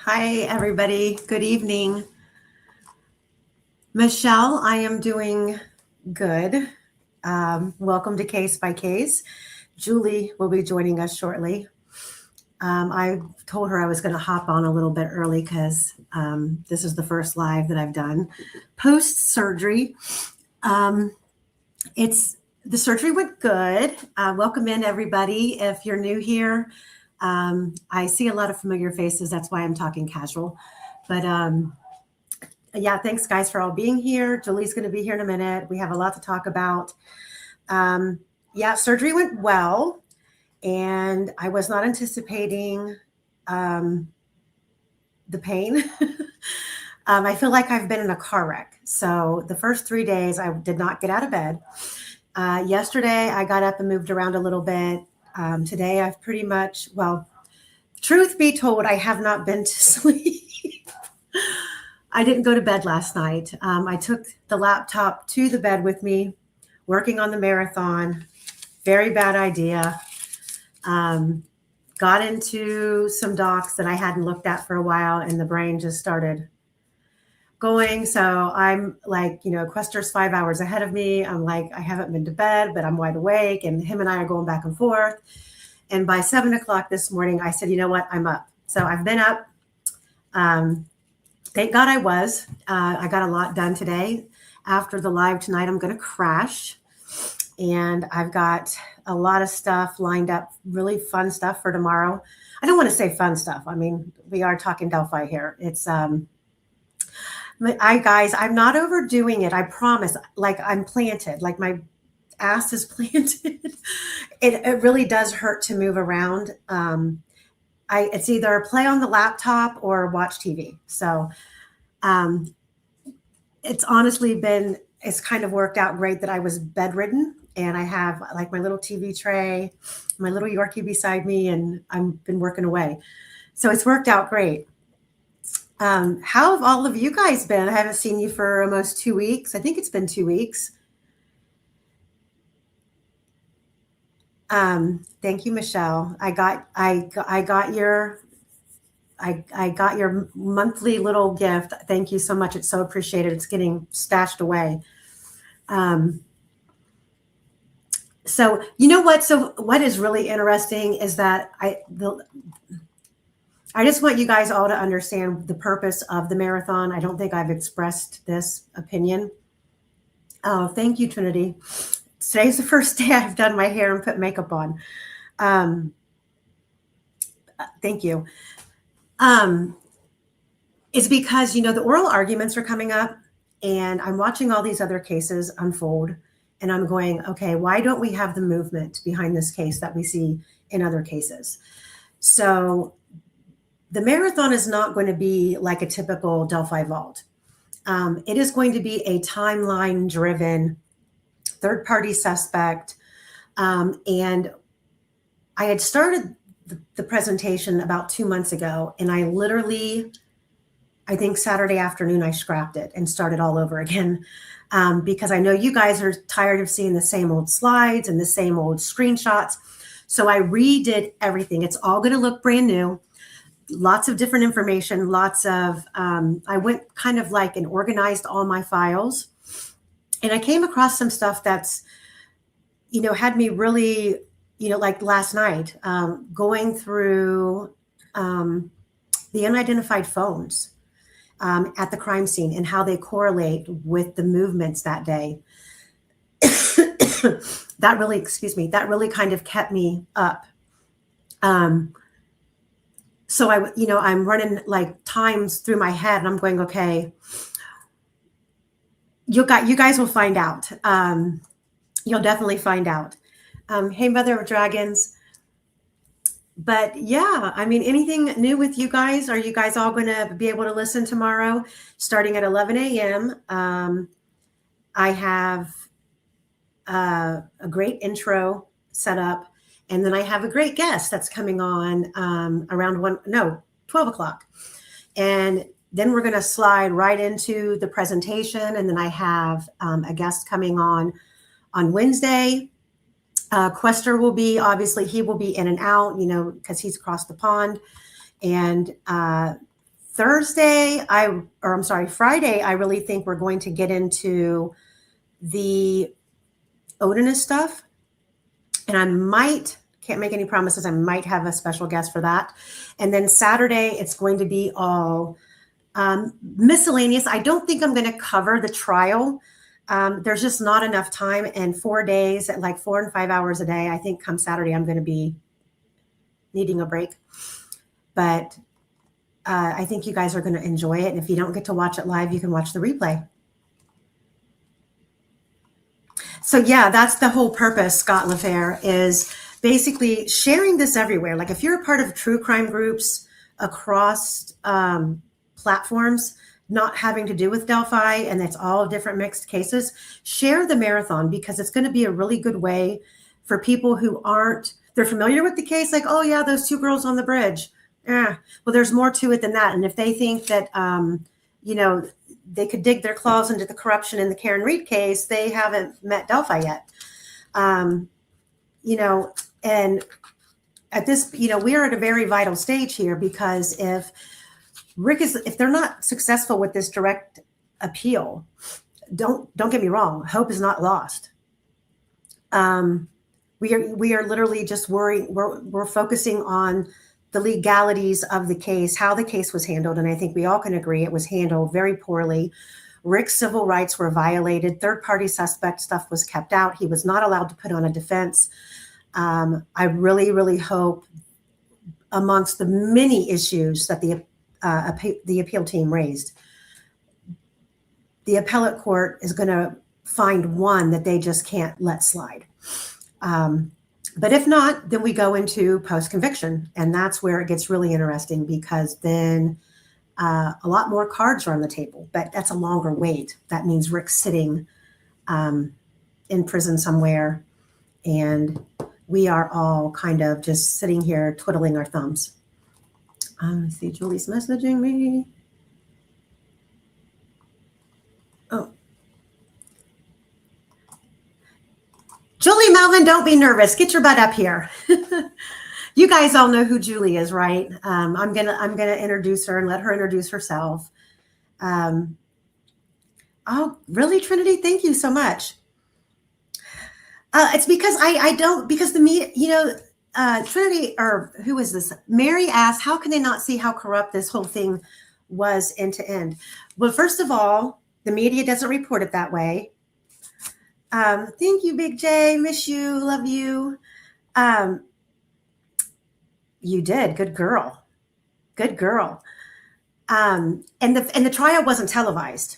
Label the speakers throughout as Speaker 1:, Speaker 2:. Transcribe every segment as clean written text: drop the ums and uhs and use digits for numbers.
Speaker 1: Hi, everybody. Good evening. Michelle, I am doing good. Welcome to Case by Case. Julie will be joining us shortly. I told her I was going to hop on a little bit early because this is the first live that I've done post surgery. The surgery went good. Welcome in, everybody. If you're new here, I see a lot of familiar faces. That's why I'm talking casual. But yeah, thanks guys for all being here. Julie's going to be here in a minute. We have a lot to talk about. Yeah, surgery went well, and I was not anticipating the pain. I feel like I've been in a car wreck. So the first 3 days, I did not get out of bed. Yesterday, I got up and moved around a little bit. Today, I've pretty much, well, truth be told, I have not been to sleep. I didn't go to bed last night. I took the laptop to the bed with me, working on the marathon. Very bad idea. Got into some docs that I hadn't looked at for a while, and the brain just started going. So I'm like, Quester's 5 hours ahead of me. I'm like, I haven't been to bed, but I'm wide awake. And him and I are going back and forth. And by 7 o'clock this morning, I said, you know what? I'm up. So I've been up. Thank God I was. I got a lot done today. After the live tonight, I'm going to crash. And I've got a lot of stuff lined up, really fun stuff for tomorrow. I don't want to say fun stuff. I mean, we are talking Delphi here. It's, guys, I'm not overdoing it. I promise. Like I'm planted, like my ass is planted. It really does hurt to move around. It's either play on the laptop or watch TV. So it's honestly it's kind of worked out great that I was bedridden and I have like my little TV tray, my little Yorkie beside me, and I've been working away. So it's worked out great. How have all of you guys been? I haven't seen you for almost 2 weeks. I think it's been 2 weeks. Thank you, Michelle. I got your monthly little gift. Thank you so much. It's so appreciated. It's getting stashed away. So you know what? So what is really interesting is that I just want you guys all to understand the purpose of the marathon. I don't think I've expressed this opinion. Oh, thank you, Trinity. Today's the first day I've done my hair and put makeup on. Thank you. Is because, the oral arguments are coming up and I'm watching all these other cases unfold and I'm going, okay, why don't we have the movement behind this case that we see in other cases? So the marathon is not going to be like a typical Delphi vault. It is going to be a timeline driven third-party suspect. And I had started the presentation about 2 months ago, and I literally, I think Saturday afternoon, I scrapped it and started all over again because I know you guys are tired of seeing the same old slides and the same old screenshots. So I redid everything. It's all going to look brand new. Lots of different information, lots of, I went kind of like and organized all my files. And I came across some stuff that's, had me really, like last night, going through the unidentified phones at the crime scene and how they correlate with the movements that day. That really kind of kept me up. So I'm running like times through my head and I'm going, okay, you guys will find out. You'll definitely find out. Hey, Mother of Dragons. But yeah, I mean, anything new with you guys? Are you guys all going to be able to listen tomorrow starting at 11 a.m.? I have a great intro set up. And then I have a great guest that's coming on around 12 o'clock. And then we're going to slide right into the presentation. And then I have a guest coming on Wednesday. Quester will be, obviously, he will be in and out, because he's across the pond. And Friday, I really think we're going to get into the odinist stuff. And can't make any promises, I might have a special guest for that. And then Saturday, it's going to be all miscellaneous. I don't think I'm going to cover the trial. There's just not enough time, and 4 days at like 4 and 5 hours a day. I think come Saturday, I'm going to be needing a break. But I think you guys are going to enjoy it. And if you don't get to watch it live, you can watch the replay. So yeah, that's the whole purpose, Scott LaFair, is basically sharing this everywhere. Like if you're a part of true crime groups across platforms, not having to do with Delphi, and it's all different mixed cases, share the marathon, because it's going to be a really good way for people who they're familiar with the case, like, oh yeah, those 2 girls on the bridge. Well, there's more to it than that. And if they think that, they could dig their claws into the corruption in the Karen Reed case, they haven't met Delphi yet. And at this, we're at a very vital stage here, because if they're not successful with this direct appeal, don't get me wrong, hope is not lost. We are literally just worried. We're focusing on the legalities of the case, how the case was handled. And I think we all can agree it was handled very poorly. Rick's civil rights were violated. Third-party suspect stuff was kept out. He was not allowed to put on a defense. I really, really hope, amongst the many issues that the appeal team raised, the appellate court is going to find one that they just can't let slide. But if not, then we go into post-conviction, and that's where it gets really interesting, because then a lot more cards are on the table, but that's a longer wait. That means Rick's sitting in prison somewhere, and we are all kind of just sitting here twiddling our thumbs. Let's see, Julie's messaging me. Oh. Julie Melvin, don't be nervous. Get your butt up here. You guys all know who Julie is, right? I'm gonna introduce her and let her introduce herself. Oh, really, Trinity? Thank you so much. It's because because the media, Trinity, or who is this? Mary asked, how can they not see how corrupt this whole thing was end to end? Well, first of all, the media doesn't report it that way. Thank you, Big J. Miss you. Love you. You did. Good girl. Good girl. And the trial wasn't televised.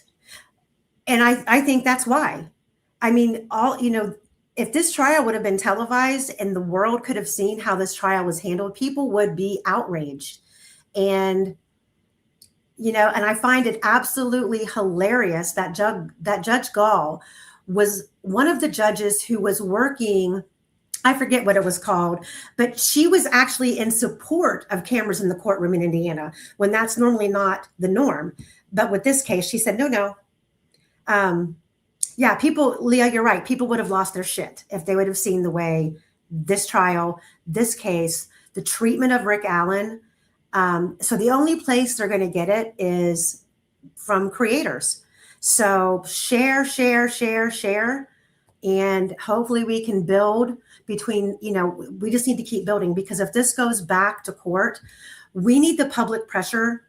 Speaker 1: And I think that's why. I mean, if this trial would have been televised and the world could have seen how this trial was handled, people would be outraged. And and I find it absolutely hilarious that Judge Gall was one of the judges who was working, I forget what it was called, but she was actually in support of cameras in the courtroom in Indiana, when that's normally not the norm. But with this case, she said, no. Yeah, Leah, you're right. People would have lost their shit if they would have seen the way this trial, this case, the treatment of Rick Allen. So the only place they're going to get it is from creators. So share, and hopefully we can build between, we just need to keep building, because if this goes back to court, we need the public pressure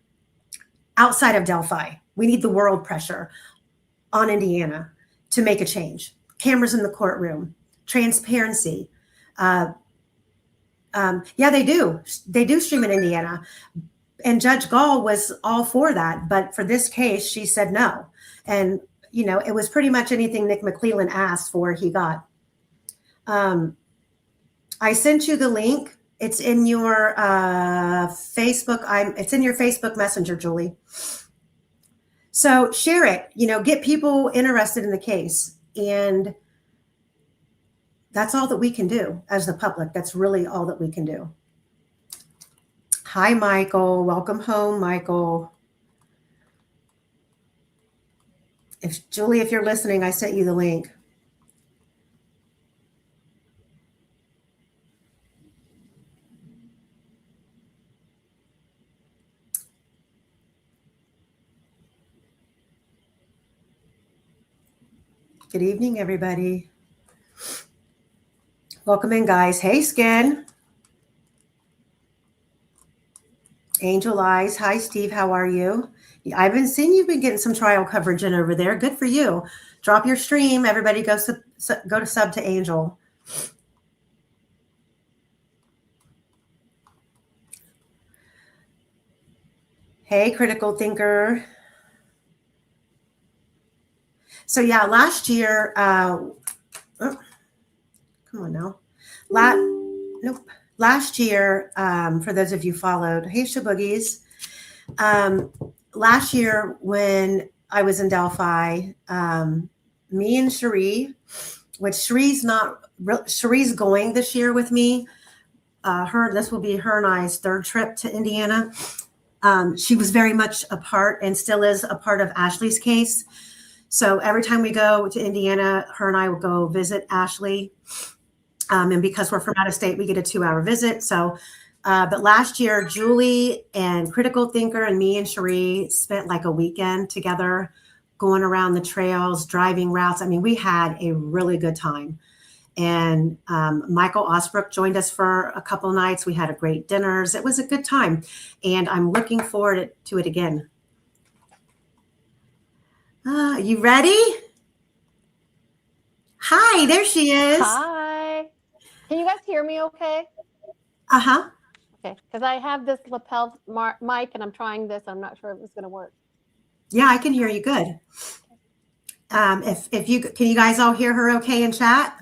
Speaker 1: outside of Delphi. We need the world pressure on Indiana to make a change. Cameras in the courtroom, transparency. Yeah, they do. They do stream in Indiana. And Judge Gall was all for that. But for this case, she said no. And, it was pretty much anything Nick McClellan asked for, he got. I sent you the link. It's in your Facebook. It's in your Facebook Messenger, Julie. So share it, get people interested in the case. And that's all that we can do as the public. That's really all that we can do. Hi, Michael. Welcome home, Michael. Julie, if you're listening, I sent you the link. Good evening, everybody. Welcome in, guys. Hey, Skin. Angel Eyes. Hi, Steve. How are you? I've been seeing you've been getting some trial coverage in over there. Good for you. Drop your stream. Everybody go to sub to Angel. Hey, critical thinker. So yeah, last year, oh, come on now. Nope. Last year, for those of you followed, hey, Shaboogies. Last year when I was in Delphi, me and Cherie, which Cherie's going this year with me. This will be her and I's third trip to Indiana. She was very much a part and still is a part of Ashley's case. So every time we go to Indiana, her and I will go visit Ashley. And because we're from out of state, we get a 2-hour visit. So, but last year, Julie and Critical Thinker and me and Cherie spent like a weekend together going around the trails, driving routes. I mean, we had a really good time. And Michael Osbrook joined us for a couple of nights. We had a great dinners. It was a good time. And I'm looking forward to it again. You ready? Hi, there she is.
Speaker 2: Hi. Can you guys hear me okay?
Speaker 1: Uh-huh.
Speaker 2: Okay, because I have this lapel mic and I'm trying this. I'm not sure if it's going to work.
Speaker 1: Yeah, I can hear you good. Can you guys all hear her okay in chat?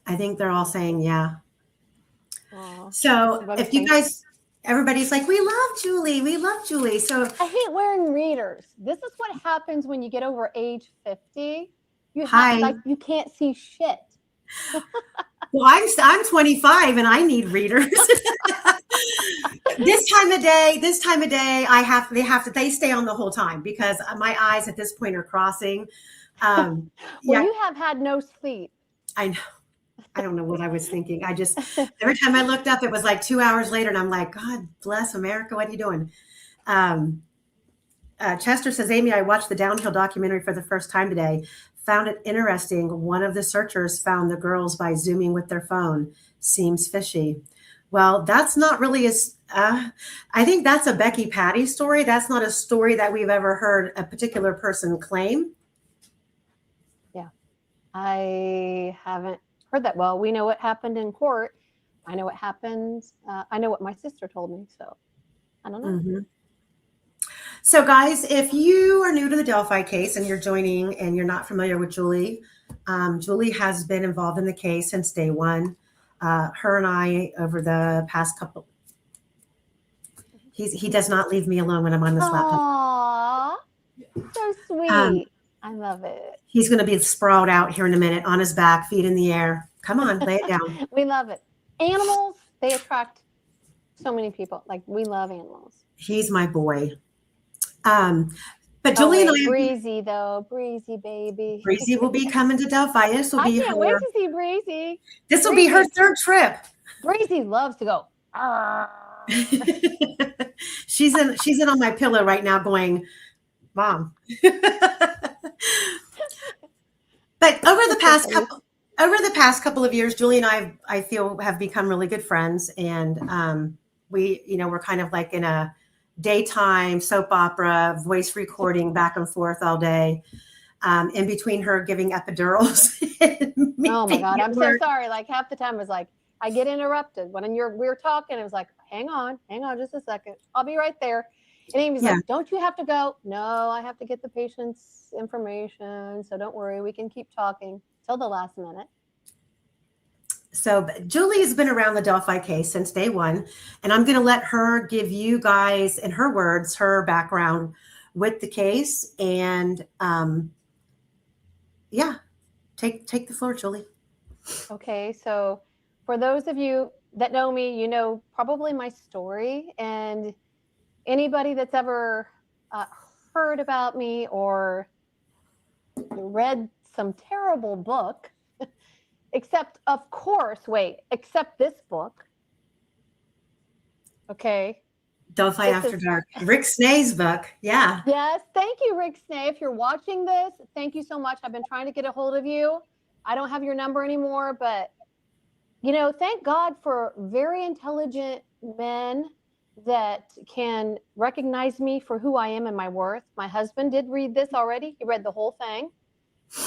Speaker 1: I think they're all saying yeah. So if you guys, everybody's like, we love Julie. We love Julie. So
Speaker 2: I hate wearing readers. This is what happens when you get over age 50. You can't see shit.
Speaker 1: Well, I'm 25 and I need readers. This time of day, they stay on the whole time because my eyes at this point are crossing.
Speaker 2: You have had no sleep.
Speaker 1: I know. I don't know what I was thinking. Every time I looked up, it was like 2 hours later and I'm like, God bless America. What are you doing? Chester says, Amy, I watched the downhill documentary for the first time today. Found it interesting. One of the searchers found the girls by zooming with their phone. Seems fishy. Well, that's not really I think that's a Becky Patty story. That's not a story that we've ever heard a particular person claim.
Speaker 2: Yeah, I haven't heard that. Well, we know what happened in court. I know what happened. I know what my sister told me. So I don't know.
Speaker 1: Mm-hmm. So guys, if you are new to the Delphi case and you're joining and you're not familiar with Julie, Julie has been involved in the case since day one. Her and I over the past couple, he does not leave me alone when I'm on this laptop.
Speaker 2: So sweet. I love it.
Speaker 1: He's going to be sprawled out here in a minute on his back, feet in the air. Come on, lay it down.
Speaker 2: We love it. Animals, they attract so many people. Like, we love animals.
Speaker 1: He's my boy. But Julie and I,
Speaker 2: Breezy though, Breezy baby.
Speaker 1: Breezy will be coming to Delphi. This will be
Speaker 2: I can't wait to see Breezy.
Speaker 1: This will be her third trip.
Speaker 2: Breezy loves to go.
Speaker 1: She's in on my pillow right now, going, Mom. But over the past couple of years, Julie and I feel have become really good friends, and we're kind of like in a daytime soap opera voice recording back and forth all day. In between her giving epidurals.
Speaker 2: Oh my God, I'm so sorry. Like half the time it was like I get interrupted when we were talking. It was like, hang on just a second. I'll be right there. And Amy's like, don't you have to go? No, I have to get the patient's information. So don't worry, we can keep talking till the last minute.
Speaker 1: So Julie has been around the Delphi case since day one, and I'm going to let her give you guys, in her words, her background with the case. And take the floor, Julie.
Speaker 2: Okay, so for those of you that know me, you know probably my story, and anybody that's ever heard about me or read some terrible book, except this book. Okay.
Speaker 1: Delphi After Dark. Rick Snay's book. Yeah.
Speaker 2: Yes. Thank you, Rick Snay. If you're watching this, thank you so much. I've been trying to get a hold of you. I don't have your number anymore, but thank God for very intelligent men that can recognize me for who I am and my worth. My husband did read this already. He read the whole thing.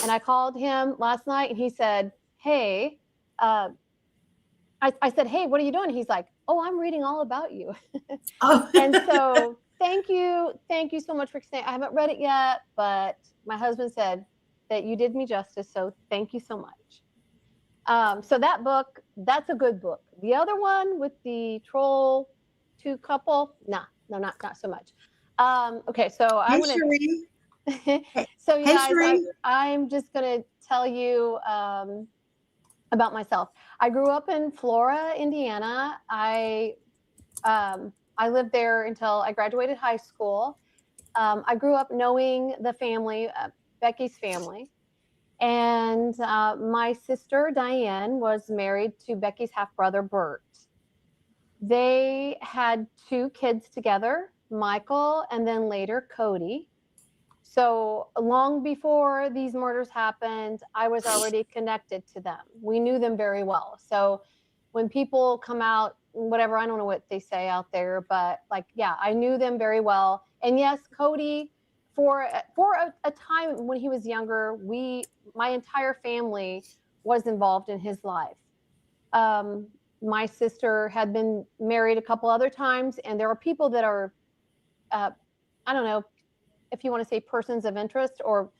Speaker 2: And I called him last night and he said, hey, I said, hey, what are you doing? He's like, oh, I'm reading all about you.
Speaker 1: Oh.
Speaker 2: And so thank you so much for saying, I haven't read it yet, but my husband said that you did me justice. So thank you so much. So that book, that's a good book. The other one with the troll two couple, not so much. Okay, so I'm gonna. So you guys, I'm just gonna tell you about myself. I grew up in Flora, Indiana. I lived there until I graduated high school. I grew up knowing the family, Becky's family. And my sister, Diane, was married to Becky's half-brother, Bert. They had 2 kids together, Michael, and then later Cody. So long before these murders happened, I was already connected to them. We knew them very well. So when people come out, whatever, I don't know what they say out there, but yeah, I knew them very well. And yes, Cody, for a time when he was younger, my entire family was involved in his life. My sister had been married a couple other times, and there are people that are, I don't know if you want to say persons of interest or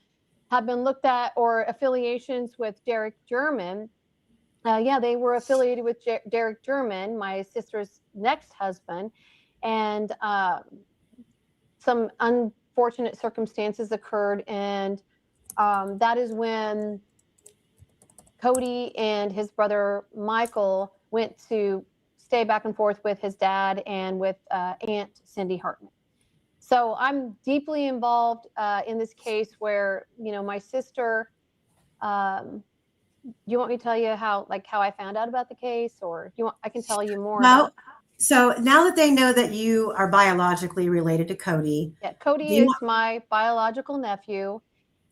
Speaker 2: have been looked at, or affiliations with Derek German. Yeah, they were affiliated with Derek German, my sister's next husband, and some unfortunate circumstances occurred, and that is when Cody and his brother Michael went to stay back and forth with his dad and with Aunt Cindy Hartman. So I'm deeply involved in this case where, my sister, do you want me to tell you how I found out about the case, or I can tell you more?
Speaker 1: Well, so now that they know that you are biologically related to Cody.
Speaker 2: Yeah, Cody is my biological nephew.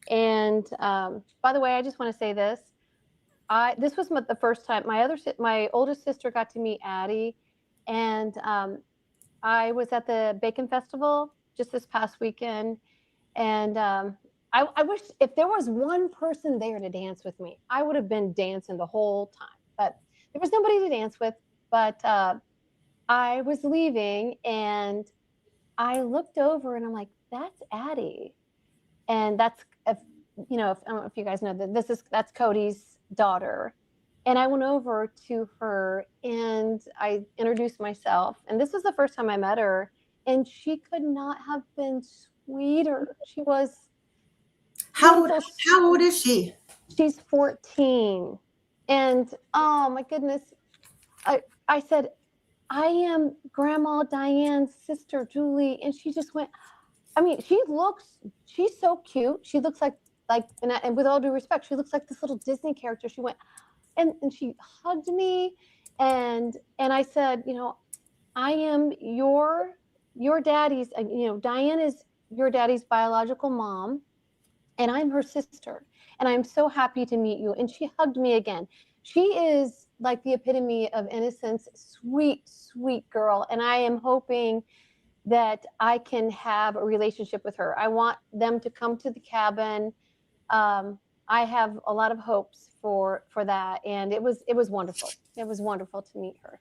Speaker 2: And by the way, I just want to say this. This was the first time my oldest sister got to meet Addie, and I was at the Bacon Festival just this past weekend, and I wish if there was one person there to dance with me, I would have been dancing the whole time. But there was nobody to dance with. But I was leaving, and I looked over, and I'm like, "That's Addie," and that's I don't know if you guys know that that's Cody's daughter. And I went over to her and I introduced myself. And this was the first time I met her. And she could not have been sweeter. She was.
Speaker 1: How old is she?
Speaker 2: She's 14. And oh my goodness. I said, I am Grandma Diane's sister, Julie. And she just went, she's so cute. She looks like, and with all due respect, she looks like this little Disney character. She went, and she hugged me, and I said, I am your daddy's, Diane is your daddy's biological mom, and I'm her sister, and I'm so happy to meet you. And she hugged me again. She is like the epitome of innocence, sweet, sweet girl, and I am hoping that I can have a relationship with her. I want them to come to the cabin. I have a lot of hopes for that, and it was wonderful. It was wonderful to meet her.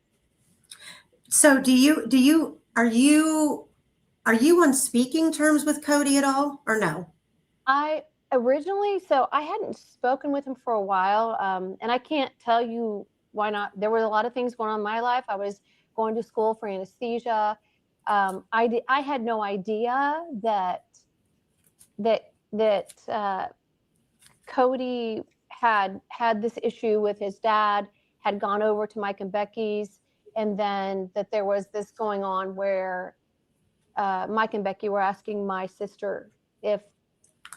Speaker 1: So are you on speaking terms with Cody at all, or no?
Speaker 2: I hadn't spoken with him for a while, and I can't tell you why not. There were a lot of things going on in my life. I was going to school for anesthesia. I had no idea that Cody had this issue with his dad, had gone over to Mike and Becky's, and then that there was this going on where Mike and Becky were asking my sister if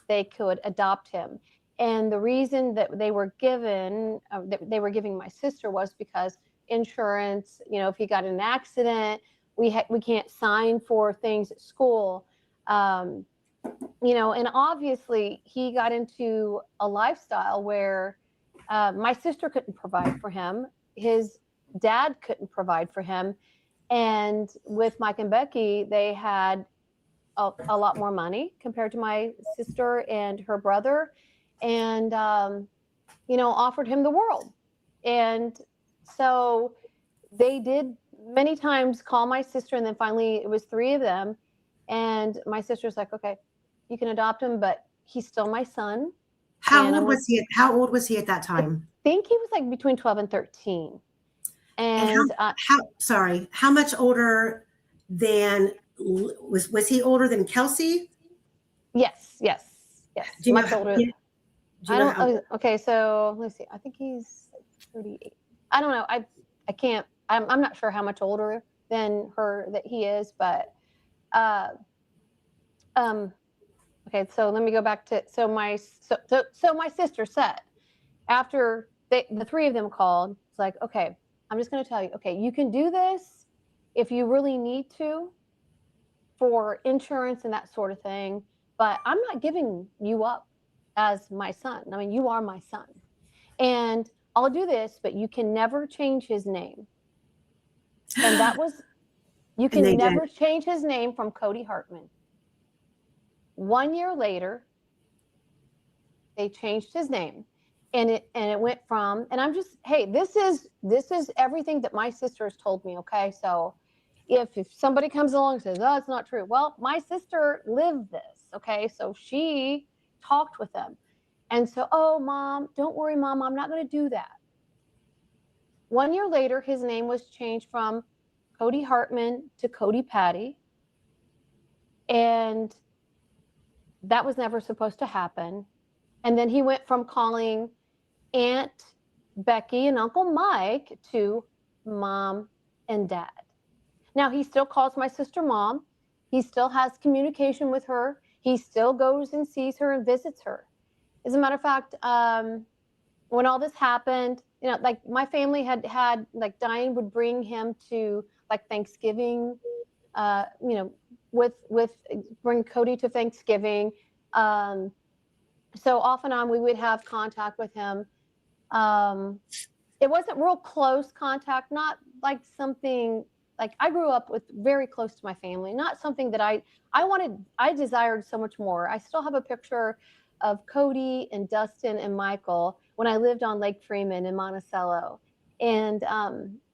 Speaker 2: they could adopt him. And the reason that they were giving my sister was because insurance, if he got in an accident We can't sign for things at school. You know, and obviously he got into a lifestyle where my sister couldn't provide for him. His dad couldn't provide for him. And with Mike and Becky, they had a lot more money compared to my sister and her brother, and, you know, offered him the world. And so they did many times call my sister, and then finally it was 3 of them. And my sister's like, okay, you can adopt him, but he's still my son.
Speaker 1: How old was he at that time?
Speaker 2: I think he was like between 12 and 13. And
Speaker 1: how much older than was he older than Kelsey?
Speaker 2: Yes.
Speaker 1: Do you
Speaker 2: much
Speaker 1: know,
Speaker 2: older. I don't. Okay, so let's see. I think he's 38. I don't know. I can't. I'm not sure how much older than her that he is, but okay. So let me go back to so my sister said after the 3 of them called, it's like, okay, I'm just going to tell you, okay, you can do this if you really need to for insurance and that sort of thing, but I'm not giving you up as my son. I mean, you are my son. And I'll do this, but you can never change his name. And that was, you can never change his name from Cody Hartman. 1 year later, they changed his name. And it went from, and I'm just, hey, this is everything that my sister has told me, okay? So if somebody comes along and says, oh, it's not true. Well, my sister lived this, okay? So she talked with them. And so, oh, Mom, don't worry, Mom, I'm not going to do that. 1 year later, his name was changed from Cody Hartman to Cody Patty. And that was never supposed to happen. And then he went from calling Aunt Becky and Uncle Mike to Mom and Dad. Now, he still calls my sister Mom. He still has communication with her. He still goes and sees her and visits her. As a matter of fact, when all this happened, you know, like my family had like Diane would bring him to like Thanksgiving, you know, with bring Cody to Thanksgiving. So off and on, we would have contact with him. It wasn't real close contact, not like something like I grew up with very close to my family, not something that I desired so much more. I still have a picture of Cody and Dustin and Michael when I lived on Lake Freeman in Monticello. And,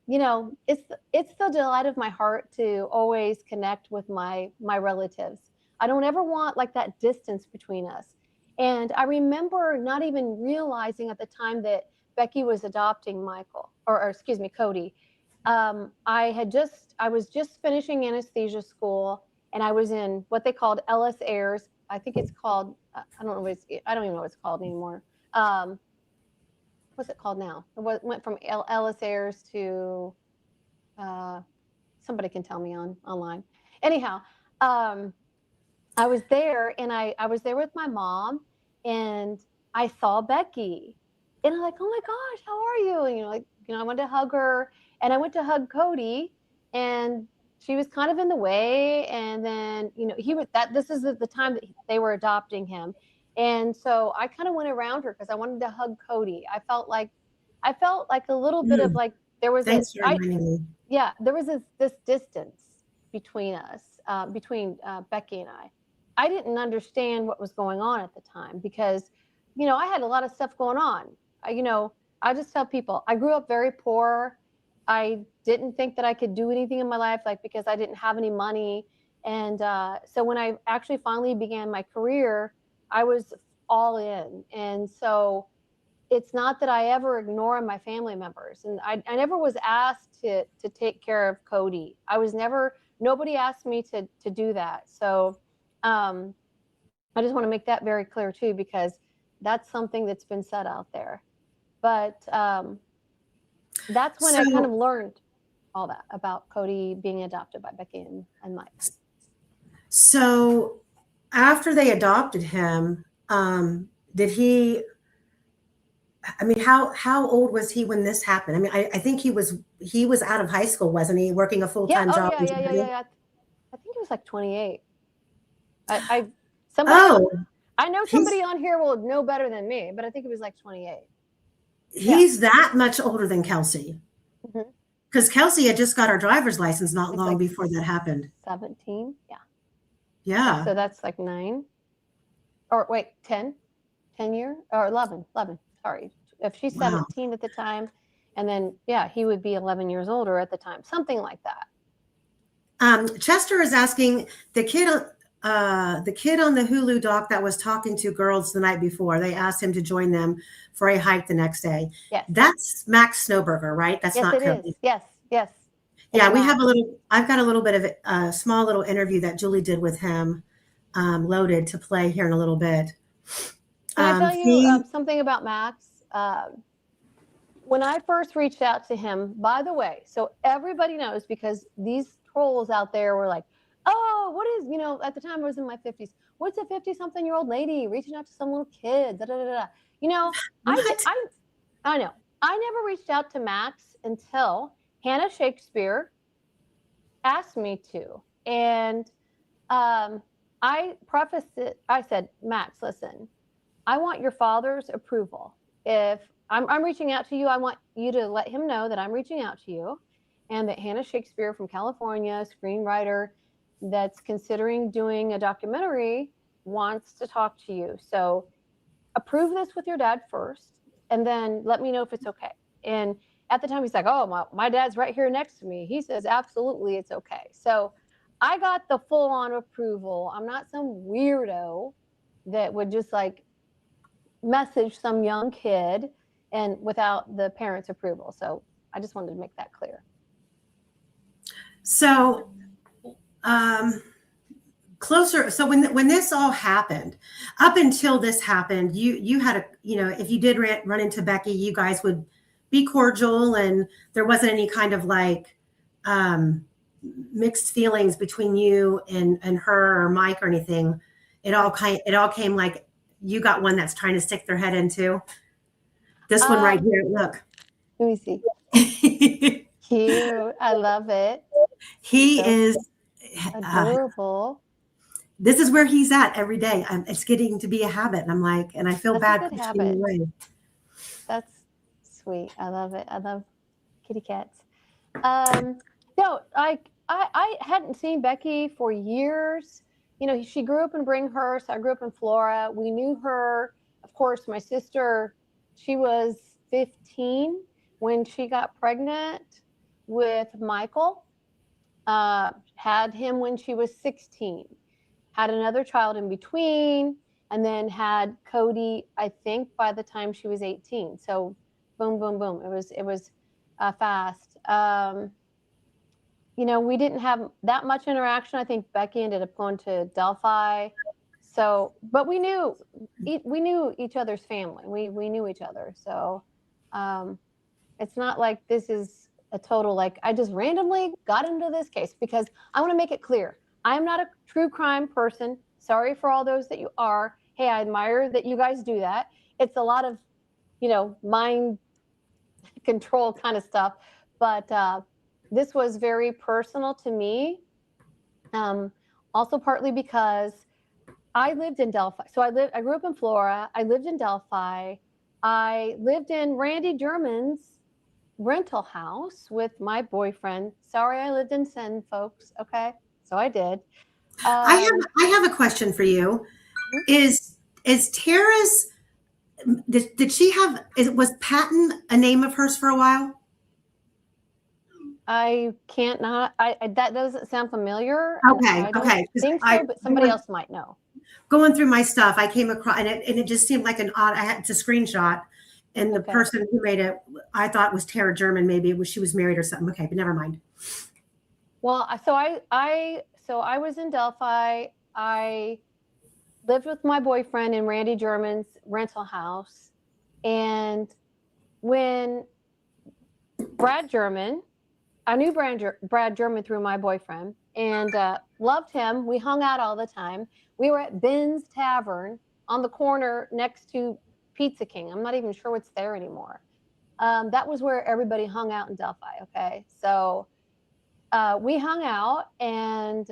Speaker 2: you know, it's the delight of my heart to always connect with my relatives. I don't ever want like that distance between us. And I remember not even realizing at the time that Becky was adopting Michael, or excuse me, Cody. I was just finishing anesthesia school, and I was in what they called Ellis Ayres. I think it's called, I don't even know what it's called anymore. What's it called now? It went from Ellis Ayres to, somebody can tell me online. Anyhow, I was there, and I was there with my mom, and I saw Becky, and I'm like, oh my gosh, how are you? And, I wanted to hug her, and I went to hug Cody, and she was kind of in the way. And then, this is the time that they were adopting him. And so I kind of went around her because I wanted to hug Cody. I felt like a little bit of like, there was there was this distance between us, between Becky and I. I didn't understand what was going on at the time because, I had a lot of stuff going on. I just tell people I grew up very poor. I didn't think that I could do anything in my life, like because I didn't have any money. And so when I actually finally began my career, I was all in. And so it's not that I ever ignore my family members. And I never was asked to take care of Cody. Nobody asked me to do that. So I just want to make that very clear too, because that's something that's been said out there. But that's when I kind of learned all that about Cody being adopted by Becky and Mike.
Speaker 1: So after they adopted him, did he I mean, how old was he when this happened? I mean, I think he was out of high school, wasn't he? Working a
Speaker 2: Yeah.
Speaker 1: full-time
Speaker 2: Oh,
Speaker 1: job
Speaker 2: yeah,
Speaker 1: in
Speaker 2: yeah, yeah, yeah,
Speaker 1: Germany.
Speaker 2: yeah. I think it was like 28. I somebody on
Speaker 1: Oh,
Speaker 2: I know
Speaker 1: he's
Speaker 2: somebody on here will know better than me, but I think it was like 28. Yeah.
Speaker 1: he's that much older than Kelsey.
Speaker 2: Mhm.
Speaker 1: Because Kelsey had just got her driver's license not
Speaker 2: It's
Speaker 1: long
Speaker 2: like
Speaker 1: before that happened.
Speaker 2: 17. Yeah. Yeah.
Speaker 1: Yeah.
Speaker 2: So that's like 9 or wait, 10 year or 11. Sorry. If she's
Speaker 1: Wow.
Speaker 2: 17 at the time, and then, yeah, he would be 11 years older at the time, something like that.
Speaker 1: Chester is asking the kid on the Hulu doc that was talking to girls the night before. They asked him to join them for a hike the next day.
Speaker 2: Yes.
Speaker 1: That's Max Snowberger, right? That's
Speaker 2: Yes,
Speaker 1: not
Speaker 2: it is.
Speaker 1: Cody.
Speaker 2: Yes. Yes.
Speaker 1: Yeah, we have a little. I've got a little bit of a small little interview that Julie did with him, loaded to play here in a little bit.
Speaker 2: Can I tell you something about Max? When I first reached out to him, by the way, so everybody knows, because these trolls out there were like, oh, what is, at the time I was in my 50s. What's a 50-something-year-old lady reaching out to some little kid? Da, da, da, da.
Speaker 1: What?
Speaker 2: I know. I never reached out to Max until Hannah Shakespeare asked me to. And I prefaced it. I said, Max, listen, I want your father's approval. If I'm reaching out to you, I want you to let him know that I'm reaching out to you, and that Hannah Shakespeare from California, screenwriter that's considering doing a documentary, wants to talk to you. So approve this with your dad first, and then let me know if it's okay. And at the time, he's like, oh, my dad's right here next to me. He says, absolutely, it's okay. So I got the full-on approval. I'm not some weirdo that would just like message some young kid and without the parents' approval. So I just wanted to make that clear.
Speaker 1: So, closer. So when this all happened, up until this happened, you had a, if you did run into Becky, you guys would be cordial, and there wasn't any kind of like mixed feelings between you and her or Mike or anything. It all came like you got one that's trying to stick their head into this one right here. Look.
Speaker 2: Let me see. Cute. I love it.
Speaker 1: He is
Speaker 2: adorable.
Speaker 1: This is where he's at every day. It's getting to be a habit. And I'm like, and I feel bad pushing him away.
Speaker 2: That's sweet. I love it. I love kitty cats. No, I hadn't seen Becky for years. She grew up in Bringhurst. I grew up in Flora. We knew her. Of course, my sister, she was 15 when she got pregnant with Michael. Had him when she was 16. Had another child in between, and then had Cody, I think, by the time she was 18. So boom, boom, boom. It was fast. We didn't have that much interaction. I think Becky ended up going to Delphi. So, but we knew each other's family. We knew each other. So it's not like this is a total, like, I just randomly got into this case, because I want to make it clear. I am not a true crime person. Sorry for all those that you are. Hey, I admire that you guys do that. It's a lot of, mind control kind of stuff. But this was very personal to me. Also partly because I lived in Delphi. So I grew up in Flora. I lived in Delphi. I lived in Randy German's rental house with my boyfriend. Sorry, I lived in Sin, folks. Okay. So I did.
Speaker 1: I have a question for you. Is Tara's, did she have, was Patton a name of hers for a while?
Speaker 2: I can't not, that doesn't sound familiar.
Speaker 1: Okay.
Speaker 2: I don't think so, but somebody else might know.
Speaker 1: Going through my stuff, I came across, and it just seemed like an odd, it's a screenshot. And the person who made it, I thought was Tara German. Maybe she was married or something. Okay, but never mind.
Speaker 2: Well, so I was in Delphi. I lived with my boyfriend in Randy German's rental house. And when Brad German, I knew Brad German through my boyfriend, and loved him. We hung out all the time. We were at Ben's Tavern on the corner next to Pizza King. I'm not even sure what's there anymore. That was where everybody hung out in Delphi. Okay. So we hung out, and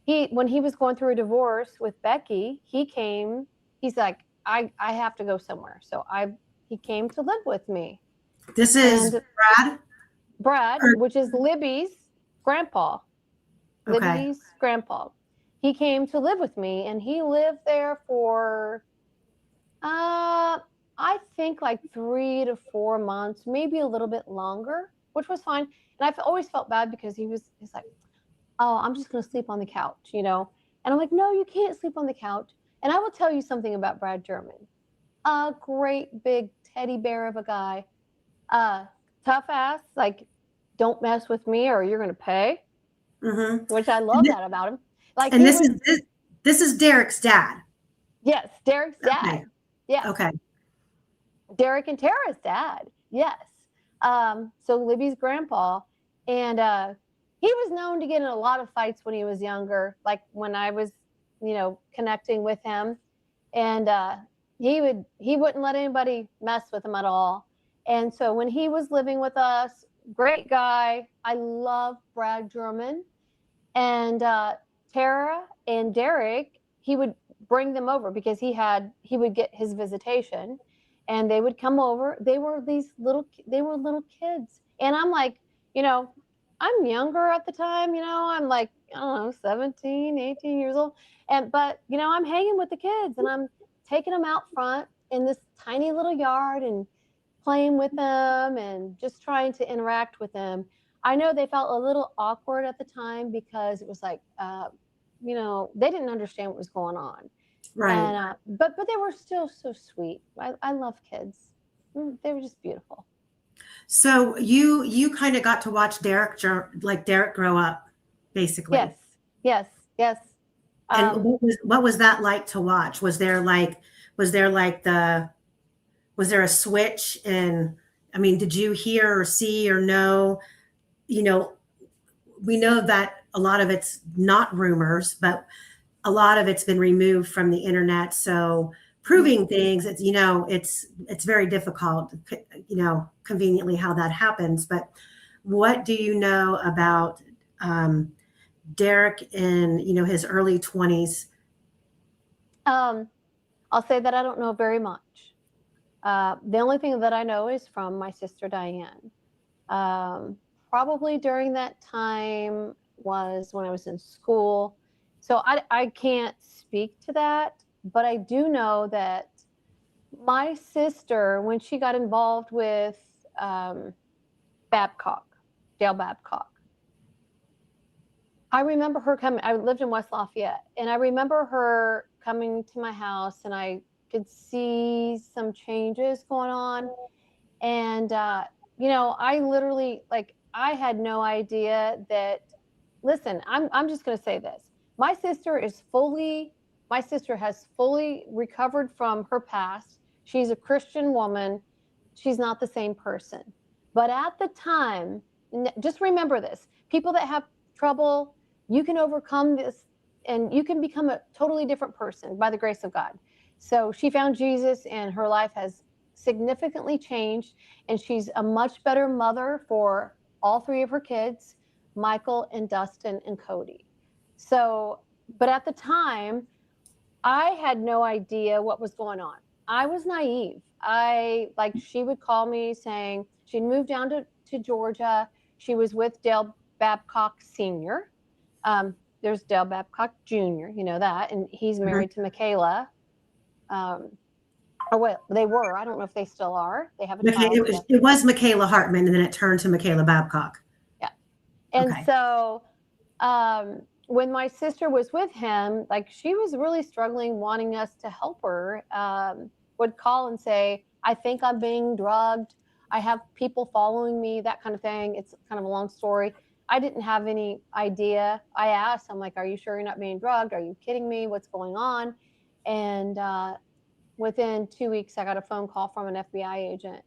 Speaker 2: when he was going through a divorce with Becky, he's like, I have to go somewhere. So he came to live with me.
Speaker 1: This is
Speaker 2: Brad, which is Libby's grandpa.
Speaker 1: Okay.
Speaker 2: Libby's grandpa. He came to live with me, and he lived there for, I think like 3 to 4 months, maybe a little bit longer, which was fine. And I've always felt bad because he's like, oh, I'm just going to sleep on the couch, And I'm like, no, you can't sleep on the couch. And I will tell you something about Brad German. A great big teddy bear of a guy. Tough ass, like, don't mess with me or you're going to pay.
Speaker 1: Mm-hmm.
Speaker 2: Which I love that about him. Like,
Speaker 1: and this is Derek's dad.
Speaker 2: Yes, Derek's dad.
Speaker 1: Okay.
Speaker 2: Yeah.
Speaker 1: Okay.
Speaker 2: Derek and Tara's dad. Yes. So Libby's grandpa, and he was known to get in a lot of fights when he was younger, like when I was, connecting with him, and he wouldn't let anybody mess with him at all. And so when he was living with us, great guy. I love Brad German. And Tara and Derek, he would bring them over because he would get his visitation, and they would come over. They were little kids. And I'm like, I'm younger at the time, I'm like, I don't know, 17, 18 years old. But I'm hanging with the kids, and I'm taking them out front in this tiny little yard and playing with them and just trying to interact with them. I know they felt a little awkward at the time because it was like, they didn't understand what was going on.
Speaker 1: Right.
Speaker 2: And, but they were still so sweet. I love kids. They were just beautiful.
Speaker 1: So you kind of got to watch Derek grow up, basically.
Speaker 2: Yes.
Speaker 1: And what was that like to watch? Was there a switch in? I mean, did you hear or see or know? We know that a lot of it's not rumors, but a lot of it's been removed from the internet. So proving things, it's very difficult, conveniently how that happens. But what do you know about Derek in, his early 20s?
Speaker 2: I'll say that I don't know very much. The only thing that I know is from my sister Diane. Probably during that time was when I was in school. So I can't speak to that, but I do know that my sister, when she got involved with Dale Babcock, I remember her coming. I lived in West Lafayette, and I remember her coming to my house, and I could see some changes going on. And, I literally, I had no idea that, listen, I'm just going to say this. My sister has fully recovered from her past. She's a Christian woman. She's not the same person. But at the time, just remember this, people that have trouble, you can overcome this and you can become a totally different person by the grace of God. So she found Jesus, and her life has significantly changed, and she's a much better mother for all 3 of her kids, Michael and Dustin and Cody. So, but at the time, I had no idea what was going on. I was naive. She would call me saying she'd moved down to Georgia. She was with Dale Babcock Sr. There's Dale Babcock Jr., that, and he's married to Michaela. They were. I don't know if they still are. They have a child.
Speaker 1: It was Michaela Hartman, and then it turned to Michaela Babcock.
Speaker 2: Yeah. And so when my sister was with him, she was really struggling, wanting us to help her, would call and say, I think I'm being drugged. I have people following me, that kind of thing. It's kind of a long story. I didn't have any idea. I asked, I'm like, are you sure you're not being drugged? Are you kidding me? What's going on? And within 2 weeks, I got a phone call from an FBI agent.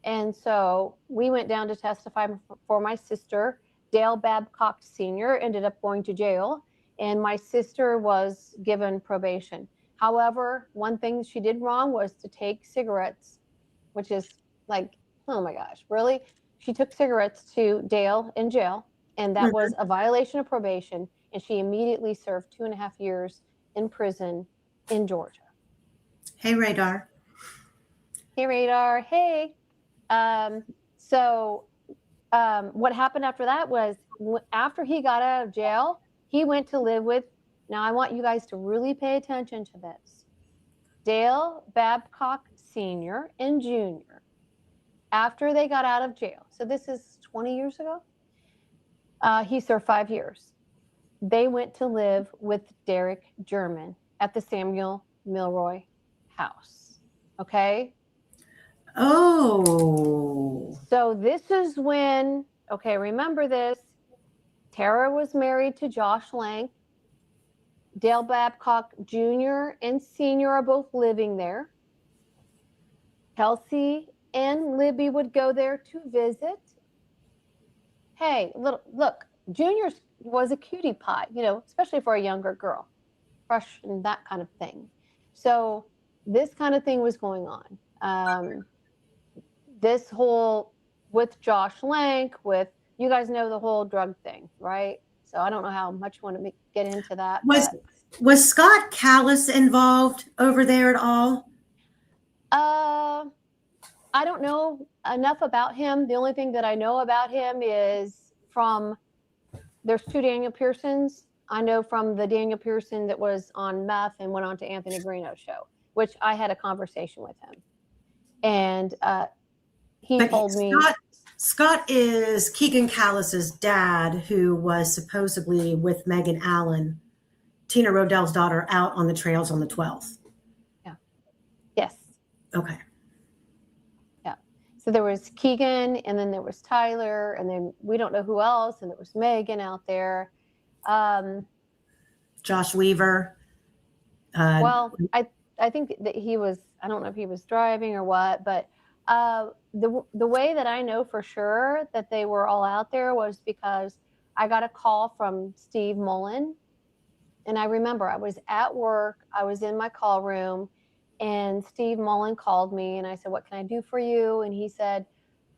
Speaker 2: And so we went down to testify for my sister. Dale Babcock Sr. ended up going to jail, and my sister was given probation. However, one thing she did wrong was to take cigarettes, which is like, oh my gosh, really? She took cigarettes to Dale in jail, and that was a violation of probation, and she immediately served 2.5 years in prison in Georgia.
Speaker 1: Hey, Radar.
Speaker 2: Hey, Radar. Hey. So what happened after that was after he got out of jail, he went to live with, now I want you guys to really pay attention to this, Dale Babcock Sr. and Jr. After they got out of jail, so this is 20 years ago, he served 5 years. They went to live with Derek German at the Samuel Milroy house. Okay.
Speaker 1: Oh.
Speaker 2: So this is when, okay, remember this, Tara was married to Josh Lang. Dale Babcock Jr. and Sr. are both living there. Kelsey and Libby would go there to visit. Hey, look, Junior was a cutie pie, you know, especially for a younger girl, crush and that kind of thing. So this kind of thing was going on. This whole with Josh Lank, with, you guys know the whole drug thing, right? So I don't know how much you want to get into that.
Speaker 1: Was Scott Callis involved over there at all?
Speaker 2: I don't know enough about him. The only thing that I know about him is from, there's 2 Daniel Pearsons. I know from the Daniel Pearson that was on meth and went on to Anthony Greeno's show, which I had a conversation with him. And he told me.
Speaker 1: Scott is Keegan Callis's dad, who was supposedly with Megan Allen, Tina Rodell's daughter, out on the trails on the 12th.
Speaker 2: Yeah. Yes.
Speaker 1: Okay.
Speaker 2: Yeah. So there was Keegan, and then there was Tyler, and then we don't know who else, and there was Megan out there.
Speaker 1: Josh Weaver.
Speaker 2: Well, I think that he was, I don't know if he was driving or what, but the way that I know for sure that they were all out there was because I got a call from Steve Mullen. And I remember I was at work, I was in my call room, and Steve Mullen called me, and I said, what can I do for you? And he said,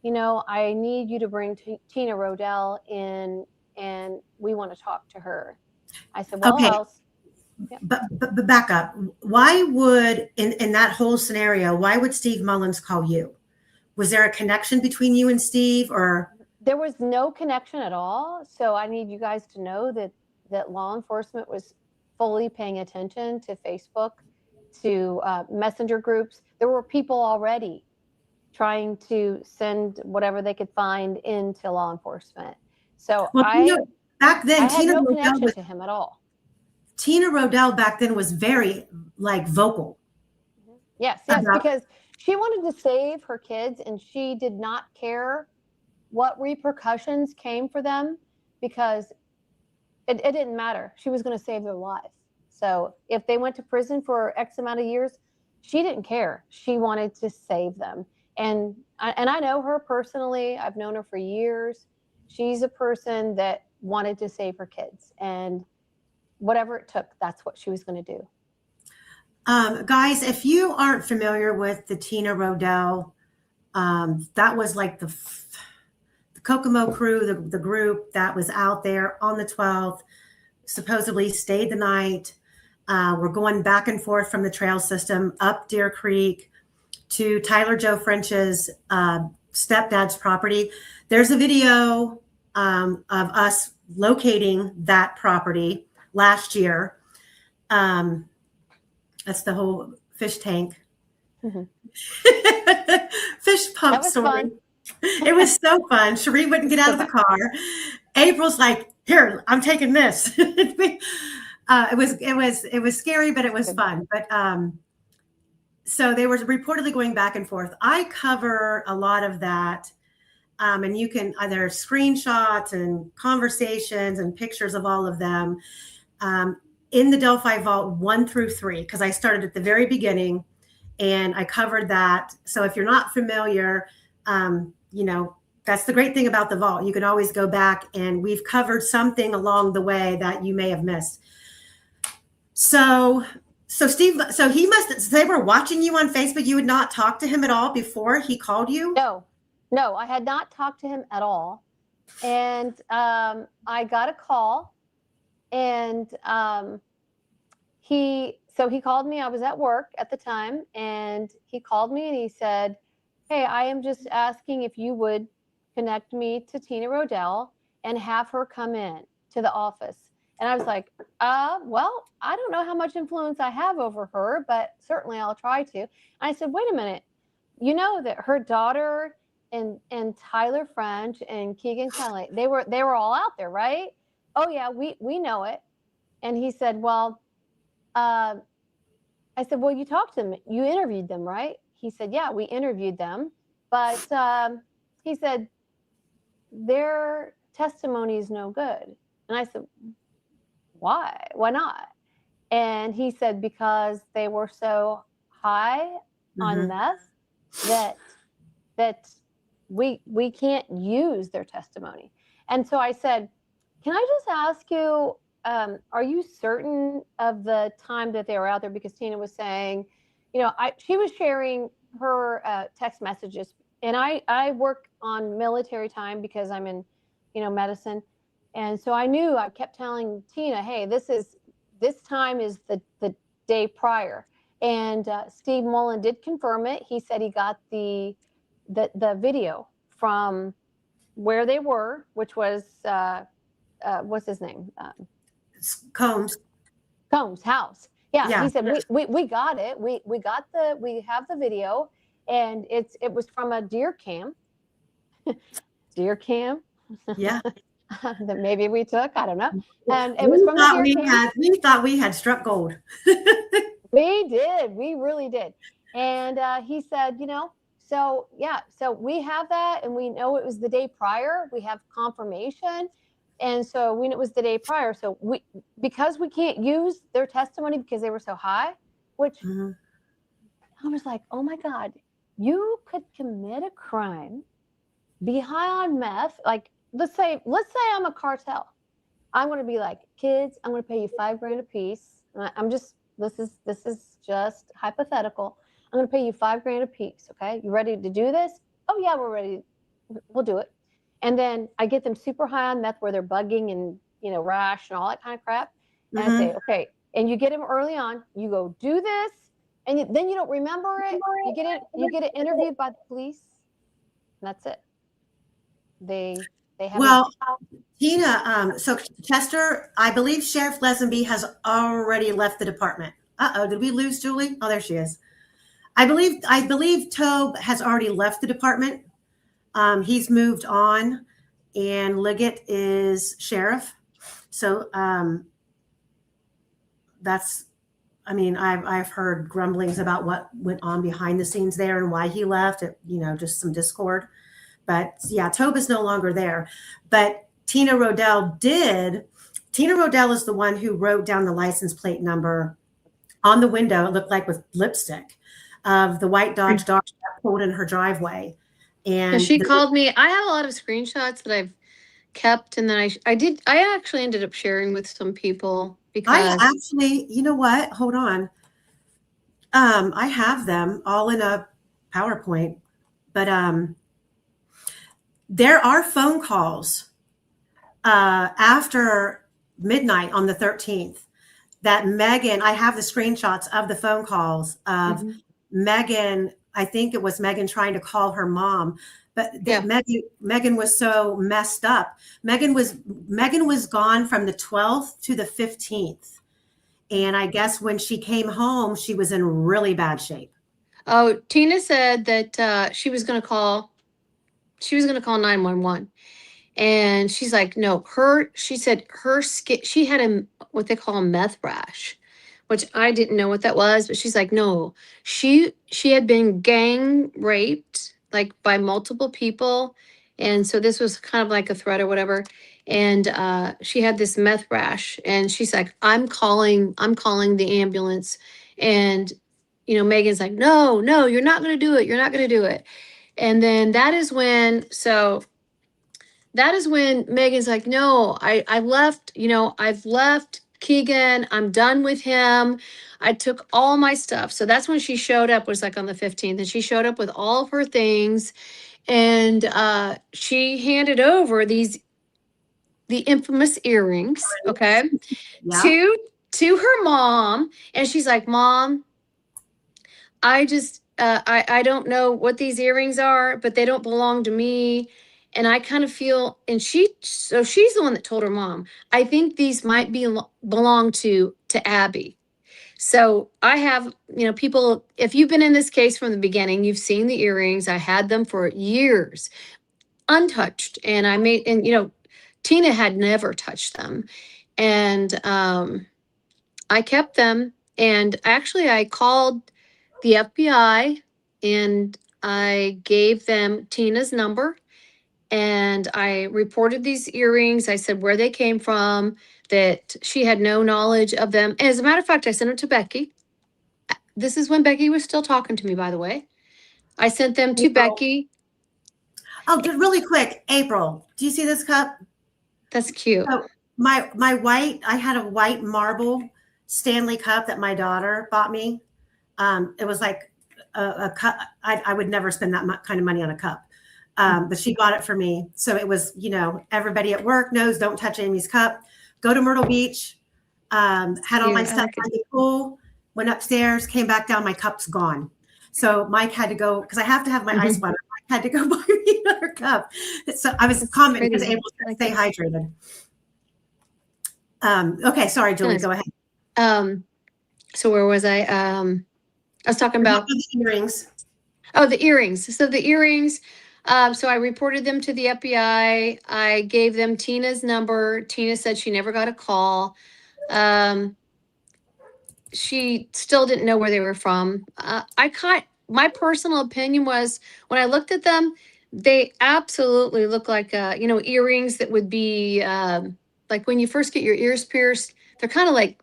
Speaker 2: you know, I need you to bring Tina Rodell in, and we want to talk to her. I said, well,
Speaker 1: okay.
Speaker 2: Yeah.
Speaker 1: But back up. Why would, in that whole scenario, why would Steve Mullins call you? Was there a connection between you and Steve, or?
Speaker 2: There was no connection at all. So I need you guys to know that law enforcement was fully paying attention to Facebook, to messenger groups. There were people already trying to send whatever they could find into law enforcement. So
Speaker 1: back then,
Speaker 2: I had no connection to him at all.
Speaker 1: Tina Rodell back then was very vocal.
Speaker 2: Yes, because she wanted to save her kids, and she did not care what repercussions came for them, because it didn't matter. She was going to save their lives. So if they went to prison for X amount of years, she didn't care. She wanted to save them. And I know her personally. I've known her for years. She's a person that wanted to save her kids, and whatever it took, that's what she was going to do.
Speaker 1: Guys, if you aren't familiar with the Tina Rodell, that was like the Kokomo crew, the group that was out there on the 12th, supposedly stayed the night. We're going back and forth from the trail system up Deer Creek to Tyler Joe French's stepdad's property. There's a video of us locating that property last year. That's the whole fish tank. Mm-hmm. Fish pump story. Fun. It was so fun. Cherie wouldn't get out of the car. April's like, here, I'm taking this. It was scary, but it was fun. But so they were reportedly going back and forth. I cover a lot of that. And you can either screenshots and conversations and pictures of all of them in the Delphi Vault 1 through 3, because I started at the very beginning and I covered that. So if you're not familiar, that's the great thing about the vault. You can always go back, and we've covered something along the way that you may have missed. So So Steve, so he must, so they were watching you on Facebook. You had not talked to him at all before he called you?
Speaker 2: No, I had not talked to him at all. And I got a call, and he called me. I was at work at the time, and he called me and he said, "Hey, I am just asking if you would connect me to Tina Rodell and have her come in to the office." And I was like, well, I don't know how much influence I have over her, but certainly I'll try to. And I said, wait a minute, you know that her daughter and Tyler French and Keegan Kelly, they were all out there, right? Oh yeah, we know it. And he said, well, I said, well, you talked to them, you interviewed them, right? He said, yeah, we interviewed them, but he said their testimony is no good. And I said, why? Why not? And he said, because they were so high on meth that we can't use their testimony. And so I said, can I just ask you, are you certain of the time that they were out there? Because Tina was saying, you know, she was sharing her text messages, and I work on military time because I'm in, you know, medicine. And so I kept telling Tina, hey, this time is the day prior. And Steve Mullen did confirm it. He said he got the video from where they were, which was, what's his name?
Speaker 1: Combs
Speaker 2: house. Yeah. He said,
Speaker 1: yeah.
Speaker 2: we got it. We have the video, and it was from a deer cam. Deer cam.
Speaker 1: Yeah.
Speaker 2: That maybe we took, I don't know. And it was from the deer cam.
Speaker 1: We thought we had struck gold.
Speaker 2: We did. We really did. And he said, you know, so yeah, so we have that, and we know it was the day prior. We have confirmation. And so when it was the day prior, so because we can't use their testimony because they were so high, which I was like, oh my God, you could commit a crime, be high on meth. Like, let's say I'm a cartel. I'm going to be like, kids, I'm going to pay you $5,000 a piece. This is just hypothetical. I'm going to pay you $5,000 a piece. Okay. You ready to do this? Oh yeah, we're ready. We'll do it. And then I get them super high on meth where they're bugging and, you know, rash and all that kind of crap. And I say, okay. And you get them early on, you go do this. And then you don't remember it. You get it interviewed by the police. And that's it. They have.
Speaker 1: Well, Tina, so Chester, I believe Sheriff Lesenby has already left the department. Did we lose Julie? Oh, there she is. I believe Tobe has already left the department. He's moved on, and Liggett is sheriff. So I've heard grumblings about what went on behind the scenes there and why he left. You know, just some discord. But yeah, Tobe is no longer there. But Tina Rodell is the one who wrote down the license plate number on the window, it looked like with lipstick, of the white Dodge Dart that pulled in her driveway. And
Speaker 3: she called me. I have a lot of screenshots that I've kept, and then I actually ended up sharing with some people because
Speaker 1: I actually, you know what? Hold on. I have them all in a PowerPoint, but there are phone calls after midnight on the 13th that Megan, I have the screenshots of the phone calls of Megan. I think it was Megan trying to call her mom, but Megan was so messed up. Megan was gone from the 12th to the 15th. And I guess when she came home, she was in really bad shape.
Speaker 3: Oh, Tina said that she was going to call 911. And she's like, no, she said her skin, she had what they call a meth rash, which I didn't know what that was, but she's like, no, she had been gang raped like by multiple people. And so this was kind of like a threat or whatever. And she had this meth rash, and she's like, I'm calling the ambulance. And, you know, Megan's like, no, you're not going to do it. You're not going to do it. And then that is when Megan's like, no, I've left Keegan, I'm done with him. I took all my stuff. So that's when she showed up, was like on the 15th. And she showed up with all of her things. And she handed over the infamous earrings, okay,
Speaker 1: Yeah.
Speaker 3: to her mom. And she's like, Mom, I just I don't know what these earrings are, but they don't belong to me. And I kind of feel, and she's the one that told her mom, I think these might belong to Abby. So I have, people, if you've been in this case from the beginning, you've seen the earrings. I had them for years, untouched. And Tina had never touched them. And I kept them. And actually, I called the FBI and I gave them Tina's number and I reported these earrings. I said where they came from, that she had no knowledge of them. And as a matter of fact, I sent them to Becky. This is when Becky was still talking to me, by the way. I sent them to
Speaker 1: April.
Speaker 3: Becky.
Speaker 1: Oh, just really quick, April, do you see this cup?
Speaker 3: That's cute.
Speaker 1: So I had a white marble Stanley cup that my daughter bought me. It was like a cup. I would never spend that kind of money on a cup. But she bought it for me. So it was, everybody at work knows don't touch Amy's cup. Go to Myrtle Beach. Had all my stuff in the pool, went upstairs, came back down, my cup's gone. So Mike had to go, because I have to have my ice water. Mike had to go buy me another cup. So I was commenting because able to stay hydrated. Okay, sorry, Julie, go ahead.
Speaker 3: So where was I? I was talking about
Speaker 1: the earrings.
Speaker 3: Oh, the earrings. So the earrings, so I reported them to the FBI. I gave them Tina's number. Tina said she never got a call. She still didn't know where they were from. My personal opinion was when I looked at them, they absolutely look like, earrings that would be like when you first get your ears pierced. They're kind of like,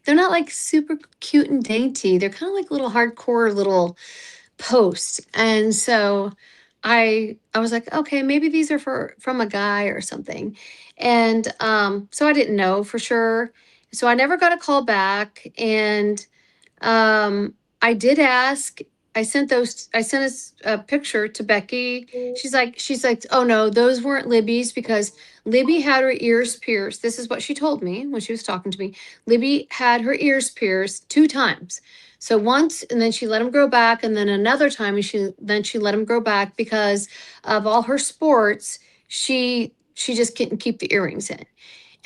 Speaker 3: they're not like super cute and dainty. They're kind of like little hardcore little posts. And so I was like, okay, maybe these are from a guy or something. And so I didn't know for sure. So I never got a call back. And I did ask. I sent a picture to Becky. She's like, oh no, those weren't Libby's, because Libby had her ears pierced. This is what she told me when she was talking to me. Libby had her ears pierced 2 times. So once, and then she let them grow back, and then another time, and she let them grow back because of all her sports. She just couldn't keep the earrings in.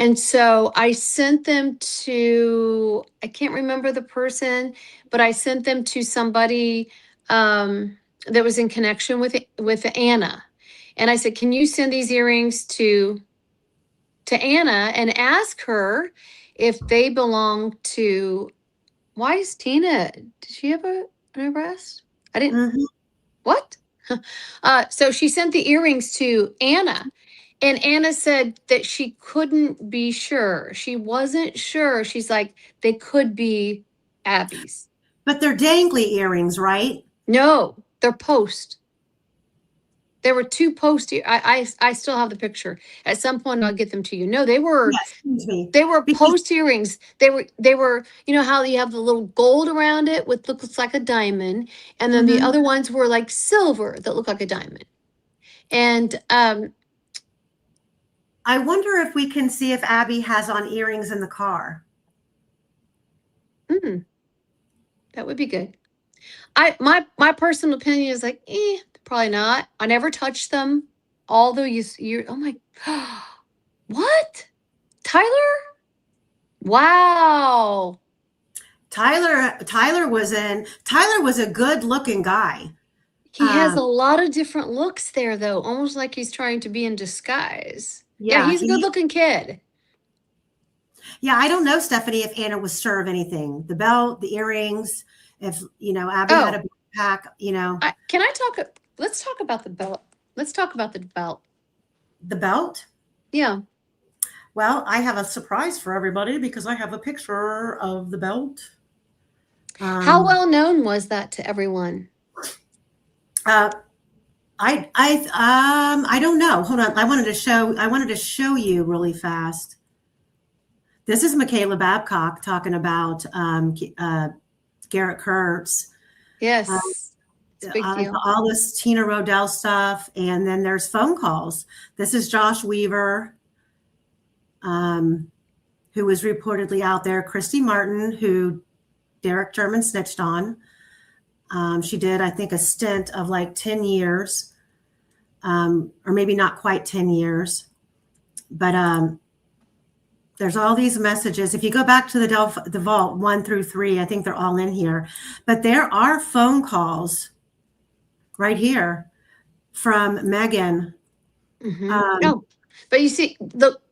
Speaker 3: And so I sent them to, I can't remember the person, but I sent them to somebody that was in connection with Anna. And I said, can you send these earrings to Anna and ask her if they belong to, why is Tina, did she have an arrest? I didn't, what? So she sent the earrings to Anna. And Anna said that she couldn't be sure. She wasn't sure. She's like, they could be Abby's.
Speaker 1: But they're dangly earrings, right?
Speaker 3: No, they're post. There were 2 post. I still have the picture. At some point, I'll get them to you. No, they were.
Speaker 1: Yes,
Speaker 3: they were post earrings. They were. You know how you have the little gold around it, with looks like a diamond, and then the other ones were like silver that look like a diamond. And
Speaker 1: I wonder if we can see if Abby has on earrings in the car.
Speaker 3: That would be good. My personal opinion is like, probably not. I never touched them. Although you're, oh my, what? Tyler? Wow.
Speaker 1: Tyler was a good looking guy.
Speaker 3: He has a lot of different looks there, though, almost like he's trying to be in disguise. Yeah, he's a good looking kid.
Speaker 1: Yeah, I don't know, Stephanie, if Anna was sure of anything. The belt, the earrings, if, Abby had a backpack,
Speaker 3: Can I talk? Let's talk about the belt. Let's talk about the belt.
Speaker 1: The belt?
Speaker 3: Yeah.
Speaker 1: Well, I have a surprise for everybody because I have a picture of the belt.
Speaker 3: How well known was that to everyone?
Speaker 1: I don't know. Hold on. I wanted to show you really fast. This is Michaela Babcock talking about Garrett Kurtz.
Speaker 3: Yes. It's a big deal.
Speaker 1: All this Tina Rodell stuff. And then there's phone calls. This is Josh Weaver, who was reportedly out there. Christy Martin, who Derek German snitched on. She did, I think, a stint of like 10 years, or maybe not quite 10 years. But there's all these messages. If you go back to the vault 1 through 3, I think they're all in here. But there are phone calls right here from Megan.
Speaker 3: No, but you see,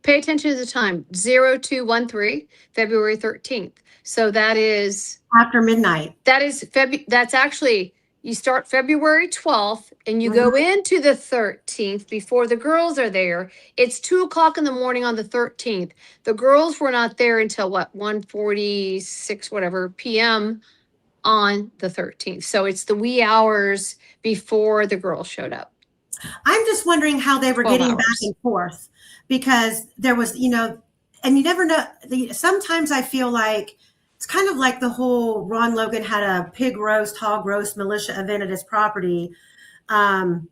Speaker 3: pay attention to the time, 0213, February 13th. So that is
Speaker 1: after midnight.
Speaker 3: That is that's actually, you start February 12th and you go into the 13th before the girls are there. It's 2:00 in the morning on the 13th. The girls were not there until what, 1:46, whatever, PM on the 13th. So it's the wee hours before the girls showed up.
Speaker 1: I'm just wondering how they were getting back and forth, because there was, and you never know. Sometimes I feel like it's kind of like the whole Ron Logan had a pig roast, hog roast militia event at his property on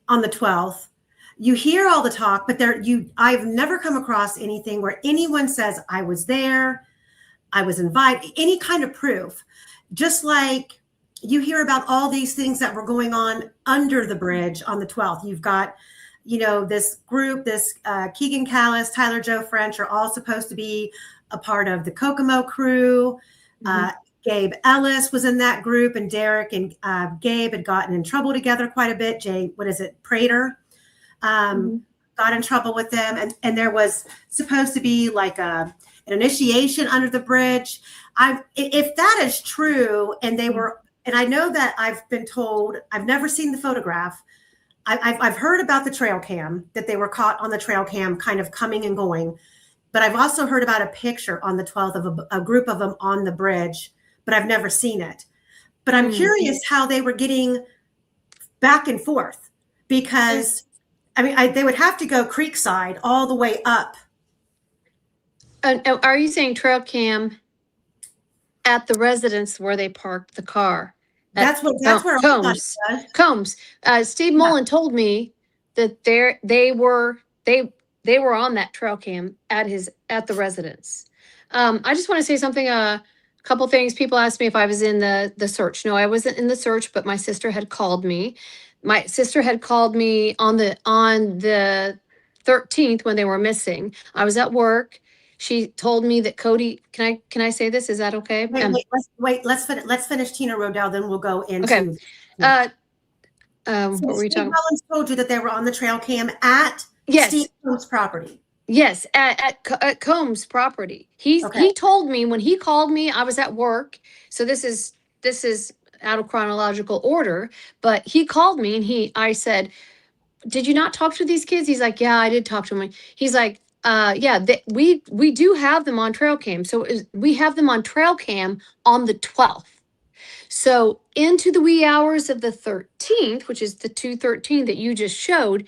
Speaker 1: the 12th. You hear all the talk, but I've never come across anything where anyone says I was there, I was invited, any kind of proof. Just like you hear about all these things that were going on under the bridge on the 12th. You've got, this group, this Keegan Callis, Tyler Joe French are all supposed to be a part of the Kokomo crew. Gabe Ellis was in that group, and Derek and Gabe had gotten in trouble together quite a bit. Prater got in trouble with them. And there was supposed to be like an initiation under the bridge. If that is true, and they were, and I know that I've been told, I've never seen the photograph. I've heard about the trail cam, that they were caught on the trail cam kind of coming and going. But I've also heard about a picture on the 12th of a group of them on the bridge, but I've never seen it. But I'm curious how they were getting back and forth, because, they would have to go Creekside all the way up.
Speaker 3: Are you saying trail cam at the residence where they parked the car?
Speaker 1: That's where
Speaker 3: Combs. Combs. Steve Mullen told me that they were on that trail cam at the residence. I just want to say something. A couple things. People asked me if I was in the search. No, I wasn't in the search, but my sister had called me. My sister had called me on the 13th when they were missing. I was at work. She told me that Cody. Can I say this? Is that okay?
Speaker 1: Let's finish Tina Rodell, then we'll go into.
Speaker 3: Okay. What were we talking?
Speaker 1: Collins told you that they were on the trail cam at Steve Combs' property.
Speaker 3: Yes, at Combs' property. He told me when he called me, I was at work. So this is out of chronological order, but he called me and I said, "Did you not talk to these kids?" He's like, "Yeah, I did talk to them." He's like, "Yeah, we do have them on trail cam. So we have them on trail cam on the 12th. So into the wee hours of the 13th, which is the 2:13 that you just showed,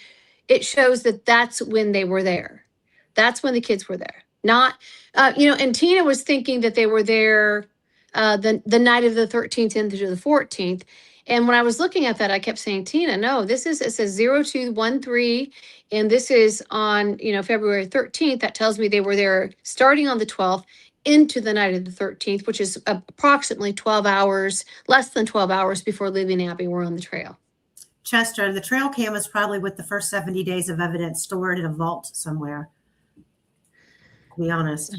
Speaker 3: it shows that that's when they were there. That's when the kids were there. Not, and Tina was thinking that they were there the night of the 13th into the 14th. And when I was looking at that, I kept saying, Tina, no, it says 0213, and this is on, February 13th. That tells me they were there starting on the 12th into the night of the 13th, which is approximately 12 hours, less than 12 hours before Libby and Abby were on the trail.
Speaker 1: Chester, the trail cam was probably with the first 70 days of evidence stored in a vault somewhere, to be honest.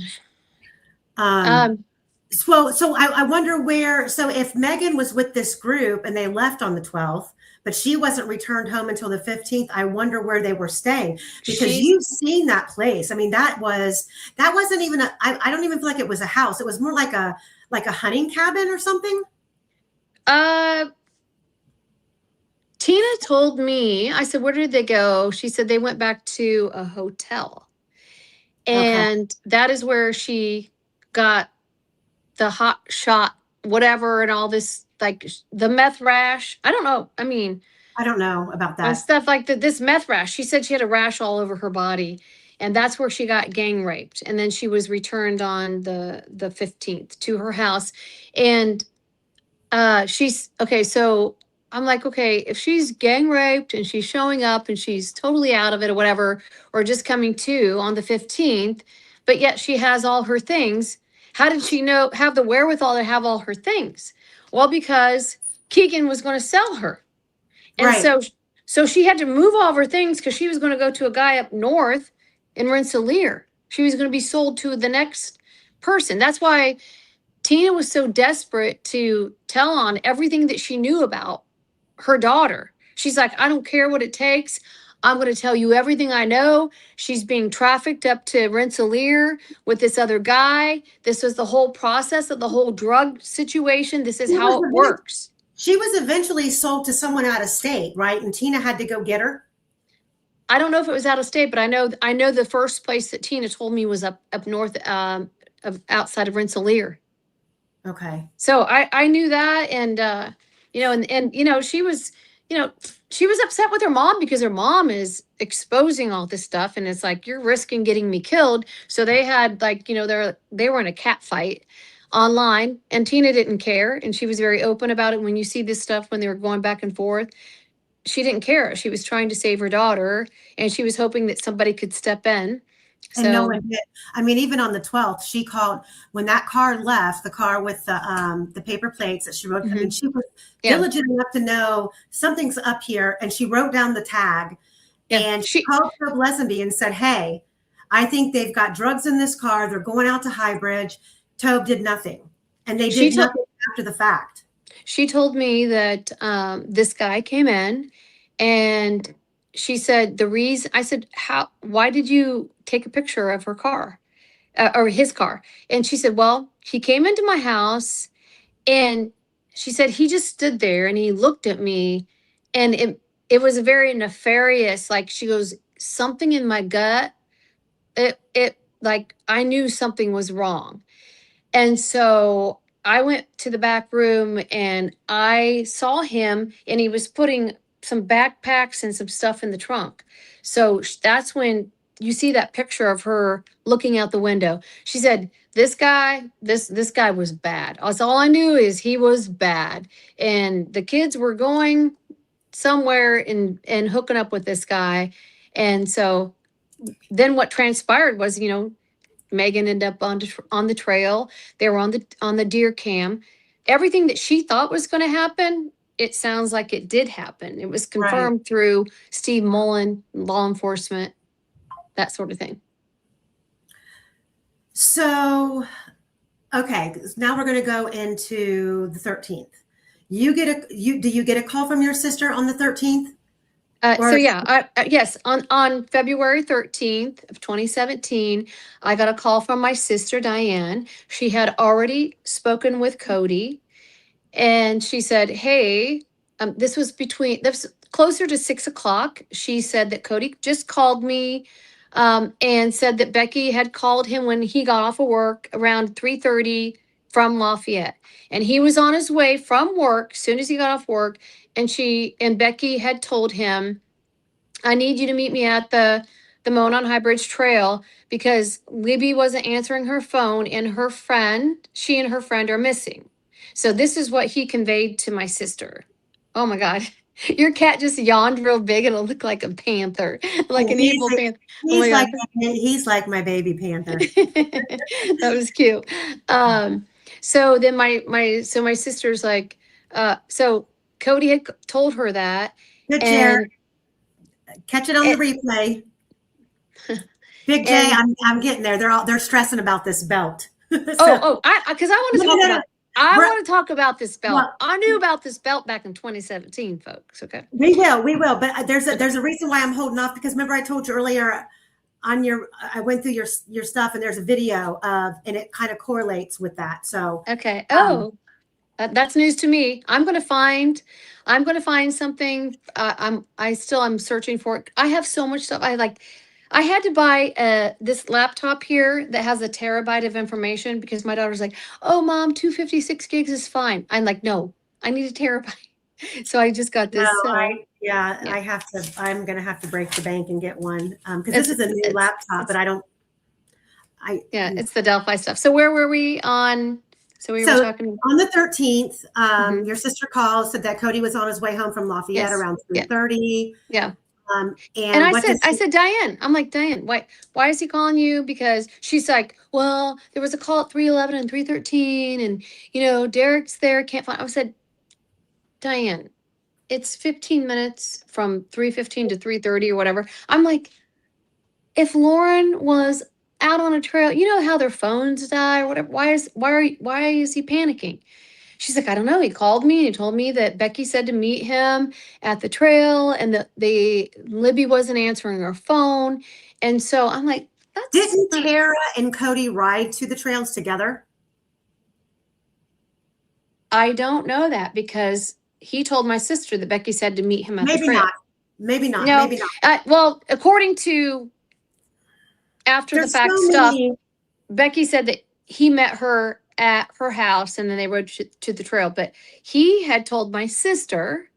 Speaker 1: So I wonder where, so if Megan was with this group and they left on the 12th, but she wasn't returned home until the 15th, I wonder where they were staying, because you've seen that place. that wasn't even I don't even feel like it was a house. It was more like a hunting cabin or something.
Speaker 3: Tina told me, I said, where did they go? She said they went back to a hotel. And that is where she got the hot shot, whatever, and all this, like the meth rash. I don't know. I don't
Speaker 1: know about that.
Speaker 3: Stuff like this meth rash. She said she had a rash all over her body. and that's where she got gang raped. And then she was returned on the 15th to her house. And she's okay. So I'm like, okay, if she's gang raped and she's showing up and she's totally out of it or whatever, or just coming to on the 15th, but yet she has all her things. How did she have the wherewithal to have all her things? Well, because Keegan was going to sell her. And
Speaker 1: Right.
Speaker 3: so she had to move all of her things because she was going to go to a guy up north in Rensselaer. She was going to be sold to the next person. That's why Tina was so desperate to tell on everything that she knew about her daughter. She's like, I don't care what it takes. I'm going to tell you everything I know. She's being trafficked up to Rensselaer with this other guy. This was the whole process of the whole drug situation. This is how it works.
Speaker 1: She was eventually sold to someone out of state, right? And Tina had to go get her.
Speaker 3: I don't know if it was out of state, but I know the first place that Tina told me was up north, outside of Rensselaer.
Speaker 1: Okay.
Speaker 3: So I knew that, and and she was upset with her mom because her mom is exposing all this stuff, and it's like, you're risking getting me killed. So they had they were in a cat fight online, and Tina didn't care, and she was very open about it. When you see this stuff when they were going back and forth, she didn't care. She was trying to save her daughter, and she was hoping that somebody could step in.
Speaker 1: And no one did. I mean, even on the 12th, she called when that car left, the car with the paper plates that she wrote. I mean, she was diligent enough to know something's up here, and she wrote down the tag.
Speaker 3: Yeah.
Speaker 1: And she called Tobe Lesenby and said, hey, I think they've got drugs in this car. They're going out to Highbridge. Tobe did nothing. And they did nothing after the fact.
Speaker 3: She told me that this guy came in, and she said I said, why did you take a picture of her car or his car? And she said, well, he came into my house, and she said, he just stood there and he looked at me, and it was a very nefarious, like, she goes, something in my gut. It like, I knew something was wrong. And so I went to the back room and I saw him, and he was putting some backpacks and some stuff in the trunk. So that's when you see that picture of her looking out the window. She said, this guy was bad. That's all I knew, is he was bad. And the kids were going somewhere and hooking up with this guy. And so then what transpired was, Megan ended up on the trail. They were on the deer cam. Everything that she thought was going to happen, it sounds like it did happen. It was confirmed through Steve Mullen, law enforcement, that sort of thing. So,
Speaker 1: okay, now we're going to go into the 13th. Do you get a call from your sister on the 13th?
Speaker 3: Yes, on February 13th of 2017, I got a call from my sister, Diane. She had already spoken with Cody, and she said, hey, this was closer to 6 o'clock. She said that Cody just called me and said that Becky had called him when he got off of work around 3:30 from Lafayette. And he was on his way from work as soon as he got off work. And Becky had told him, I need you to meet me at the Monon High Bridge Trail because Libby wasn't answering her phone, and she and her friend are missing. So this is what he conveyed to my sister. Oh my God. Your cat just yawned real big, and it looked like a panther, like an evil panther.
Speaker 1: He's like my baby panther.
Speaker 3: That was cute. So then my sister's like, so Cody had told her that.
Speaker 1: Good, Jared. Catch it on the replay. Big J, I'm getting there. They're stressing about this belt.
Speaker 3: Because I want to talk about. I want to talk about this belt. Well, I knew about this belt back in 2017, folks. Okay.
Speaker 1: We will. But there's a reason why I'm holding off, because remember I told you earlier I went through your stuff, and there's a video and it kind of correlates with that. So
Speaker 3: okay. That's news to me. I'm going to find something. I'm searching for it. I have so much stuff. I had to buy this laptop here that has a terabyte of information because my daughter's like, oh, Mom, 256 gigs is fine. I'm like, no, I need a terabyte. So I just got this.
Speaker 1: No, Yeah,
Speaker 3: Yeah.
Speaker 1: I'm going to have to break the bank and get one. Cause
Speaker 3: It's-
Speaker 1: this is a new laptop, but
Speaker 3: it's the Delphi stuff. So where were we on? So we were
Speaker 1: So
Speaker 3: talking.
Speaker 1: on the 13th,
Speaker 3: Mhm.
Speaker 1: your sister called, said that Cody was on his way home from Lafayette
Speaker 3: Yes.
Speaker 1: around
Speaker 3: Yeah.
Speaker 1: 3:30.
Speaker 3: Yeah.
Speaker 1: And
Speaker 3: I said, Diane, I'm like, Diane, why is he calling you? Because she's like, well, there was a call at 3:11 and 3:13 and, Derek's there, can't find, I said, Diane, it's 15 minutes from 3:15 to 3:30 or whatever. I'm like, if Lauren was out on a trail, you know how their phones die or whatever. Why is he panicking? She's like, I don't know. He called me and he told me that Becky said to meet him at the trail and that Libby wasn't answering her phone. And so I'm like,
Speaker 1: didn't Tara and Cody ride to the trails together?
Speaker 3: I don't know that because he told my sister that Becky said to meet him at the trail.
Speaker 1: Maybe not.
Speaker 3: No,
Speaker 1: Maybe not.
Speaker 3: well, according to after the fact stuff, Becky said that he met her at her house and then they rode to the trail. But he had told my sister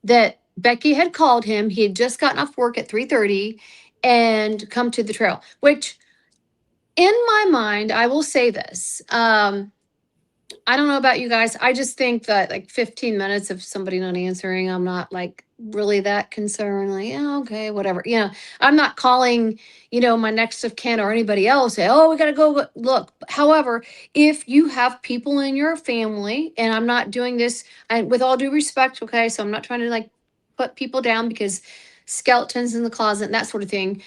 Speaker 3: that Becky had called him. He had just gotten off work at 3:30 and come to the trail, which in my mind, I will say this. I don't know about you guys. I just think that like 15 minutes of somebody not answering, I'm not like really that concerned. Like, yeah, okay, whatever. I'm not calling, my next of kin or anybody else. Say, oh, we got to go look. However, if you have people in your family, and I'm not doing this with all due respect, okay? So I'm not trying to like put people down because skeletons in the closet and that sort of thing.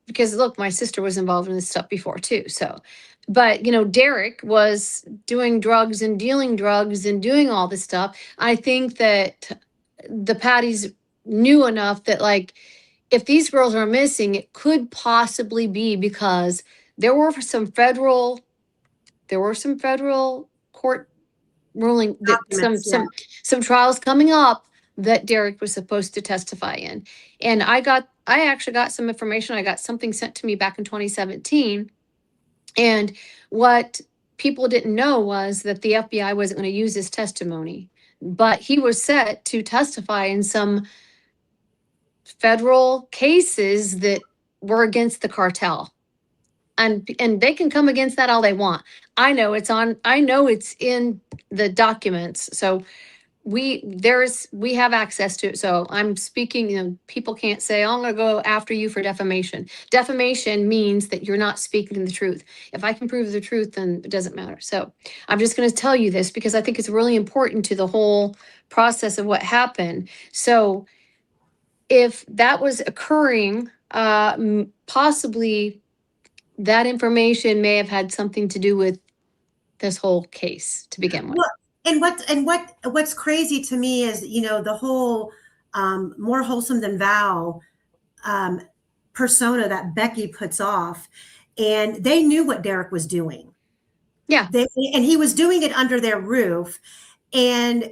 Speaker 3: Because look, my sister was involved in this stuff before too. So, but Derek was doing drugs and dealing drugs and doing all this stuff. I think that the Patties knew enough that like if these girls are missing, it could possibly be because there were some federal court ruling that some trials coming up that Derek was supposed to testify in. And I actually got some information. I got something sent to me back in 2017. And what people didn't know was that the FBI wasn't going to use his testimony, but he was set to testify in some federal cases that were against the cartel. And they can come against that all they want. I know it's in the documents. So we have access to it. So I'm speaking, people can't say, oh, I'm going to go after you for defamation. Defamation means that you're not speaking the truth. If I can prove the truth, then it doesn't matter. So I'm just going to tell you this because I think it's really important to the whole process of what happened. So if that was occurring, possibly that information may have had something to do with this whole case to begin with.
Speaker 1: Well, and what's crazy to me is, the whole more wholesome than Val persona that Becky puts off, and they knew what Derek was doing.
Speaker 3: Yeah.
Speaker 1: And he was doing it under their roof. And,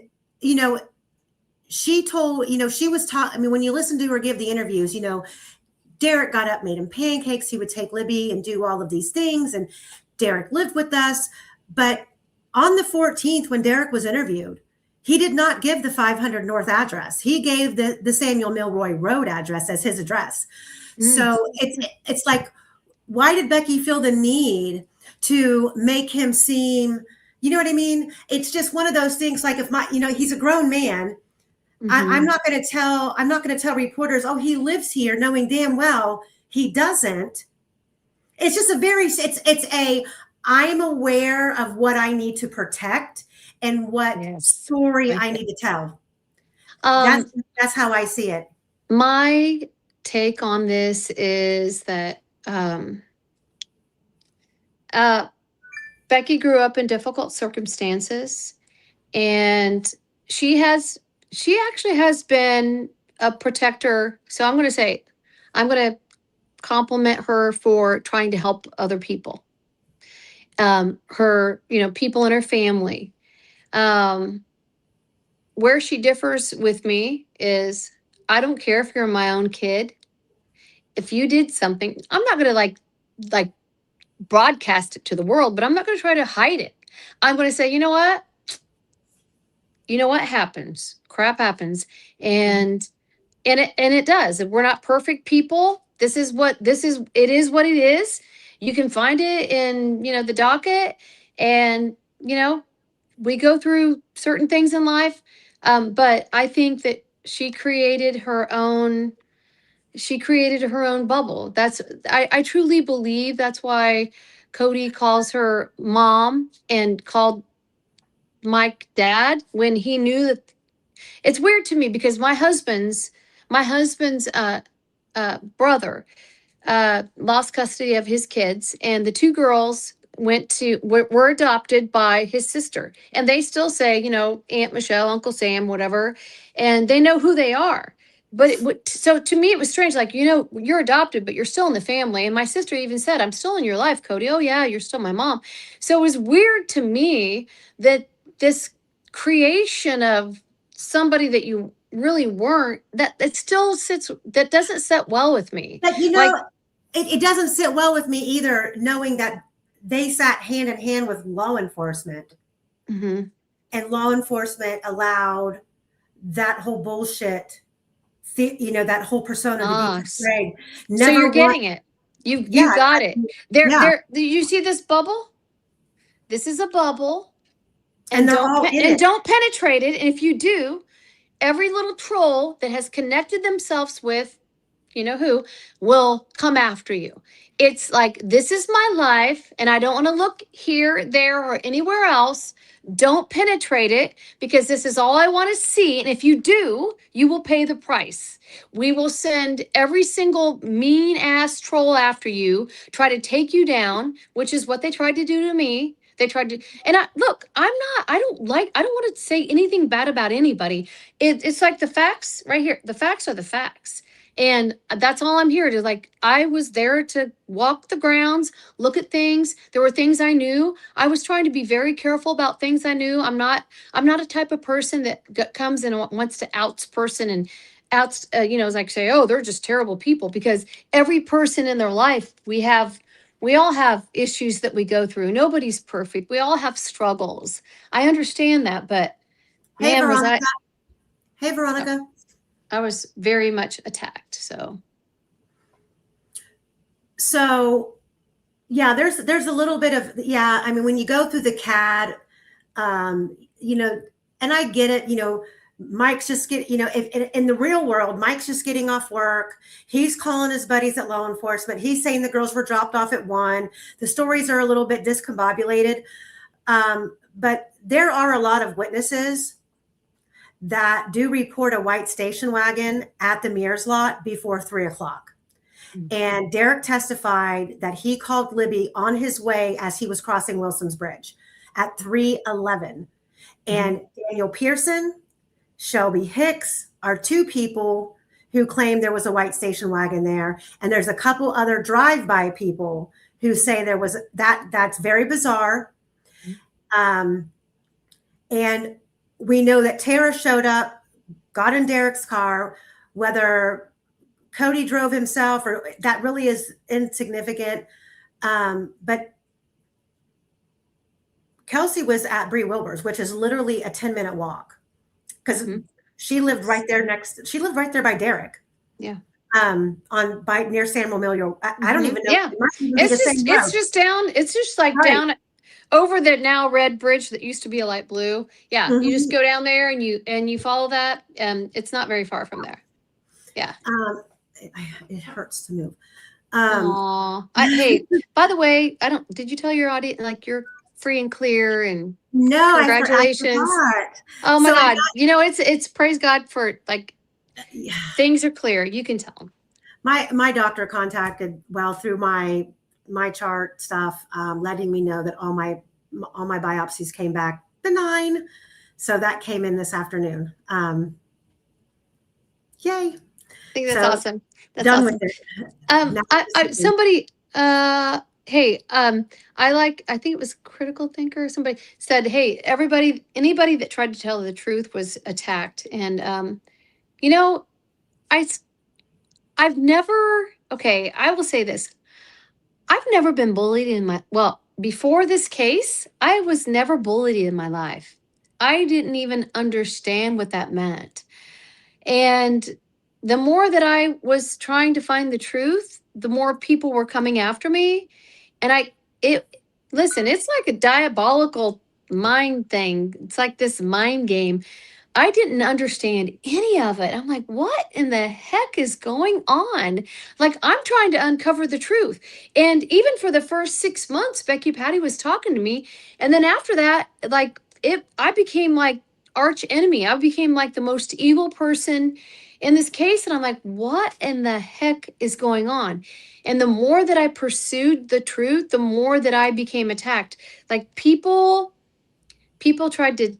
Speaker 1: she told, she was taught, when you listen to her give the interviews, Derek got up, made him pancakes. He would take Libby and do all of these things. And Derek lived with us. But on the 14th, when Derek was interviewed, he did not give the 500 North address. He gave the Samuel Milroy Road address as his address. So it's like, why did Becky feel the need to make him seem, you know what I mean? It's just one of those things. Like if he's a grown man. I'm not going to tell reporters, oh, he lives here, knowing damn well he doesn't. It's just I'm aware of what I need to protect and what story I need to tell. That's how I see it.
Speaker 3: My take on this is that Becky grew up in difficult circumstances, and she actually has been a protector. So I'm going to compliment her for trying to help other people. Her, people in her family. Where she differs with me is I don't care if you're my own kid. If you did something, I'm not going to like broadcast it to the world, but I'm not going to try to hide it. I'm going to say, you know what happens? Crap happens. And And it does. We're not perfect people. It is what it is. You can find it in, the docket, and, we go through certain things in life. But I think that she created her own bubble. I truly believe that's why Cody calls her mom and called Mike dad, when he knew that. It's weird to me because my husband's brother lost custody of his kids, and the two girls were adopted by his sister, and they still say, Aunt Michelle, Uncle Sam, whatever, and they know who they are. But so to me, it was strange. Like, you're adopted, but you're still in the family. And my sister even said, "I'm still in your life, Cody." "Oh yeah, you're still my mom." So it was weird to me that this creation of somebody that you really weren't, that doesn't sit well with me.
Speaker 1: But
Speaker 3: Like,
Speaker 1: it doesn't sit well with me either, knowing that they sat hand in hand with law enforcement,
Speaker 3: mhm.
Speaker 1: and law enforcement allowed that whole bullshit, that whole persona to be portrayed.
Speaker 3: So you're
Speaker 1: Never
Speaker 3: getting it. You
Speaker 1: Yeah,
Speaker 3: got it.
Speaker 1: yeah.
Speaker 3: You see this bubble? This is a bubble.
Speaker 1: And they're all in it.
Speaker 3: Don't penetrate it. And if you do, every little troll that has connected themselves with, who, will come after you. It's like, this is my life, and I don't want to look here, there, or anywhere else. Don't penetrate it, because this is all I want to see. And if you do, you will pay the price. We will send every single mean ass troll after you, try to take you down, which is what they tried to do to me. They tried to, and I don't want to say anything bad about anybody. It's like the facts right here. The facts are the facts. And that's all I'm here to. Like, I was there to walk the grounds, look at things. There were things I knew. I was trying to be very careful about things I knew. I'm not a type of person that comes and wants to outs person and outs, like, say, "Oh, they're just terrible people," because every person in their life, we all have issues that we go through. Nobody's perfect. We all have struggles. I understand that, but
Speaker 1: Hey,
Speaker 3: man,
Speaker 1: Veronica. Hey, Veronica.
Speaker 3: I was very much attacked.
Speaker 1: So yeah, there's a little bit of, I mean, when you go through the CAD, and I get it, Mike's just if in the real world, Mike's just getting off work. He's calling his buddies at law enforcement. He's saying the girls were dropped off at 1. The stories are a little bit discombobulated. But there are a lot of witnesses that do report a white station wagon at the Mears lot before 3:00. Mm-hmm. And Derek testified that he called Libby on his way as he was crossing Wilson's Bridge at 3:11. And Daniel Pearson, Shelby Hicks are 2 people who claim there was a white station wagon there. And there's a couple other drive-by people who say there was that's very bizarre. And we know that Tara showed up, got in Derek's car. Whether Cody drove himself, or that really is insignificant. But Kelsey was at Bree Wilbur's, which is literally a 10-minute walk, because she lived right there by Derek.
Speaker 3: Yeah.
Speaker 1: Near San Memorial. I don't even know.
Speaker 3: Yeah. It's just down. It's just like down over the now red bridge that used to be a light blue. Yeah. You just go down there and you follow that, and it's not very far from there. Yeah.
Speaker 1: It hurts to move.
Speaker 3: Hey, by the way, did you tell your audience, like, you're free and clear, and
Speaker 1: no,
Speaker 3: congratulations. Oh my God. It's praise God for, like, things are clear. You can tell them.
Speaker 1: My doctor contacted through my chart stuff, letting me know that all my biopsies came back benign. So that came in this afternoon. Yay.
Speaker 3: I think that's awesome. That's
Speaker 1: done
Speaker 3: awesome.
Speaker 1: With it.
Speaker 3: Somebody, hey, I think it was Critical Thinker. Somebody said, hey, anybody that tried to tell the truth was attacked. And, I've never, I will say this. I've never been bullied before this case, I was never bullied in my life. I didn't even understand what that meant. And the more that I was trying to find the truth, the more people were coming after me. And listen, it's like a diabolical mind thing. It's like this mind game. I didn't understand any of it. I'm like, what in the heck is going on? Like, I'm trying to uncover the truth. And even for the first 6 months, Becky Patty was talking to me. And then after that, like, I became like arch enemy. I became like the most evil person in this case. And I'm like, what in the heck is going on? And the more that I pursued the truth, the more that I became attacked. Like, people tried to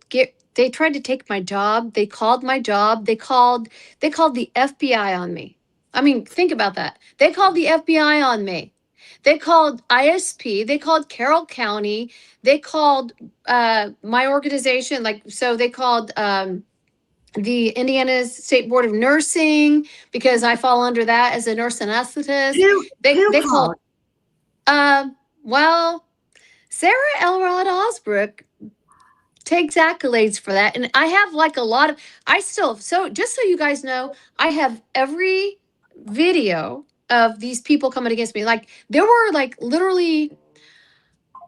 Speaker 3: take my job. They called my job. They called the FBI on me. I mean, think about that. They called the FBI on me. They called ISP. They called Carroll County. They called my organization. Like, so they called the Indiana State Board of Nursing, because I fall under that as a nurse anesthetist. They called. Well, Sarah Elrod Osbrook takes accolades for that. And I have like a lot of, so just so you guys know, I have every video of these people coming against me. Like, there were like literally,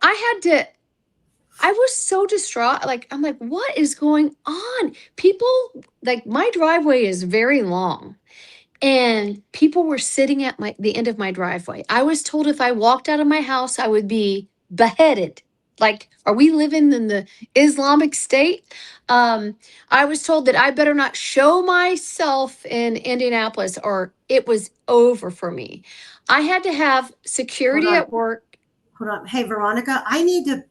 Speaker 3: I was so distraught. Like, I'm like, what is going on? People, like, my driveway is very long. And people were sitting at the end of my driveway. I was told if I walked out of my house, I would be beheaded. Like, are we living in the Islamic State? I was told that I better not show myself in Indianapolis or it was over for me. I had to have security at work.
Speaker 1: Hold on. Hey, Veronica, I'm going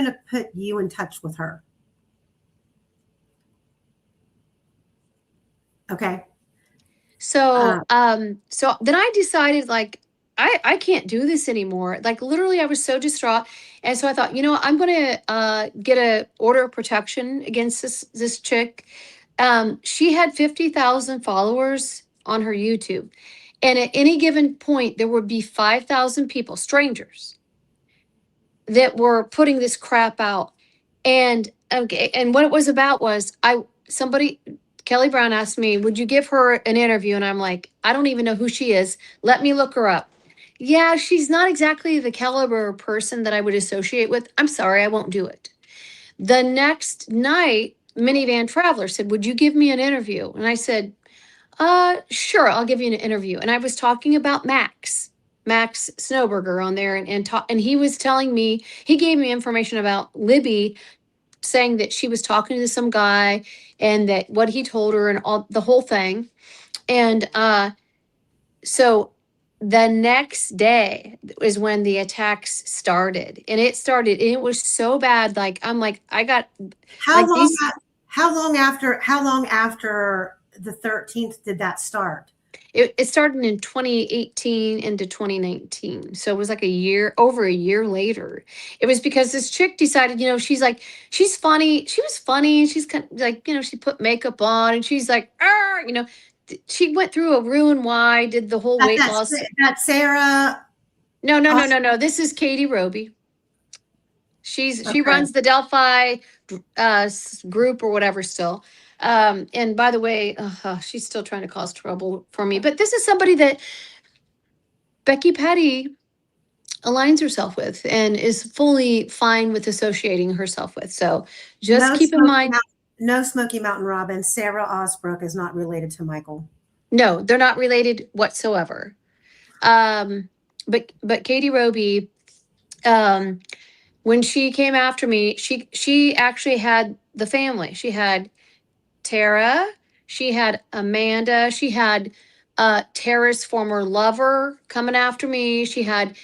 Speaker 1: to put you in touch with her. Okay.
Speaker 3: So, so then I decided, like, I can't do this anymore. Like, literally, I was so distraught. And so I thought, I'm going to get a order of protection against this chick. She had 50,000 followers on her YouTube. And at any given point, there would be 5,000 people, strangers, that were putting this crap out. And okay, and what it was about was Kelly Brown asked me, would you give her an interview? And I'm like, I don't even know who she is. Let me look her up. Yeah, she's not exactly the caliber of person that I would associate with. I'm sorry, I won't do it. The next night, Minivan Traveler said, would you give me an interview? And I said, sure, I'll give you an interview. And I was talking about Max Snowberger on there, and he was telling me, he gave me information about Libby, saying that she was talking to some guy and that what he told her and all the whole thing. And so the next day is when the attacks started, and it was so bad. Like, I'm like, I got
Speaker 1: how long after the 13th did that start?
Speaker 3: It started in 2018 into 2019. So it was like over a year later. It was because this chick decided, she's like, she's funny. She was funny. She's kind of like, she put makeup on and she's like, she went through a Roux-en-Y, did the whole weight loss.
Speaker 1: That Sarah.
Speaker 3: No. This is Katie Roby. She runs the Delphi group or whatever still. And by the way, she's still trying to cause trouble for me. But this is somebody that Becky Patty aligns herself with and is fully fine with associating herself with. So just keep in mind.
Speaker 1: No Smoky Mountain Robin. Sarah Osbrook is not related to Michael.
Speaker 3: No, they're not related whatsoever. But Katie Roby, when she came after me, she actually had the family. She had Tara, she had Amanda, she had Tara's former lover coming after me. She had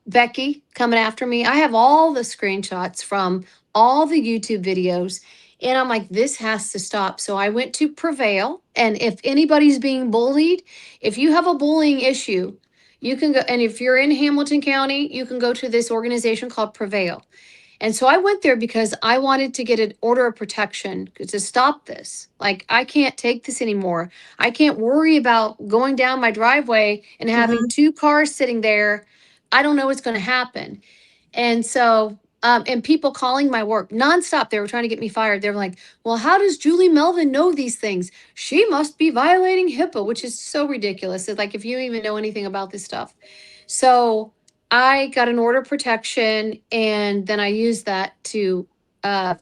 Speaker 3: Becky coming after me. I have all the screenshots from all the YouTube videos. And I'm like, this has to stop. So I went to Prevail. And if anybody's being bullied, if you have a bullying issue, you can go. And if you're in Hamilton County, you can go to this organization called Prevail. And so I went there because I wanted to get an order of protection to stop this. Like, I can't take this anymore. I can't worry about going down my driveway and having two cars sitting there. I don't know what's going to happen. And so and people calling my work nonstop. They were trying to get me fired. They were like, well, how does Julie Melvin know these things? She must be violating HIPAA, which is so ridiculous. It's like, if you even know anything about this stuff. So I got an order of protection, and then I used that to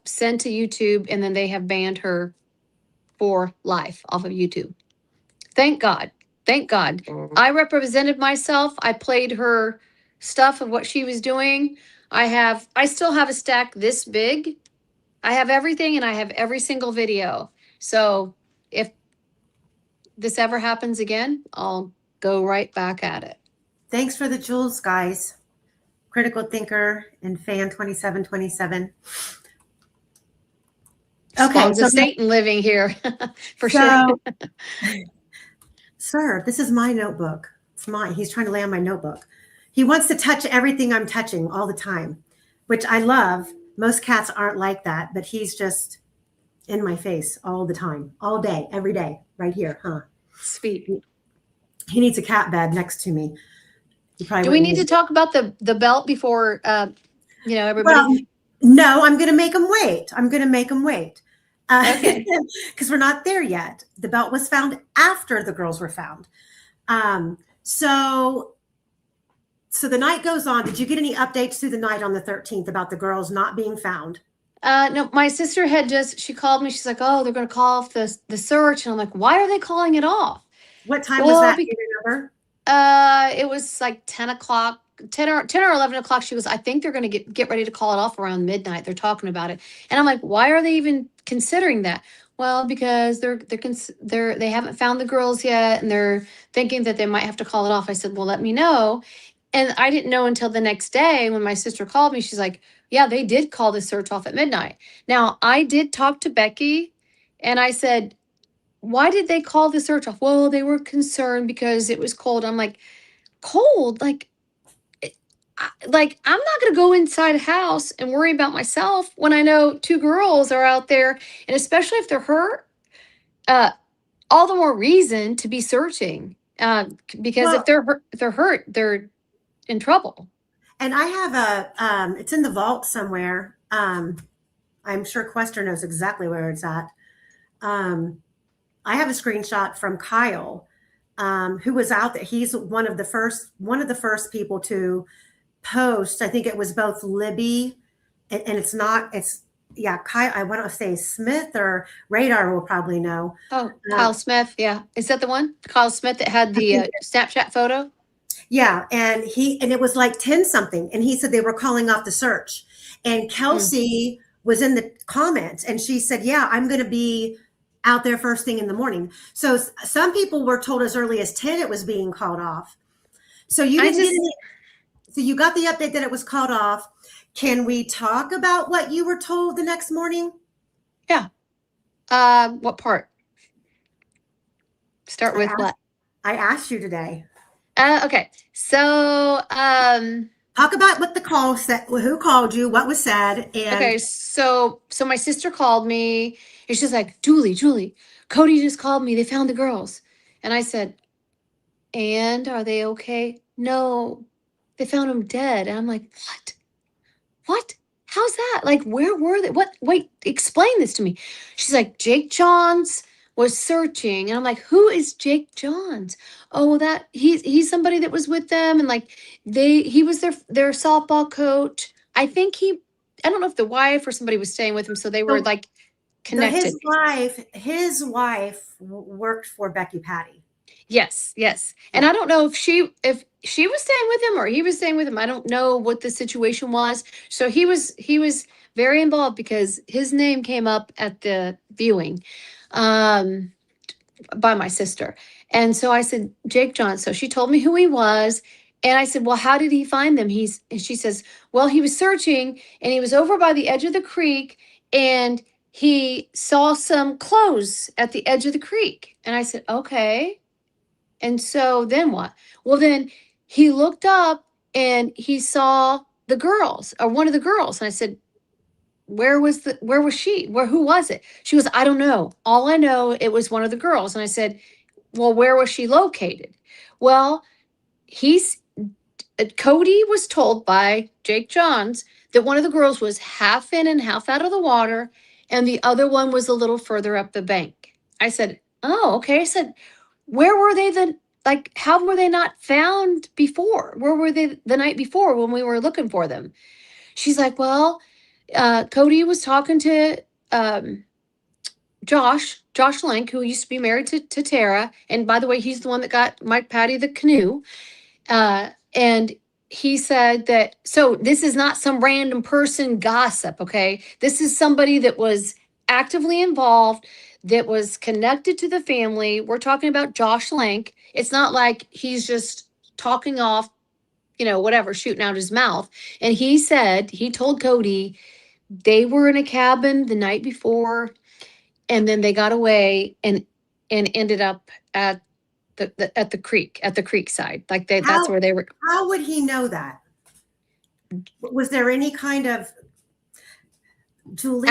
Speaker 3: send to YouTube, and then they have banned her for life off of YouTube. Thank God. Thank God. I represented myself. I played her stuff of what she was doing. I still have a stack this big. I have everything, and I have every single video. So if this ever happens again, I'll go right back at it.
Speaker 1: Thanks for the jewels, guys. Critical Thinker and Fan 2727. Okay,
Speaker 3: So Satan living here for sure.
Speaker 1: Sir, this is my notebook. It's mine. He's trying to lay on my notebook. He wants to touch everything I'm touching all the time, which I love. Most cats aren't like that, but he's just in my face all the time, all day, every day, right here, huh?
Speaker 3: Sweet.
Speaker 1: He needs a cat bed next to me.
Speaker 3: Do we need to talk about the belt before, everybody?
Speaker 1: Well, no, I'm going to make him wait.
Speaker 3: Okay.
Speaker 1: Because we're not there yet. The belt was found after the girls were found. So the night goes on. Did you get any updates through the night on the 13th about the girls not being found?
Speaker 3: No, my sister she called me. She's like, oh, they're going to call off the search. And I'm like, why are they calling it off?
Speaker 1: What time was that? Do you remember?
Speaker 3: It was like 10 o'clock, 10 or 11 o'clock. She goes, I think they're going to get ready to call it off around midnight. They're talking about it. And I'm like, why are they even considering that? Well, because they haven't found the girls yet, and they're thinking that they might have to call it off. I said, well, let me know. And I didn't know until the next day when my sister called me. She's like, yeah, they did call the search off at midnight. Now, I did talk to Becky, and I said, why did they call the search off? Well, they were concerned because it was cold. I'm like, cold? I'm not going to go inside a house and worry about myself when I know two girls are out there, and especially if they're hurt, all the more reason to be searching, because if they're hurt, they're in trouble.
Speaker 1: And I have it's in the vault somewhere. I'm sure Quester knows exactly where it's at. I have a screenshot from Kyle, who was out there. He's one of the first people to post. I think it was both Libby and Kyle. I want to say Smith or Radar will probably know.
Speaker 3: Oh, Kyle Smith. Yeah. Is that the one? Kyle Smith that had the Snapchat photo?
Speaker 1: Yeah. And it was like 10 something. And he said they were calling off the search. And Kelsey was in the comments, and she said, yeah, I'm going to be out there first thing in the morning. So some people were told as early as 10 it was being called off. So you you got the update that it was called off. Can we talk about what you were told the next morning?
Speaker 3: Yeah. What part? Start with what?
Speaker 1: I asked you today.
Speaker 3: Okay. So
Speaker 1: talk about what the call said, who called you, what was said. And
Speaker 3: okay, so my sister called me, and she's like, Julie, Cody just called me. They found the girls. And I said, and are they okay? No, they found them dead. And I'm like, what? How's that? Like, where were they? What? Wait, explain this to me. She's like, Jake Johns was searching. And I'm like, who is Jake Johns? Oh, that he's somebody that was with them. And like, he was their softball coach. I think I don't know if the wife or somebody was staying with him. So they were like connected.
Speaker 1: His wife worked for Becky Patty.
Speaker 3: Yes. And I don't know if she was staying with him or he was staying with him. I don't know what the situation was. So he was very involved because his name came up at the viewing by my sister. And so I said, Jake Johns. So she told me who he was. And I said, well, how did he find them? And she says, well, he was searching, and he was over by the edge of the creek, and he saw some clothes at the edge of the creek. And I said, okay. And so then what? Well, then he looked up and he saw the girls, or one of the girls. And I said, where was she? Who was it? She goes, I don't know. All I know, it was one of the girls. And I said, well, where was she located? Well, Cody was told by Jake Johns that one of the girls was half in and half out of the water, and the other one was a little further up the bank. I said, oh, okay. I said, where were they then? Like, how were they not found before? Where were they the night before when we were looking for them? She's like, well, Cody was talking to Josh Link, who used to be married to Tara. And by the way, he's the one that got Mike Patty the canoe. And he said that, so this is not some random person gossip, okay? This is somebody that was actively involved, that was connected to the family. We're talking about Josh Lank. It's not like he's just talking off, whatever, shooting out his mouth. And he said, he told Cody they were in a cabin the night before, and then they got away and ended up at the creek side. Like that's where they were.
Speaker 1: How would he know that? Was there any kind of Julie?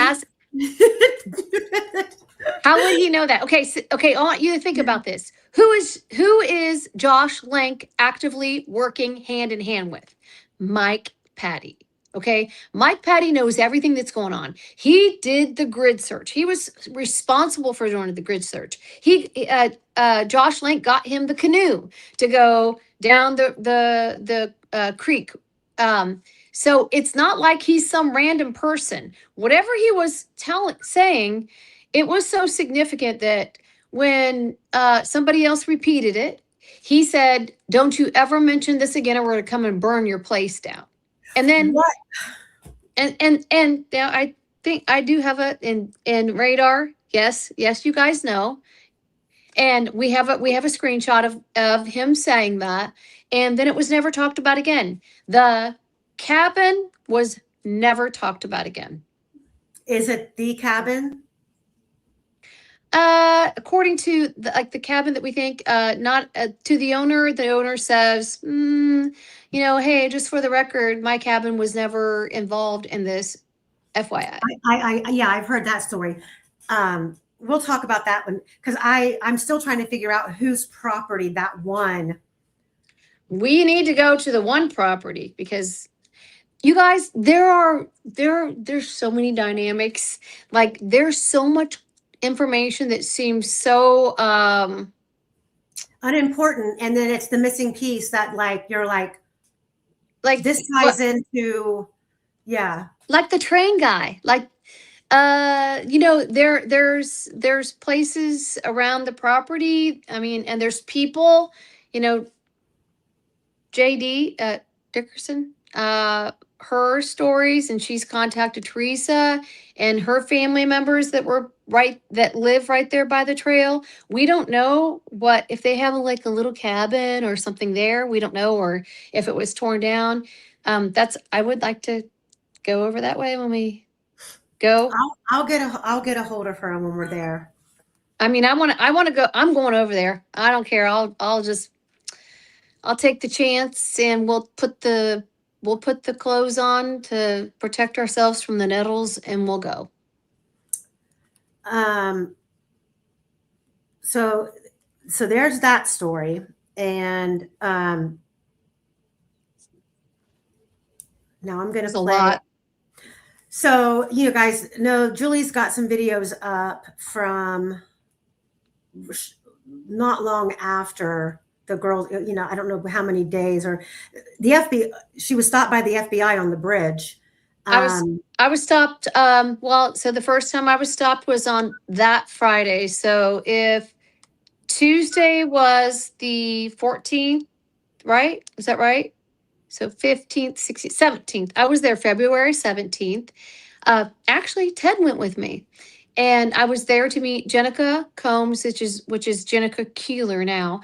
Speaker 3: How would he know that? Okay, okay. I want you to think about this. Who is Josh Lank actively working hand in hand with? Mike Patty. Okay, Mike Patty knows everything that's going on. He did the grid search. He was responsible for doing the grid search. Josh Lank got him the canoe to go down the creek. So it's not like he's some random person. Whatever he was saying, it was so significant that when somebody else repeated it, he said, "Don't you ever mention this again, or we're going to come and burn your place down." And then
Speaker 1: what?
Speaker 3: And now I think I do have a in radar. Yes, you guys know. And we have a screenshot of him saying that, and then it was never talked about again. The cabin was never talked about again.
Speaker 1: Is it the cabin?
Speaker 3: According to the cabin that we think, not to the owner says, hey, just for the record, my cabin was never involved in this, FYI.
Speaker 1: I've heard that story. We'll talk about that one because I'm still trying to figure out whose property that one.
Speaker 3: We need to go to the one property because you guys, there's so many dynamics. Like there's so much information that seems so
Speaker 1: unimportant, and then it's the missing piece that you're like this ties into,
Speaker 3: like the train guy, there's places around the property, I mean, and there's people, JD Dickerson, her stories, and she's contacted Teresa and her family members that live right there by the trail. We don't know if they have a little cabin or something there. We don't know, or if it was torn down. I would like to go over that way when we go.
Speaker 1: I'll get a hold of her when we're there.
Speaker 3: I mean, I want to go. I'm going over there. I don't care. I'll take the chance, and we'll put the clothes on to protect ourselves from the nettles, and we'll go.
Speaker 1: So there's that story. And now I'm going to play. A lot. So, guys know Julie's got some videos up from not long after the girl, I don't know how many days, or the FBI, she was stopped by the FBI on the bridge.
Speaker 3: I was stopped. So the first time I was stopped was on that Friday. So if Tuesday was the 14th, right? Is that right? So 15th, 16th, 17th. I was there February 17th. Actually, Ted went with me. And I was there to meet Jenica Combs, which is Jenica Keeler now.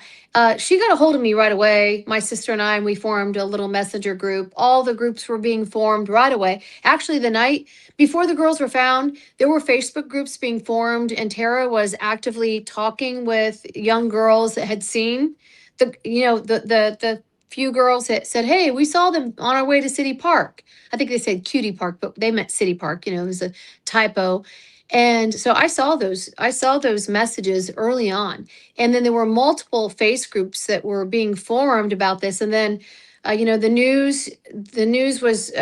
Speaker 3: She got a hold of me right away, my sister and I, and we formed a little messenger group. All the groups were being formed right away. Actually, the night before the girls were found, there were Facebook groups being formed, and Tara was actively talking with young girls that had seen the few girls that said, "Hey, we saw them on our way to City Park." I think they said Cutie Park, but they meant City Park. It was a typo. And so I saw those messages early on. And then there were multiple face groups that were being formed about this. And then the news was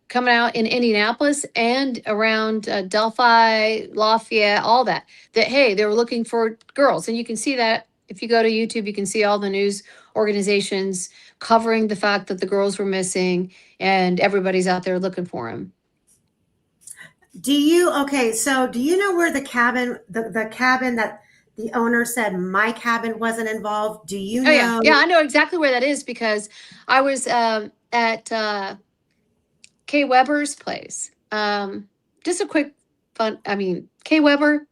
Speaker 3: coming out in Indianapolis and around Delphi, Lafayette, all that. That hey, they were looking for girls, and you can see that if you go to YouTube, you can see all the news organizations covering the fact that the girls were missing, and everybody's out there looking for them.
Speaker 1: Okay, so do you know where the cabin, the cabin that the owner said my cabin wasn't involved? Do you know?
Speaker 3: Yeah, I know exactly where that is because I was at Kay Weber's place. Just a quick fun. I mean, Kay Weber.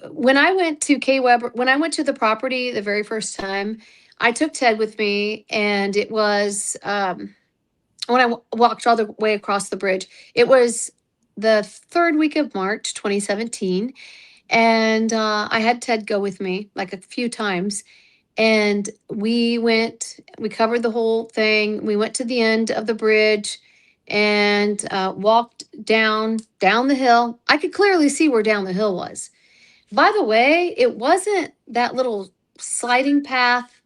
Speaker 3: When I went to the property the very first time, I took Ted with me, and it was when I walked all the way across the bridge. It was the third week of March, 2017, and I had Ted go with me like a few times, and we covered the whole thing. We went to the end of the bridge and walked down the hill. I could clearly see where down the hill was. By the way, it wasn't that little sliding path.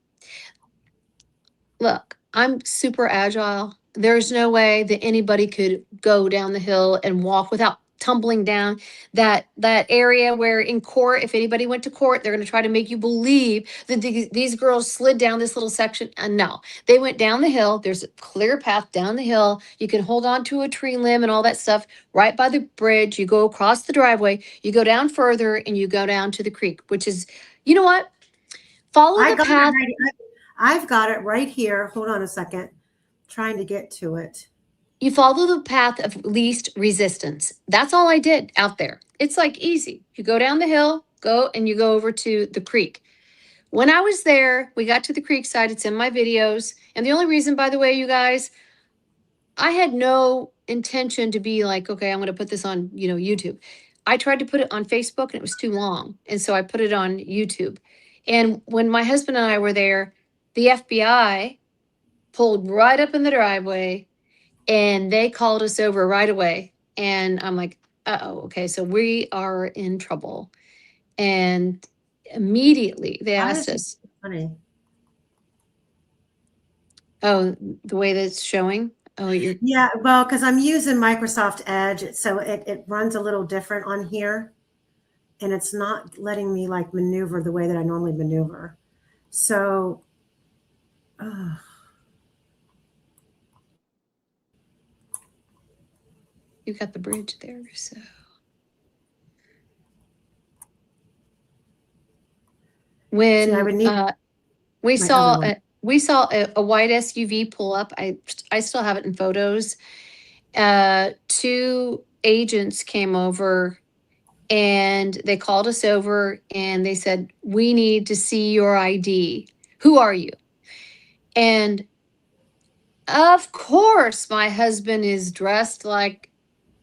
Speaker 3: Look, I'm super agile. There's no way that anybody could go down the hill and walk without tumbling down that area where in court, if anybody went to court, they're going to try to make you believe that these girls slid down this little section. And no, they went down the hill. There's a clear path down the hill. You can hold on to a tree limb and all that stuff right by the bridge. You go across the driveway, you go down further, and you go down to the creek, which is, you know what? Follow the path.
Speaker 1: I've got it right here. Hold on a second. Trying to get to it.
Speaker 3: You follow the path of least resistance. That's all I did out there. It's like easy. You go down the hill, you go over to the creek. When I was there, we got to the creek side. It's in my videos. And the only reason, by the way, you guys, I had no intention to be like, okay, I'm going to put this on, YouTube. I tried to put it on Facebook and it was too long. And so I put it on YouTube. And when my husband and I were there, the FBI pulled right up in the driveway and they called us over right away. And I'm like, uh-oh, okay, so we are in trouble. And immediately they asked us.
Speaker 1: Funny.
Speaker 3: Oh, the way that it's showing? Oh,
Speaker 1: yeah, well, because I'm using Microsoft Edge, so it runs a little different on here. And it's not letting me like maneuver the way that I normally maneuver. So,
Speaker 3: you've got the bridge there, so. When we saw a white SUV pull up, I still have it in photos. 2 agents came over and they called us over and they said, we need to see your ID. Who are you? And of course, my husband is dressed like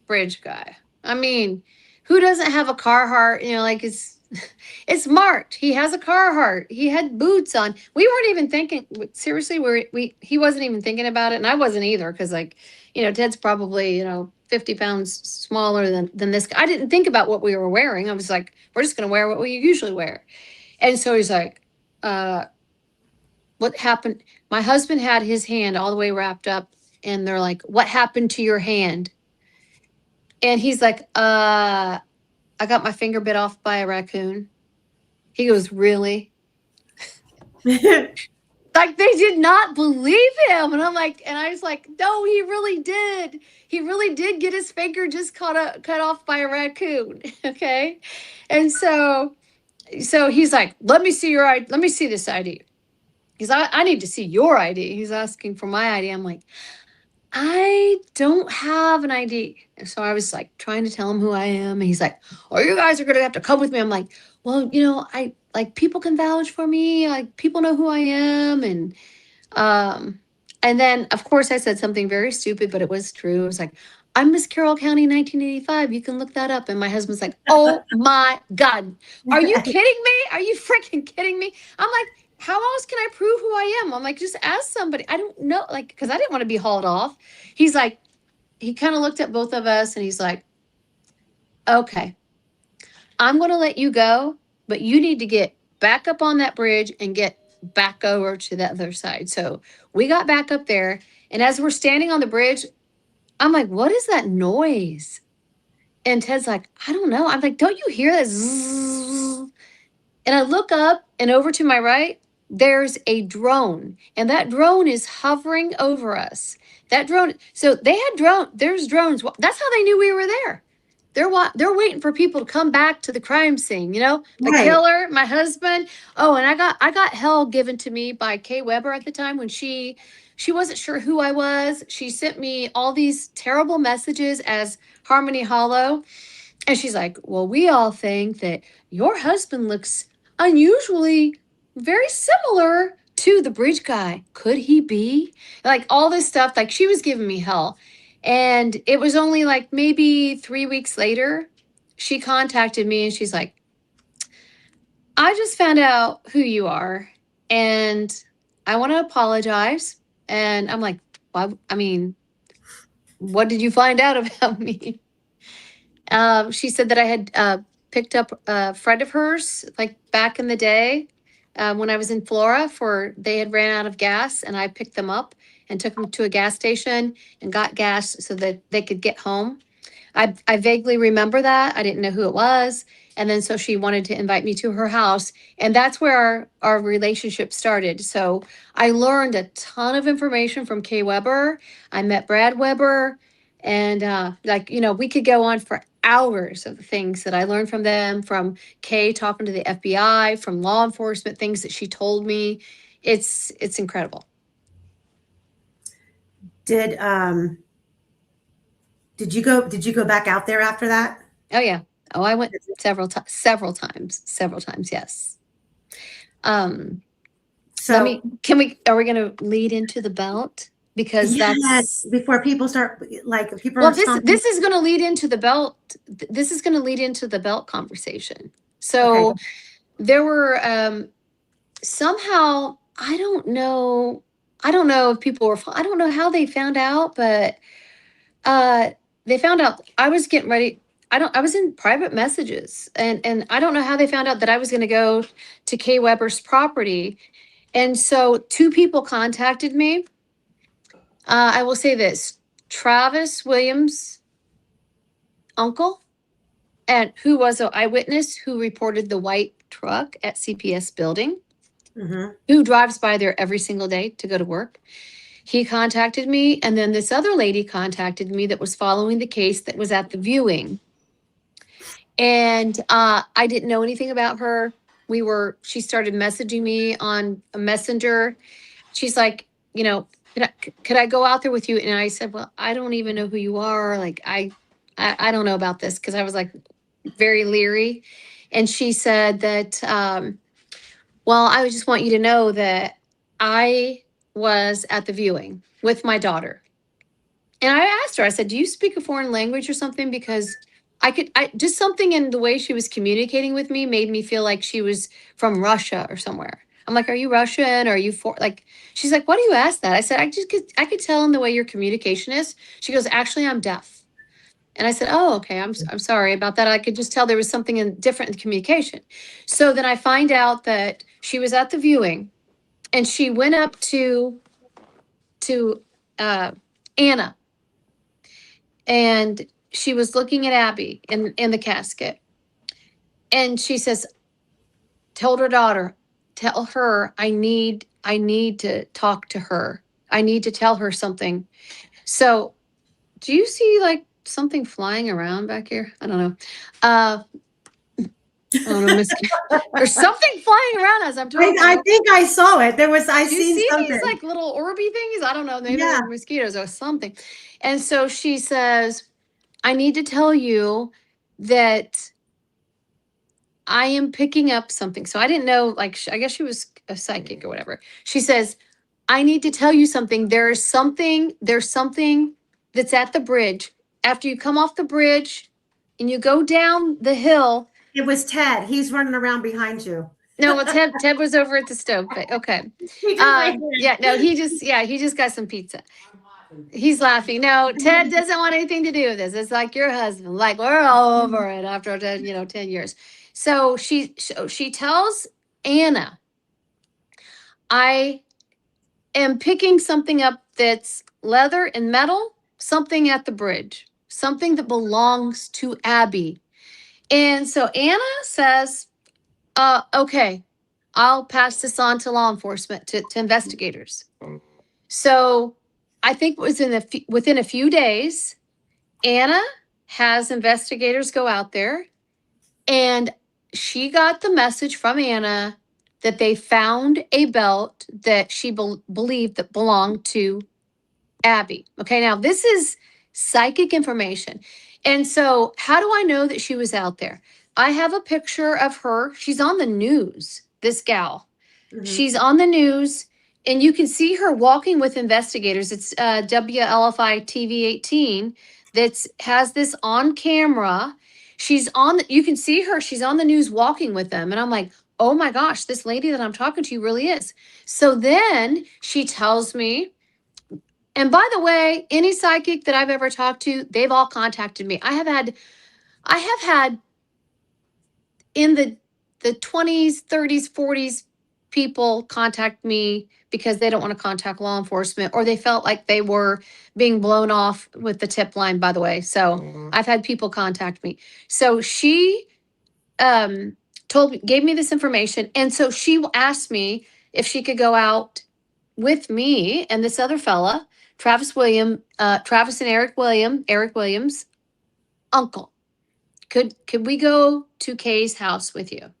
Speaker 3: bridge guy. I mean, who doesn't have a Carhartt? Like it's marked. He has a Carhartt. He had boots on. We weren't even thinking. Seriously, he wasn't even thinking about it, and I wasn't either because, Ted's probably 50 pounds smaller than this guy. I didn't think about what we were wearing. I was like, we're just gonna wear what we usually wear. And so he's like, what happened? My husband had his hand all the way wrapped up, and they're like, what happened to your hand? And he's like, I got my finger bit off by a raccoon. He goes, really? Like they did not believe him. And I was like, no, he really did. He really did get his finger just cut off by a raccoon. Okay. And so he's like, let me see your ID. Let me see this ID. Because I need to see your ID. He's asking for my ID. I'm like, I don't have an ID. And so I was like trying to tell him who I am. And he's like, oh, you guys are going to have to come with me. I'm like, well, I like people can vouch for me. Like people know who I am. And then of course I said something very stupid, but it was true. It was like, I'm Miss Carroll County, 1985. You can look that up. And my husband's like, oh my God, are you kidding me? Are you freaking kidding me? I'm like, how else can I prove who I am? I'm like, just ask somebody. I don't know, because I didn't want to be hauled off. He's like, he kind of looked at both of us and he's like, okay, I'm going to let you go, but you need to get back up on that bridge and get back over to the other side. So we got back up there. And as we're standing on the bridge, I'm like, what is that noise? And Ted's like, I don't know. I'm like, don't you hear that? Zzz? And I look up and over to my right, there's a drone. And that drone is hovering over us. That drone, so they had there's drones. That's how they knew we were there. They're waiting for people to come back to the crime scene, the
Speaker 1: Right.
Speaker 3: killer, my husband. Oh, and I got hell given to me by Kay Weber at the time when she wasn't sure who I was. She sent me all these terrible messages as Harmony Hollow. And she's like, well, we all think that your husband looks unusually very similar to the bridge guy. Could he be? Like all this stuff, like she was giving me hell. And it was only like maybe 3 weeks later, she contacted me and she's like, I just found out who you are and I want to apologize. And I'm like, why? I mean, what did you find out about me? She said that I had picked up a friend of hers, like back in the day when I was in Flora, they had ran out of gas, and I picked them up and took them to a gas station and got gas so that they could get home. I vaguely remember that. I didn't know who it was. And then so she wanted to invite me to her house. And that's where our relationship started. So I learned a ton of information from Kay Weber. I met Brad Weber. And we could go on for hours of the things that I learned from them, from Kay talking to the FBI, from law enforcement, things that she told me. It's incredible.
Speaker 1: Did you go back out there after that?
Speaker 3: Oh yeah. Oh, I went several times. Yes.
Speaker 1: So
Speaker 3: are we going to lead into the belt? Because
Speaker 1: yes, before people start people.
Speaker 3: Well, this is going to lead into the belt. This is going to lead into the belt conversation. So
Speaker 1: okay.
Speaker 3: There were somehow, I don't know if people were, I don't know how they found out, but they found out I was getting ready. I was in private messages and I don't know how they found out that I was going to go to Kay Weber's property. And so 2 people contacted me. I will say this, Travis Williams' uncle, and who was an eyewitness who reported the white truck at CPS building, who drives by there every single day to go to work. He contacted me. And then this other lady contacted me that was following the case that was at the viewing. And I didn't know anything about her. She started messaging me on a messenger. She's like, could I go out there with you? And I said, well, I don't even know who you are. Like, I don't know about this. Cause I was like very leery. And she said that, well, I just want you to know that I was at the viewing with my daughter. And I asked her, I said, do you speak a foreign language or something? Because I just something in the way she was communicating with me made me feel like she was from Russia or somewhere. I'm like, are you Russian? Or are you she's like, why do you ask that? I said, I could tell in the way your communication is. She goes, actually, I'm deaf. And I said, oh, okay. I'm sorry about that. I could just tell there was something different in the communication. So then I find out that she was at the viewing and she went up to Anna, and she was looking at Abby in the casket. And she says, told her daughter, tell her I need to talk to her. I need to tell her something. So do you see like something flying around back here? I don't know. I don't know, there's something flying around as I'm talking.
Speaker 1: I think I saw it. There was,
Speaker 3: Do you see these like little orby things? I don't know. Maybe they're mosquitoes or something. And so she says, I need to tell you that I am picking up something. So I didn't know, like, I guess she was a psychic or whatever. She says, I need to tell you something. There's something that's at the bridge. After you come off the bridge and you go down the hill.
Speaker 1: It was Ted. He's running around behind you.
Speaker 3: No, well, Ted was over at the stove. But okay. He just got some pizza. He's laughing. No, Ted doesn't want anything to do with this. It's like your husband. Like, we're all over it after 10 years. So she tells Anna, I am picking something up that's leather and metal, something at the bridge, something that belongs to Abby. And so Anna says, okay, I'll pass this on to law enforcement, to investigators. So I think it was within a few days, Anna has investigators go out there, and she got the message from Anna that they found a belt that she believed that belonged to Abby. Okay, now this is psychic information. And so, how do I know that she was out there? I have a picture of her. She's on the news, this gal.
Speaker 1: Mhm.
Speaker 3: She's on the news, and you can see her walking with investigators. It's WLFI TV 18 that has this on camera. You can see her, she's on the news walking with them. And I'm like, oh my gosh, this lady that I'm talking to really is. So then she tells me, and by the way, any psychic that I've ever talked to, they've all contacted me. I have had in the 20s, 30s, 40s people contact me because they don't want to contact law enforcement, or they felt like they were being blown off with the tip line, by the way. So I've had people contact me. So she gave me this information. And so she asked me if she could go out with me and this other fella, Travis and Eric Williams' uncle. Could we go to Kay's house with you?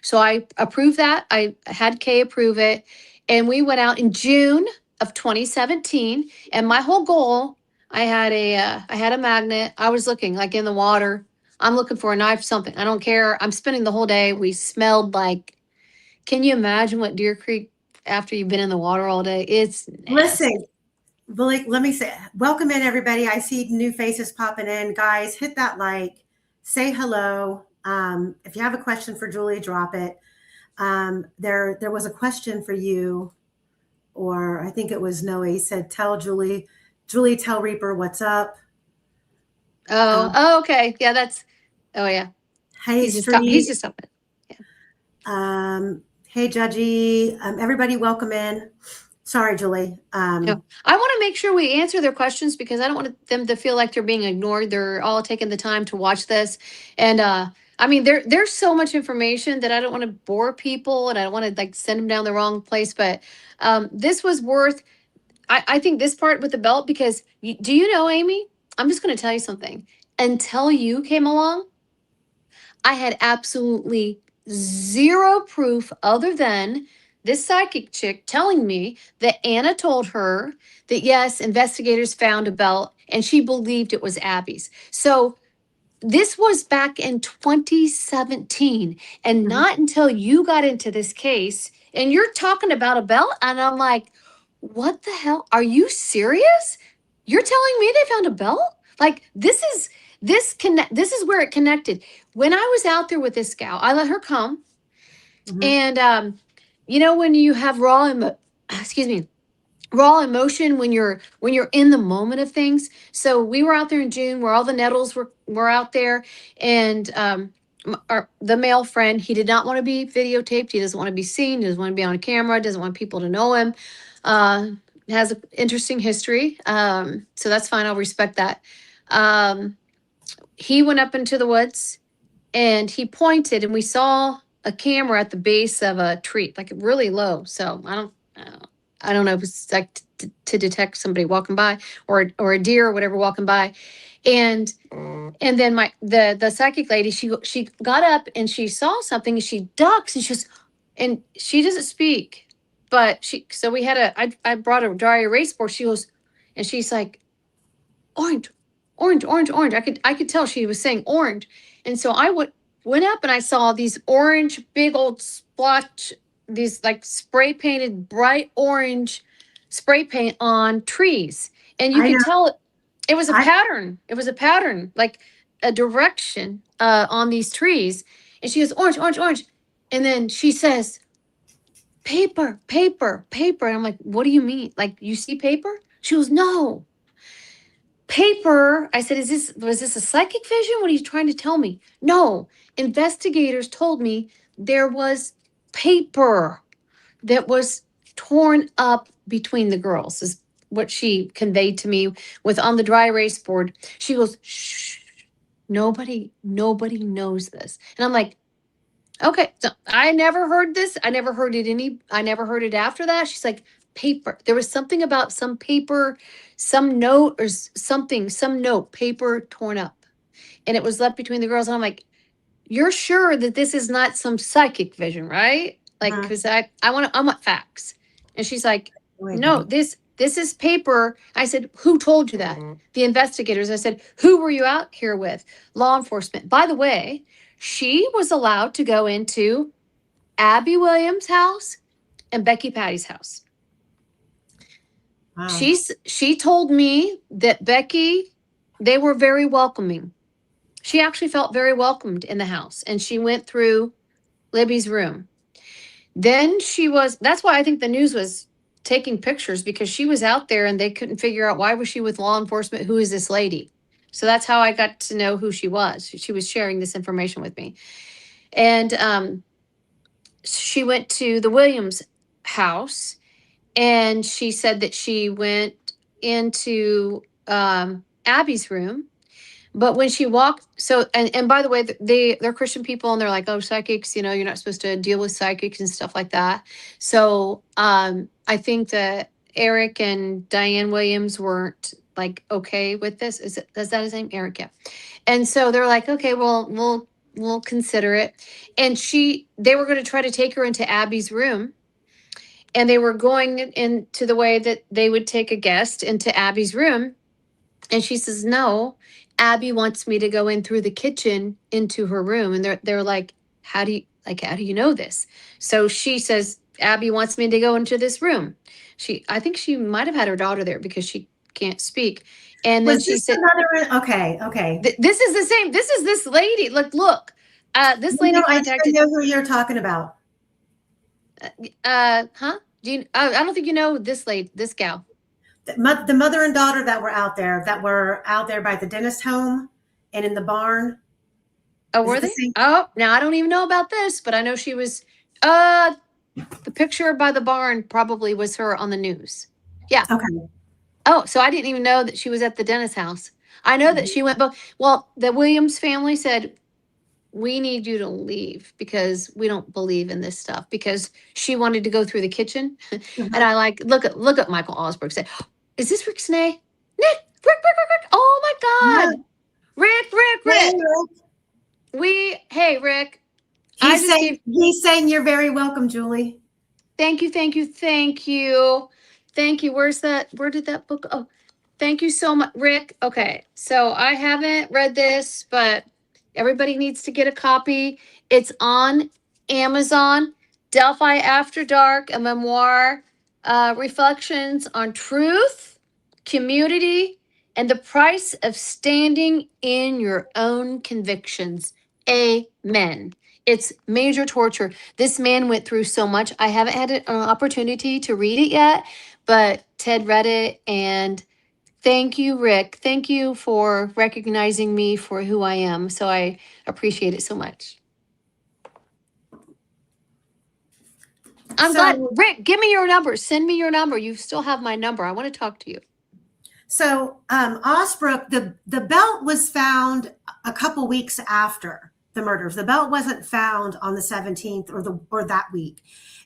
Speaker 3: So I approved that. I had Kay approve it. And we went out in June of 2017. And my whole goal, I had a magnet. I was looking like in the water. I'm looking for a knife, something. I don't care. I'm spending the whole day. We smelled like, can you imagine what Deer Creek after you've been in the water all day? It's nasty.
Speaker 1: Listen, Blake, let me say, welcome in everybody. I see new faces popping in. Guys, hit that like, say hello. If you have a question for Julie, drop it. There was a question for you, or I think it was Noe. He said, tell Julie, tell Reaper what's up.
Speaker 3: Okay. Yeah, yeah.
Speaker 1: Hey,
Speaker 3: He's
Speaker 1: Street.
Speaker 3: just up.
Speaker 1: Yeah. Hey, Judgy. Everybody welcome in. Sorry, Julie.
Speaker 3: No. I want to make sure we answer their questions because I don't want them to feel like they're being ignored. They're all taking the time to watch this. And I mean, there's so much information that I don't want to bore people, and I don't want to like send them down the wrong place. But this was worth, I think this part with the belt, because do you know, Amy, I'm just going to tell you something. Until you came along, I had absolutely zero proof other than this psychic chick telling me that Anna told her that, yes, investigators found a belt and she believed it was Abby's. So this was back in 2017, and not until you got into this case and you're talking about a belt. And I'm like, what the hell? Are you serious? You're telling me they found a belt? Like this is where it connected. When I was out there with this gal, I let her come. And you know, when you have raw emotion, when you're in the moment of things. So we were out there in June where all the nettles were out there, and the male friend, he did not want to be videotaped. He doesn't want to be seen. He doesn't want to be on camera. Doesn't want people to know him. Has an interesting history. So that's fine. I'll respect that. He went up into the woods and he pointed, and we saw a camera at the base of a tree, like really low. So I don't know if it's like to detect somebody walking by, or a deer or whatever walking by. And then the psychic lady, she got up and she saw something, and she ducks, and she doesn't speak, but so we had I brought a dry erase board. She goes, and she's like, orange. I could tell she was saying orange. And so I went up and I saw these orange, big old splotch, these like spray painted bright orange spray paint on trees. And you could tell it was a pattern. It was a pattern, like a direction on these trees. And she goes, orange. And then she says, paper. And I'm like, what do you mean? Like, you see paper? She goes, no. Paper. I said, was this a psychic vision? What are you trying to tell me? No. Investigators told me there was paper that was torn up between the girls, is what she conveyed to me with on the dry erase board. She goes, shh, nobody knows this. And I'm like, okay, so I never heard this. I never heard it after that. She's like, paper. There was something about some paper, some note or some note, paper torn up. And it was left between the girls. And I'm like, you're sure that this is not some psychic vision, right? Like, because I want facts. And she's like, no, this is paper. I said, who told you that? The investigators. I said, who were you out here with? Law enforcement. By the way, she was allowed to go into Abby Williams' house and Becky Patty's house.
Speaker 1: Wow.
Speaker 3: She told me that Becky, they were very welcoming. She actually felt very welcomed in the house, and she went through Libby's room. Then that's why I think the news was taking pictures, because she was out there and they couldn't figure out, why was she with law enforcement? Who is this lady? So that's how I got to know who she was. She was sharing this information with me. And she went to the Williams house, and she said that she went into Abby's room. But when she walked, and by the way, they're Christian people, and they're like, oh, psychics, you're not supposed to deal with psychics and stuff like that. So I think that Eric and Diane Williams weren't like okay with this. Is that his name? Eric, yeah. And so they're like, okay, well, we'll consider it. And they were going to try to take her into Abby's room, and they were going into the way that they would take a guest into Abby's room. And she says, no, Abby wants me to go in through the kitchen into her room. And they're like, how do you know this? So she says, Abby wants me to go into this room. I think she might have had her daughter there because she can't speak. And then she said,
Speaker 1: okay.
Speaker 3: This is the same. This is this lady. Look, this lady contacted.
Speaker 1: I know who you're talking about.
Speaker 3: Huh? I don't think you know this lady, this gal.
Speaker 1: The mother and daughter that were out there by the dentist home and in the barn.
Speaker 3: Oh, were they? Oh, now I don't even know about this, but I know she was. The picture by the barn probably was her on the news. Yeah.
Speaker 1: Okay.
Speaker 3: Oh, so I didn't even know that she was at the dentist house. I know that she went, well, the Williams family said, we need you to leave because we don't believe in this stuff, because she wanted to go through the kitchen. And I look at Michael Osberg, said, is this Rick Snay? Rick. Oh my God. No. Rick. Hey, Rick.
Speaker 1: He's saying you're very welcome, Julie.
Speaker 3: Thank you. Where did that book? Oh, thank you so much, Rick. Okay. So I haven't read this, but everybody needs to get a copy. It's on Amazon. Delphi After Dark, a memoir, reflections on truth, community, and the price of standing in your own convictions. Amen. It's major torture. This man went through so much. I haven't had an opportunity to read it yet, but Ted read it. And thank you, Rick. Thank you for recognizing me for who I am. So I appreciate it so much. I'm glad. Rick, give me your number. Send me your number. You still have my number. I want to talk to you.
Speaker 1: So Osbrook, the belt was found a couple weeks after the murders. The belt wasn't found on the 17th or that week.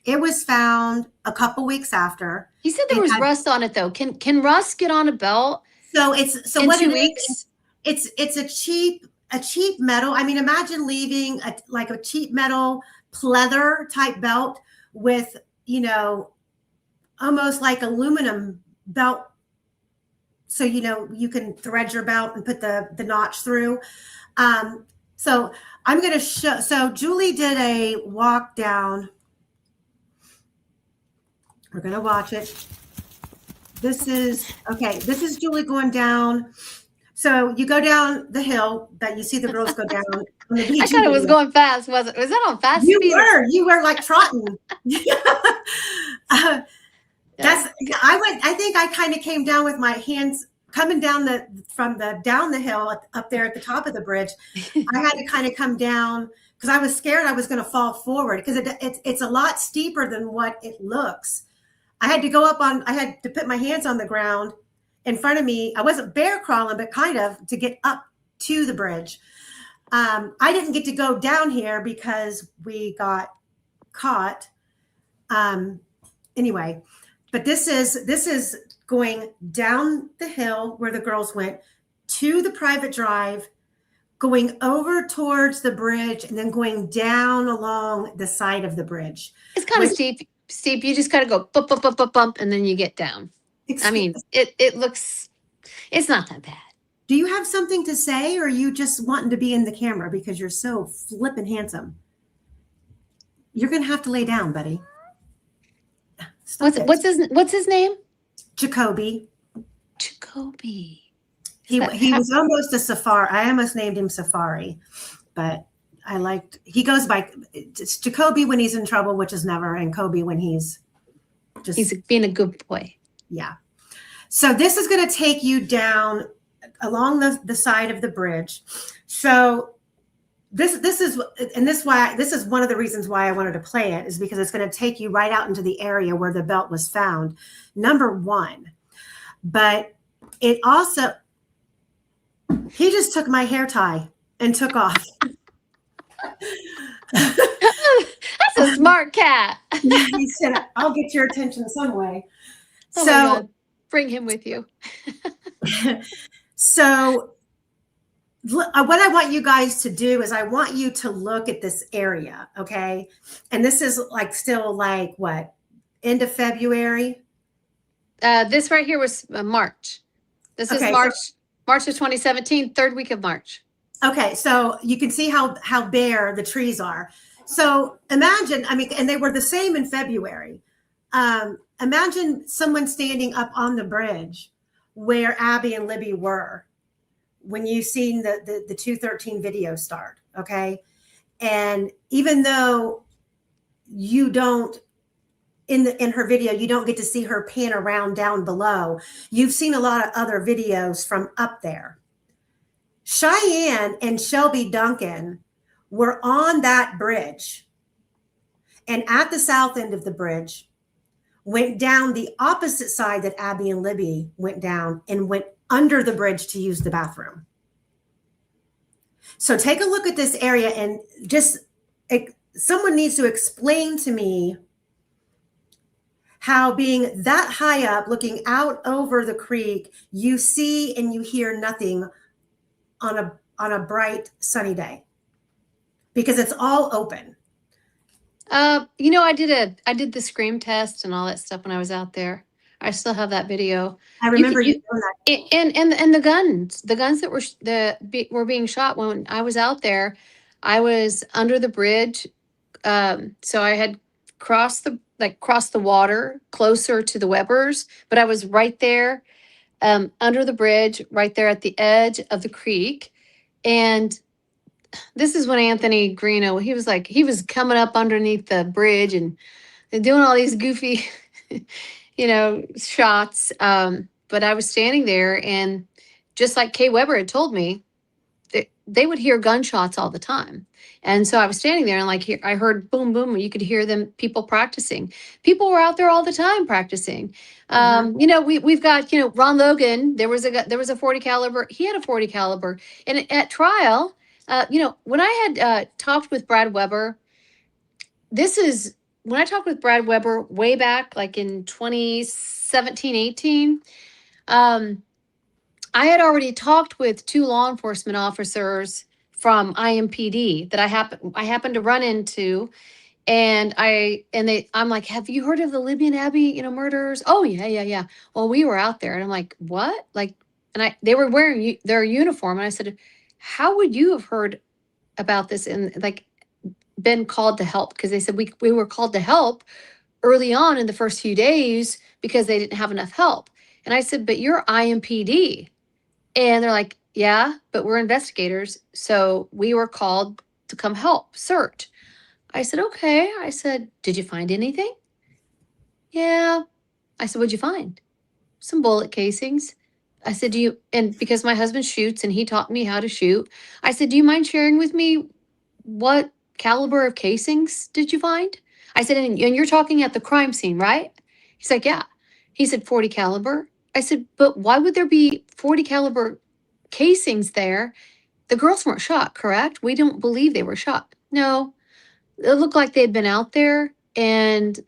Speaker 1: It was found a couple weeks after.
Speaker 3: He said there was rust on it though. Can rust get on a belt?
Speaker 1: So
Speaker 3: in
Speaker 1: what
Speaker 3: 2
Speaker 1: it
Speaker 3: weeks?
Speaker 1: Is, it's a cheap metal. I mean, imagine leaving a cheap metal pleather type belt with, almost like aluminum belt. So, you can thread your belt and put the notch through. So I'm going to show. So Julie did a walk down. We're going to watch it. This is Julie going down. So you go down the hill that you see the girls go down. On the beach.
Speaker 3: I thought it was going fast. Was that on fast
Speaker 1: speed? You were like trotting. I think I kind of came down with my hands coming down down the hill up there at the top of the bridge. I had to kind of come down because I was scared I was going to fall forward because it's a lot steeper than what it looks. I had to go up on, I had to put my hands on the ground in front of me. I wasn't bear crawling, but kind of to get up to the bridge. I didn't get to go down here because we got caught. Anyway, but this is going down the hill where the girls went to the private drive, going over towards the bridge, and then going down along the side of the bridge.
Speaker 3: It's kind of steep. Steep. You just got to go bump, bump, bump, bump, bump, and then you get down. I mean, it looks, it's not that bad.
Speaker 1: Do you have something to say, or are you just wanting to be in the camera because you're so flippin' handsome? You're gonna have to lay down, buddy.
Speaker 3: What's his name?
Speaker 1: Jacoby.
Speaker 3: Jacoby.
Speaker 1: He was almost a Safari. I almost named him Safari, but he goes by, it's Jacoby when he's in trouble, which is never, and Kobe when he's
Speaker 3: being a good boy.
Speaker 1: Yeah. So this is going to take you down along the side of the bridge. So this is one of the reasons why I wanted to play it, is because it's going to take you right out into the area where the belt was found, number one. But it also, he just took my hair tie and took off.
Speaker 3: That's a smart cat.
Speaker 1: He said, I'll get your attention some way.
Speaker 3: Oh,
Speaker 1: so
Speaker 3: bring him with you.
Speaker 1: So what I want you guys to do is I want you to look at this area, okay? And this is still what, end of February?
Speaker 3: This right here was March. This is March of 2017, third week of March.
Speaker 1: Okay, so you can see how bare the trees are. So imagine, and they were the same in February. Imagine someone standing up on the bridge where Abby and Libby were when you seen the 213 video start, okay? And even though you don't, in her video, you don't get to see her pan around down below, you've seen a lot of other videos from up there. Cheyenne and Shelby Duncan were on that bridge, and at the south end of the bridge, went down the opposite side that Abby and Libby went down, and went under the bridge to use the bathroom. So take a look at this area, and just someone needs to explain to me how, being that high up, looking out over the creek, you see and you hear nothing on a bright sunny day, because it's all open.
Speaker 3: I did the scream test and all that stuff when I was out there. I still have that video.
Speaker 1: I remember you doing that.
Speaker 3: And the guns that were being shot when I was out there. I was under the bridge, so I had crossed the water closer to the Webbers, but I was right there, under the bridge, right there at the edge of the creek. And this is when Anthony Greeno, he was coming up underneath the bridge and doing all these goofy, shots. But I was standing there, and just like Kay Weber had told me, they would hear gunshots all the time. And so I was standing there, and I heard boom, boom. You could hear people practicing. People were out there all the time practicing. We've got, Ron Logan, there was a 40 caliber. He had a 40 caliber. And at trial, when I had talked with Brad Weber, when I talked with Brad Weber way back, in 2017, 18, I had already talked with 2 law enforcement officers from IMPD that I happened to run into, and I'm like, have you heard of the Libby and Abby, murders? Oh yeah. Well, we were out there, and I'm like, what? They were wearing their uniform, and I said, how would you have heard about this and been called to help? Because they said we were called to help early on in the first few days because they didn't have enough help. And I said, but you're IMPD. And they're like, yeah, but we're investigators. So we were called to come help search. I said, okay. I said, did you find anything? Yeah. I said, what'd you find? Some bullet casings. I said, and because my husband shoots and he taught me how to shoot, I said, do you mind sharing with me what caliber of casings did you find? I said, and you're talking at the crime scene, right? He He's like, yeah. He said, 40 caliber. I said, but why would there be 40 caliber casings there? The girls weren't shot, correct? We don't believe they were shot. No, it looked like they'd been out there and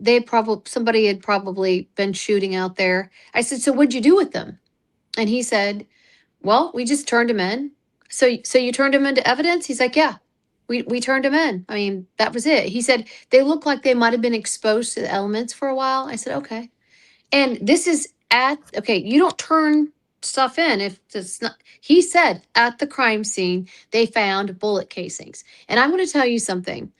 Speaker 3: somebody had probably been shooting out there. I said, so what'd you do with them? And he said, well, we just turned him in. So you turned him into evidence? He's like, yeah, we turned him in. I mean, that was it. He said, they look like they might have been exposed to the elements for a while. I said, okay. And this is okay, you don't turn stuff in if it's not, he said at the crime scene, they found bullet casings. And I'm going to tell you something.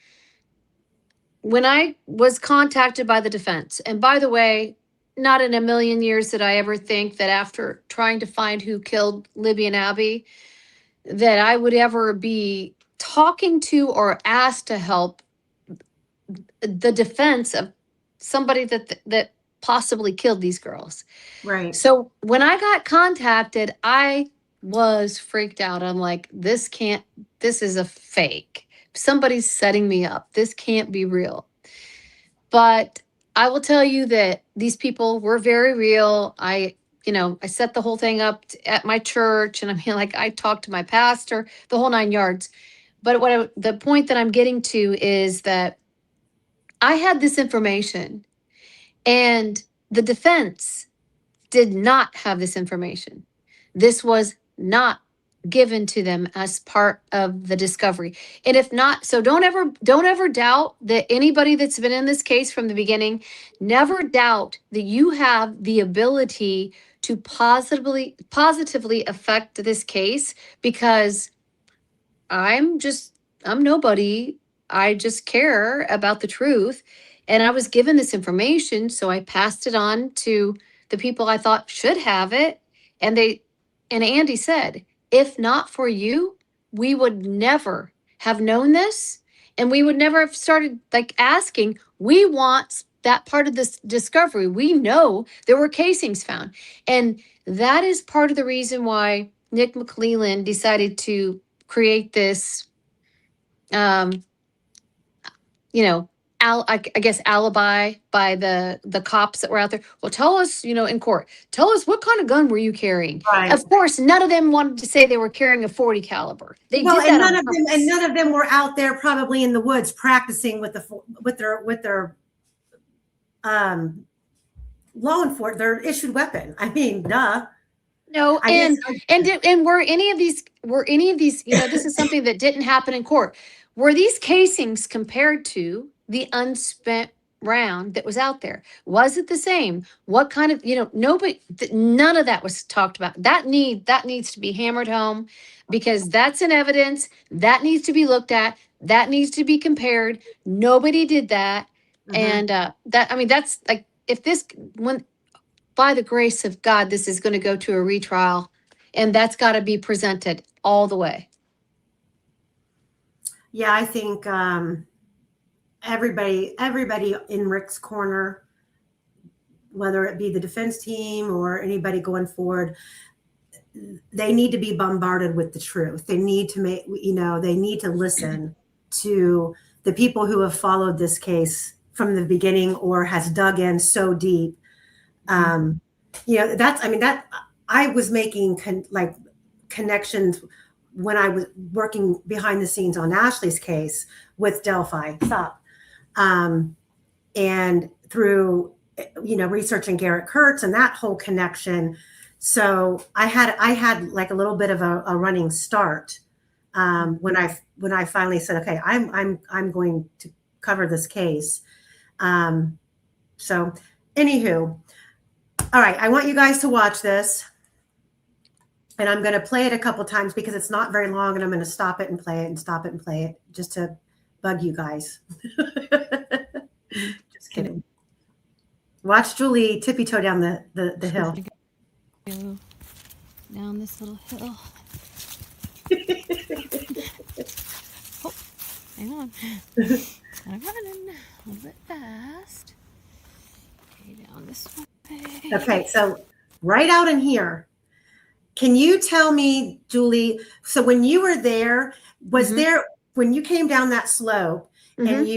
Speaker 3: When I was contacted by the defense, and by the way, not in a million years did I ever think that after trying to find who killed Libby and Abby, that I would ever be talking to or asked to help the defense of somebody that possibly killed these girls.
Speaker 1: Right.
Speaker 3: So when I got contacted, I was freaked out. I'm like, this is a fake. Somebody's setting me up. This can't be real. But I will tell you that these people were very real. I set the whole thing up at my church, and I mean, like, I talked to my pastor, the whole 9 yards. But the point that I'm getting to is that I had this information, and the defense did not have this information. This was not given to them as part of the discovery. And if not, so don't ever doubt that anybody that's been in this case from the beginning, never doubt that you have the ability to positively affect this case, because I'm nobody. I just care about the truth. And I was given this information, so I passed it on to the people I thought should have it. And Andy said, if not for you, we would never have known this. And we would never have started asking, we want that part of this discovery. We know there were casings found. And that is part of the reason why Nick McClelland decided to create this, I guess alibi by the cops that were out there. Well, tell us, in court, tell us, what kind of gun were you carrying?
Speaker 1: Right.
Speaker 3: Of course, none of them wanted to say they were carrying a 40 caliber. They did that on purpose.
Speaker 1: And none of them were out there probably in the woods practicing with their law enforcement, their issued weapon. I mean, duh.
Speaker 3: No, and were any of these, this is something that didn't happen in court. Were these casings compared to the unspent round that was out there? Was it the same? What kind of, none of that was talked about. That needs to be hammered home, because that's an evidence that needs to be looked at. That needs to be compared. Nobody did that. And that's like, by the grace of God, this is going to go to a retrial, and that's got to be presented all the way.
Speaker 1: Yeah, I think everybody in Rick's corner, whether it be the defense team or anybody going forward, they need to be bombarded with the truth. They need to they need to listen to the people who have followed this case from the beginning or has dug in so deep. I was making connections when I was working behind the scenes on Ashley's case with Delphi. And through, researching Garrett Kurtz and that whole connection. So I had like a little bit of a running start when I finally said, okay, I'm going to cover this case. So anywho, all right, I want you guys to watch this. And I'm going to play it a couple times because it's not very long, and I'm going to stop it and play it and stop it and play it just to bug you guys. Just kidding. Watch Julie tippy-toe down the hill.
Speaker 4: Go down this little hill. Oh, hang on. I'm running a little bit fast. Okay, down this way.
Speaker 1: Okay, so right out in here. Can you tell me, Julie, so when you were there, was there, when you came down that slope and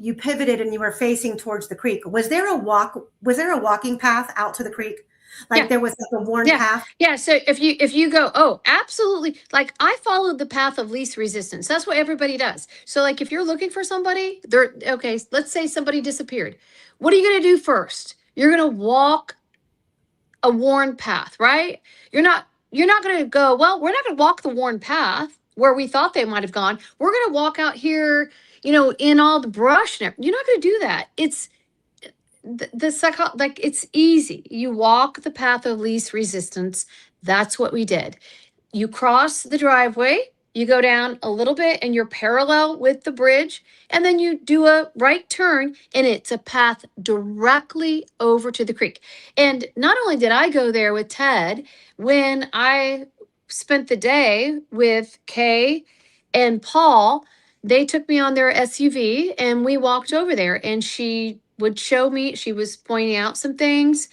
Speaker 1: you pivoted and you were facing towards the creek. Was there a walking path out to the creek? Like there was like a worn path?
Speaker 3: Yeah. So if you go, oh, absolutely. Like I followed the path of least resistance. That's what everybody does. So like if you're looking for somebody, okay, let's say somebody disappeared. What are you going to do first? You're going to walk a worn path, right? You're not going to go, well, we're not going to walk the worn path where we thought they might have gone. We're going to walk out here, in all the brush. You're not going to do that. It's like it's easy. You walk the path of least resistance. That's what we did. You cross the driveway, you go down a little bit and you're parallel with the bridge, and then you do a right turn and it's a path directly over to the creek. And not only did I go there with Ted, when I spent the day with Kay and Paul, they took me on their SUV and we walked over there, and she would show me, she was pointing out some things.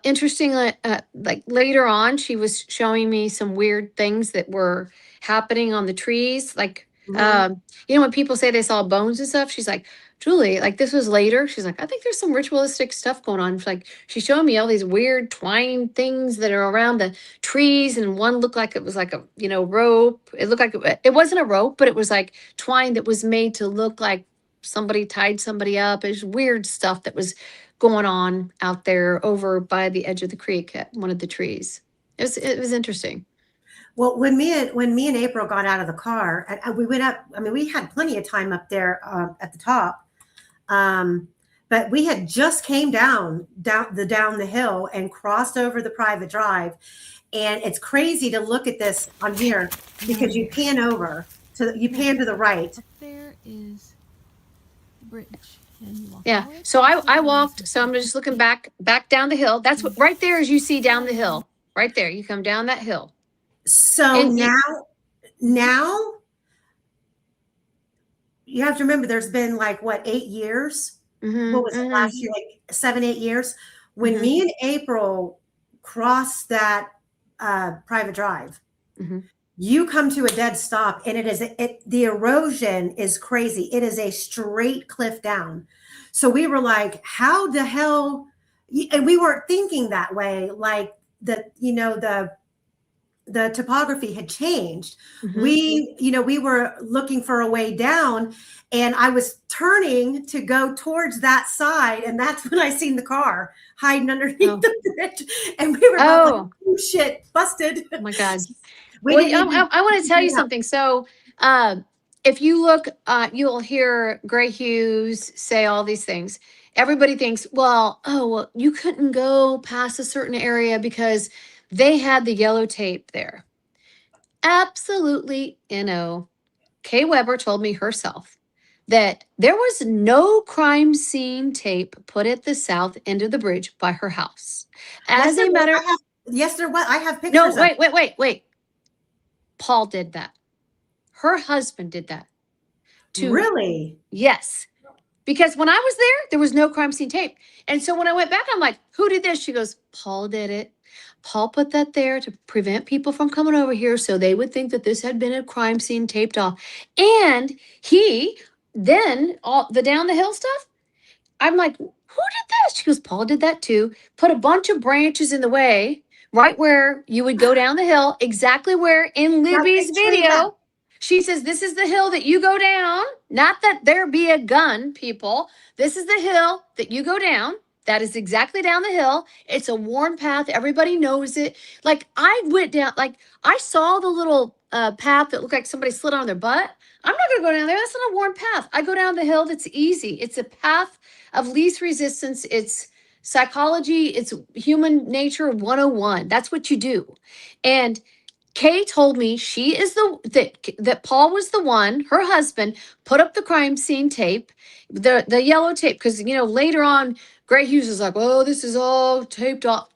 Speaker 3: Interestingly, like later on, she was showing me some weird things that were happening on the trees. Like, when people say they saw bones and stuff, she's like, Julie, like this was later. She's like, I think there's some ritualistic stuff going on. She's like, she's showing me all these weird twine things that are around the trees. And one looked like it was like a, rope. It looked like it wasn't a rope, but it was like twine that was made to look like somebody tied somebody up. It's weird stuff that was going on out there over by the edge of the creek at one of the trees. It was interesting.
Speaker 1: Well, when me and April got out of the car, and we went up, I mean, we had plenty of time up there at the top, but we had just came down the hill and crossed over the private drive, and it's crazy to look at this on here because you pan over to the right.
Speaker 4: Up there is the bridge.
Speaker 3: Yeah. So I walked. So I'm just looking back down the hill. That's what right there as you see down the hill. Right there. You come down that hill.
Speaker 1: So now you have to remember there's been like 8 years? What was it last year? Like 7, 8 years? When me and April crossed that private drive, you come to a dead stop, and the erosion is crazy. It is a straight cliff down. So we were like, how the hell? And we weren't thinking that way. Like the topography had changed. We were looking for a way down, and I was turning to go towards that side. And that's when I seen the car hiding underneath the bridge. And we were like, oh shit, busted.
Speaker 3: Oh my God. I want to tell you something. So if you look, you'll hear Gray Hughes say all these things. Everybody thinks, well, you couldn't go past a certain area because they had the yellow tape there. Absolutely, Kay Weber told me herself that there was no crime scene tape put at the south end of the bridge by her house. As a matter,
Speaker 1: yes, there was. I have pictures.
Speaker 3: No, wait. Paul did that. Her husband did that.
Speaker 1: Really?
Speaker 3: Yes. Because when I was there was no crime scene tape. And so when I went back, I'm like, who did this? She goes, Paul did it. Paul put that there to prevent people from coming over here so they would think that this had been a crime scene taped off. And he then, all the down the hill stuff, I'm like, who did this? She goes, Paul did that too. Put a bunch of branches in the way, right where you would go down the hill, exactly where in Libby's video, she says, this is the hill that you go down. Not that there be a gun, people. This is the hill that you go down. That is exactly down the hill. It's a worn path. Everybody knows it. Like I went down, like I saw the little path that looked like somebody slid on their butt. I'm not going to go down there. That's not a worn path. I go down the hill. That's easy. It's a path of least resistance. It's psychology. It's human nature 101. That's what you do. And Kay told me she is that Paul was the one, her husband, put up the crime scene tape, the yellow tape, because later on, Gray Hughes is like, oh, this is all taped off.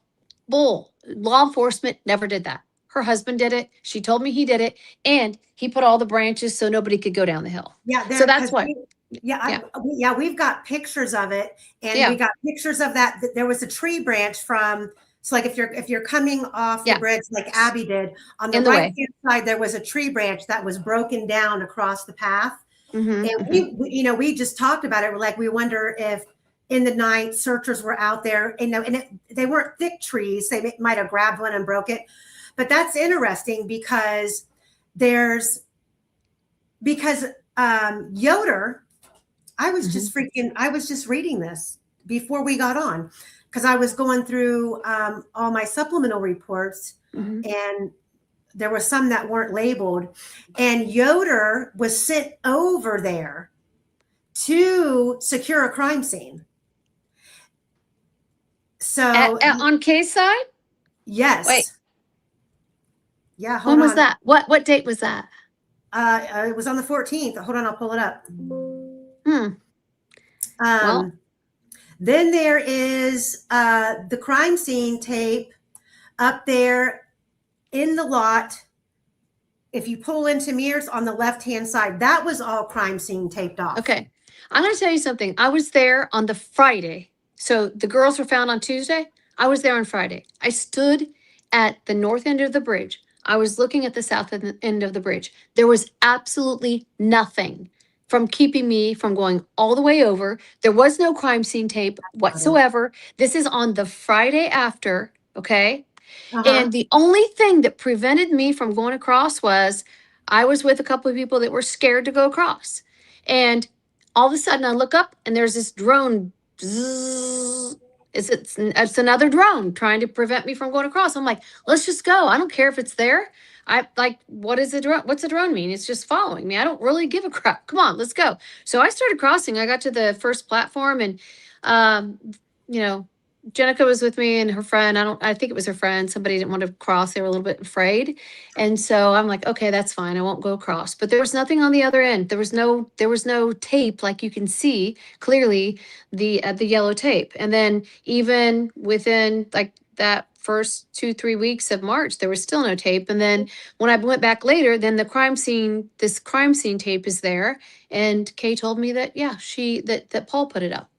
Speaker 3: Bull. Law enforcement never did that. Her husband did it. She told me he did it, and he put all the branches so nobody could go down the hill. Yeah, so that's why.
Speaker 1: We've got pictures of it, and we got pictures of that. There was a tree branch from. So like if you're coming off the bridge like Abby did, on the right hand side, there was a tree branch that was broken down across the path.
Speaker 3: Mhm,
Speaker 1: And
Speaker 3: mhm.
Speaker 1: we just talked about it. We're like, we wonder if in the night searchers were out there, they weren't thick trees. They might have grabbed one and broke it. But that's interesting because Yoder, I was just reading this before we got on because I was going through all my supplemental reports, and there were some that weren't labeled, and Yoder was sent over there to secure a crime scene. So
Speaker 3: On Kay's side?
Speaker 1: yes.
Speaker 3: Wait.
Speaker 1: Yeah, hold
Speaker 3: When
Speaker 1: on.
Speaker 3: was that? What date was that?
Speaker 1: It was on the 14th. Hold on, I'll pull it up.
Speaker 3: Well,
Speaker 1: Then there is the crime scene tape up there in the lot. If you pull into Mears on the left-hand side, that was all crime scene taped off.
Speaker 3: okay. I'm going to tell you something. I was there on the Friday. So the girls were found on Tuesday. I was there on Friday. I stood at the north end of the bridge. I was looking at the south end of the bridge. There was absolutely nothing from keeping me from going all the way over. There was no crime scene tape whatsoever. This is on the Friday after, okay? And the only thing that prevented me from going across was I was with a couple of people that were scared to go across. And all of a sudden I look up and there's this drone. It's another drone trying to prevent me from going across. I'm like, let's just go. I don't care if it's there. I like, what is a drone? What's a drone mean? It's just following me. I don't really give a crap. Come on, let's go. So I started crossing. I got to the first platform and, you know, Jenica was with me and her friend. I think it was her friend. Somebody didn't want to cross. They were a little bit afraid. And so I'm like, okay, that's fine. I won't go across. But there was nothing on the other end. There was no tape like you can see clearly the yellow tape. And then even within like that first 2-3 weeks of March, there was still no tape. And then when I went back later, then this crime scene tape is there. And Kay told me that, yeah, that Paul put it up.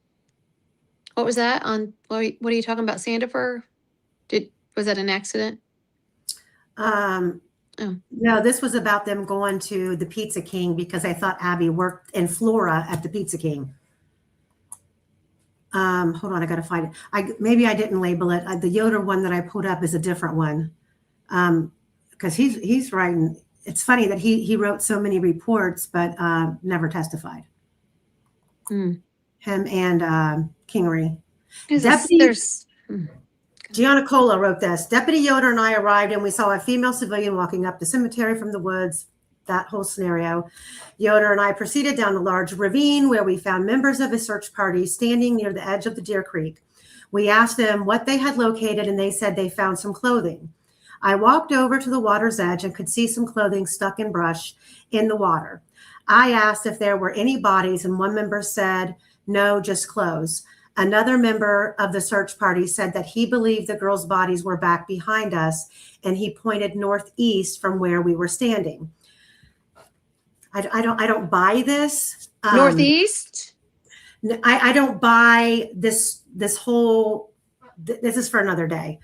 Speaker 3: What was that on? What are you talking about? Sandifer? Was that an accident?
Speaker 1: No, this was about them going to the Pizza King because I thought Abby worked in Flora at the Pizza King. Hold on, I got to find it. Maybe I didn't label it. The Yoder one that I pulled up is a different one because he's writing. It's funny that he wrote so many reports but never testified. Him and Kingery. Gianna Cola wrote this. Deputy Yoder and I arrived and we saw a female civilian walking up the cemetery from the woods, that whole scenario. Yoder and I proceeded down a large ravine where we found members of a search party standing near the edge of the Deer Creek. We asked them what they had located and they said they found some clothing. I walked over to the water's edge and could see some clothing stuck in brush in the water. I asked if there were any bodies and one member said, no, just clothes. Another member of the search party said that he believed the girls' bodies were back behind us, and he pointed northeast from where we were standing. I don't buy this.
Speaker 3: Northeast?
Speaker 1: I don't buy this whole. This is for another day.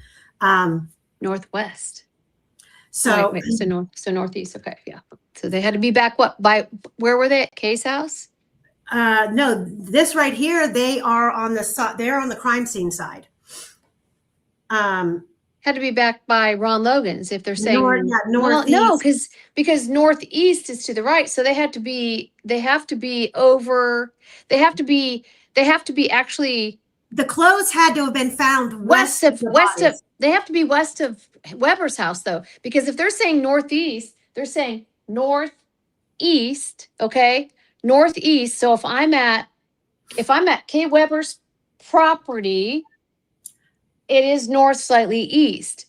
Speaker 3: Northwest.
Speaker 1: So
Speaker 3: wait, so northeast. Okay, yeah. So they had to be back. Where were they at Kay's house?
Speaker 1: No, this right here, they are on they're on the crime scene side.
Speaker 3: Had to be back by Ron Logan's if they're saying
Speaker 1: northeast.
Speaker 3: No, because northeast is to the right, so they have to be actually
Speaker 1: the clothes had to have been found
Speaker 3: west of they have to be west of Weber's house though, because if they're saying northeast, they're saying northeast, okay? Northeast. So if I'm at Kay Weber's property, it is north slightly east.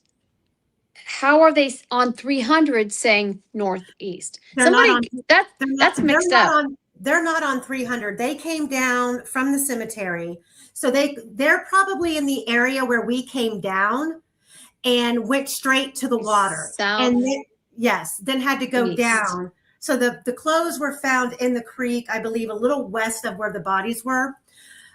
Speaker 3: How are they on 300 saying northeast? That's mixed up.
Speaker 1: They're not on 300. They came down from the cemetery. So they're probably in the area where we came down and went straight to the water.
Speaker 3: South,
Speaker 1: and then had to go
Speaker 3: east.
Speaker 1: Down. So the clothes were found in the creek, I believe, a little west of where the bodies were.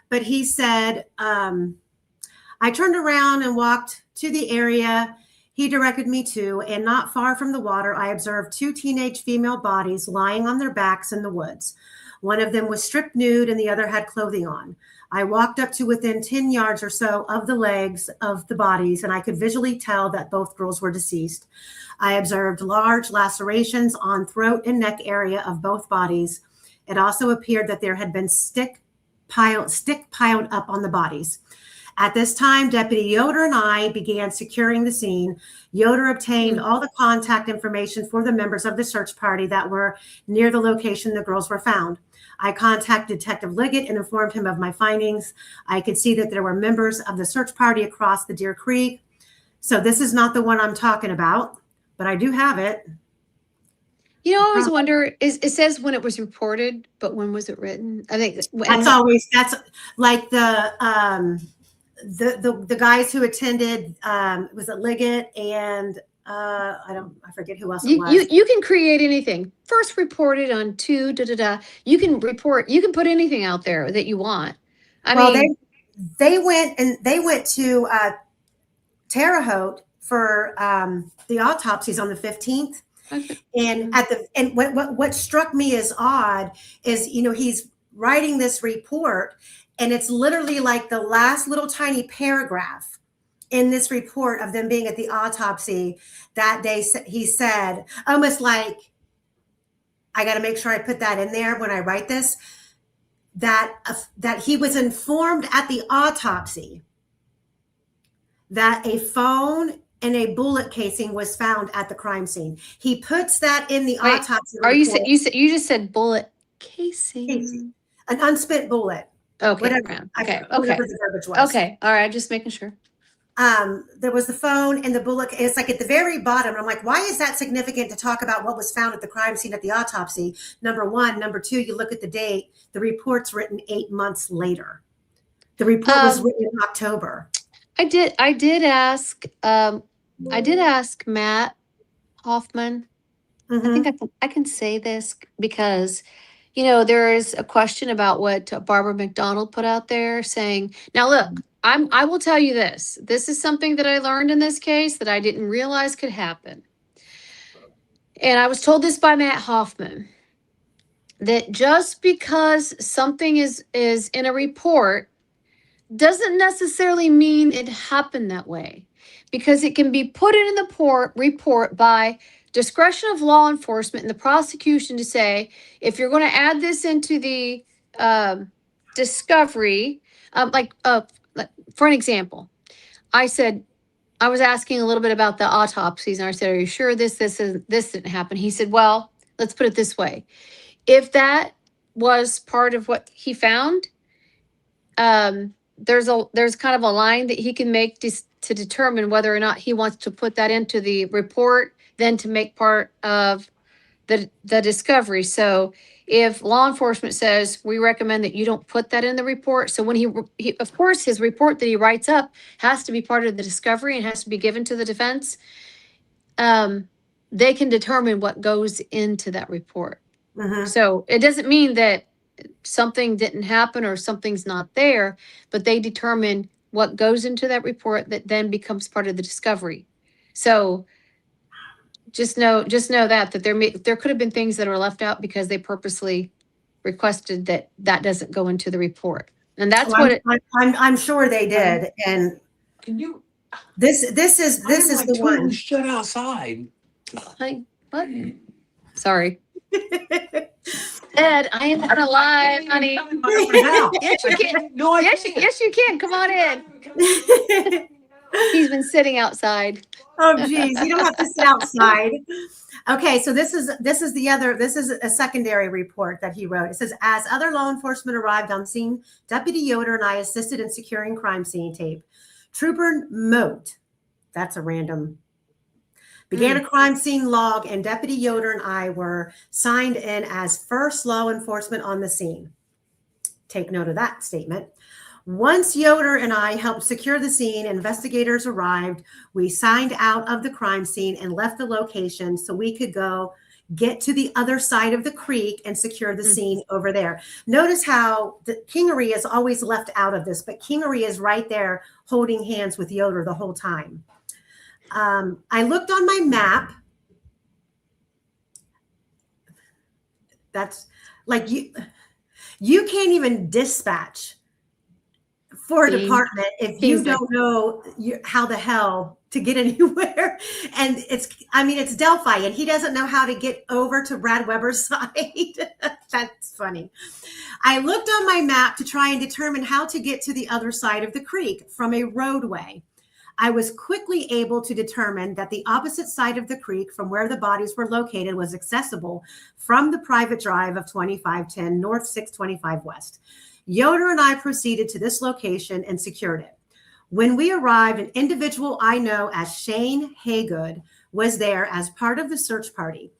Speaker 1: But he said, I turned around and walked to the area. he directed me to, and not far from the water, I observed 2 teenage female bodies lying on their backs in the woods. One of them was stripped nude and the other had clothing on. I walked up to within 10 yards or so of the legs of the bodies, and I could visually tell that both girls were deceased. I observed large lacerations on throat and neck area of both bodies. It also appeared that there had been stick piled up on the bodies. At this time, Deputy Yoder and I began securing the scene. Yoder obtained all the contact information for the members of the search party that were near the location the girls were found. I contacted Detective Liggett and informed him of my findings. I could see that there were members of the search party across the Deer Creek. So this is not the one I'm talking about, but I do have it.
Speaker 3: You know, I always wonder, it says when it was reported, but when was it written? I think
Speaker 1: that's like the guys who attended, was it Liggett and I forget who else it was.
Speaker 3: You can create anything. First reported on 2, You can put anything out there that you want. I mean,
Speaker 1: they went to Terre Haute for the autopsies on the 15th.
Speaker 3: Okay.
Speaker 1: And what struck me as odd is, he's writing this report, and it's literally like the last little tiny paragraph in this report of them being at the autopsy that day. He said, almost like, I got to make sure I put that in there when I write this, that he was informed at the autopsy that a phone and a bullet casing was found at the crime scene. He puts that in the autopsy report.
Speaker 3: You just said bullet casing.
Speaker 1: An unspent bullet.
Speaker 3: Okay.
Speaker 1: Whatever.
Speaker 3: Okay.
Speaker 1: Whatever the verbiage was.
Speaker 3: Okay. All right. Just making sure.
Speaker 1: There was the phone and the bullet. It's like at the very bottom. I'm like, why is that significant to talk about what was found at the crime scene at the autopsy? Number one. Number two, you look at the date. The report's written 8 months later. The report was written in October.
Speaker 3: I did ask Matt Hoffman.
Speaker 1: Mm-hmm.
Speaker 3: I think I can say this because, there is a question about what Barbara McDonald put out there saying, now look, I will tell you this. This is something that I learned in this case that I didn't realize could happen. And I was told this by Matt Hoffman, that just because something is in a report doesn't necessarily mean it happened that way, because it can be put in the report by discretion of law enforcement and the prosecution to say, if you're going to add this into the discovery, for an example, I was asking a little bit about the autopsies, and I said, are you sure this didn't happen? He said, well, let's put it this way. If that was part of what he found, there's kind of a line that he can make to determine whether or not he wants to put that into the report, then to make part of the discovery. So if law enforcement says, we recommend that you don't put that in the report. So when he of course, his report that he writes up has to be part of the discovery and has to be given to the defense. They can determine what goes into that report. Mm-hmm. So it doesn't mean that something didn't happen or something's not there, but they determine what goes into that report that then becomes part of the discovery. So just know that there could have been things that are left out because they purposely requested that doesn't go into the report, and that's
Speaker 1: I'm sure they did. And
Speaker 5: can you?
Speaker 1: This is the one.
Speaker 5: Shut outside.
Speaker 3: What? Sorry. Ed, I am not alive, honey. Yes, you can. No, yes, you can. Come on in. He's been sitting outside.
Speaker 1: Oh, geez, you don't have to sit outside. Okay, so this is a secondary report that he wrote. It says, as other law enforcement arrived on scene, Deputy Yoder and I assisted in securing crime scene tape. Trooper Moat, that's a random, began a crime scene log, and Deputy Yoder and I were signed in as first law enforcement on the scene. Take note of that statement. Once Yoder and I helped secure the scene, investigators arrived. We signed out of the crime scene and left the location so we could go get to the other side of the creek and secure the scene over there. Notice how the Kingery is always left out of this, but Kingery is right there holding hands with Yoder the whole time. I looked on my map. That's like you can't even dispatch for a department if you don't know how the hell to get anywhere. And it's Delphi, and he doesn't know how to get over to Brad Weber's side. That's funny. I looked on my map to try and determine how to get to the other side of the creek from a roadway. I was quickly able to determine that the opposite side of the creek from where the bodies were located was accessible from the private drive of 2510 North 625 West. Yoder and I proceeded to this location and secured it. When we arrived, an individual I know as Shane Haygood was there as part of the search party.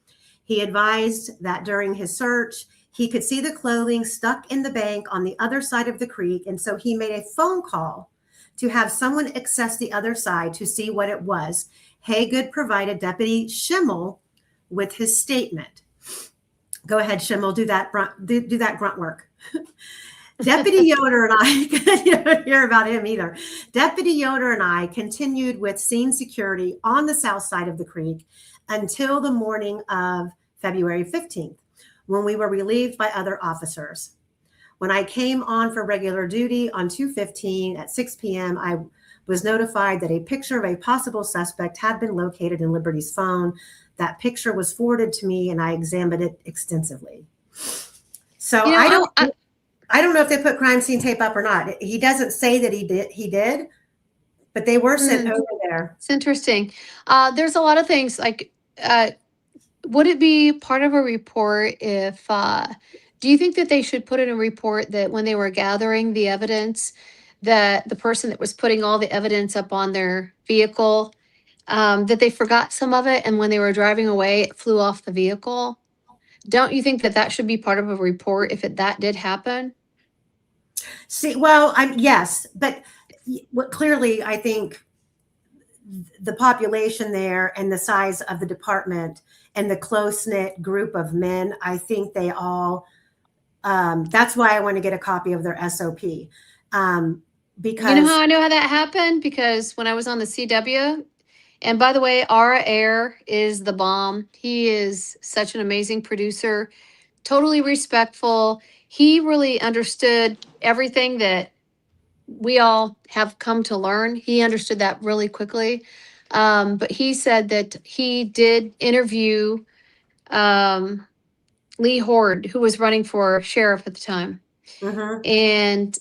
Speaker 1: He advised that during his search, he could see the clothing stuck in the bank on the other side of the creek, and so he made a phone call to have someone access the other side to see what it was. Haygood provided Deputy Schimmel with his statement. Go ahead, Schimmel, do that grunt work. Deputy Yoder and I, you don't hear about him either. Deputy Yoder and I continued with scene security on the south side of the creek until the morning of February 15th, when we were relieved by other officers. When I came on for regular duty on 2/15 at 6 p.m., I was notified that a picture of a possible suspect had been located in Liberty's phone. That picture was forwarded to me, and I examined it extensively. So I don't know if they put crime scene tape up or not. He doesn't say that he did, but they were sent over there.
Speaker 3: It's interesting. There's a lot of things like, would it be part of a report if, do you think that they should put in a report that when they were gathering the evidence, that the person that was putting all the evidence up on their vehicle, that they forgot some of it, and when they were driving away, it flew off the vehicle? Don't you think that that should be part of a report if that did happen?
Speaker 1: See, well, yes, but clearly I think the population there and the size of the department and the close-knit group of men, I think they all, that's why I want to get a copy of their SOP. Because
Speaker 3: you know how I know how that happened? Because when I was on the CW, and by the way, Ara Air is the bomb. He is such an amazing producer, totally respectful. He really understood everything that we all have come to learn. He understood that really quickly. But he said that he did interview Lee Horde, who was running for sheriff at the time. And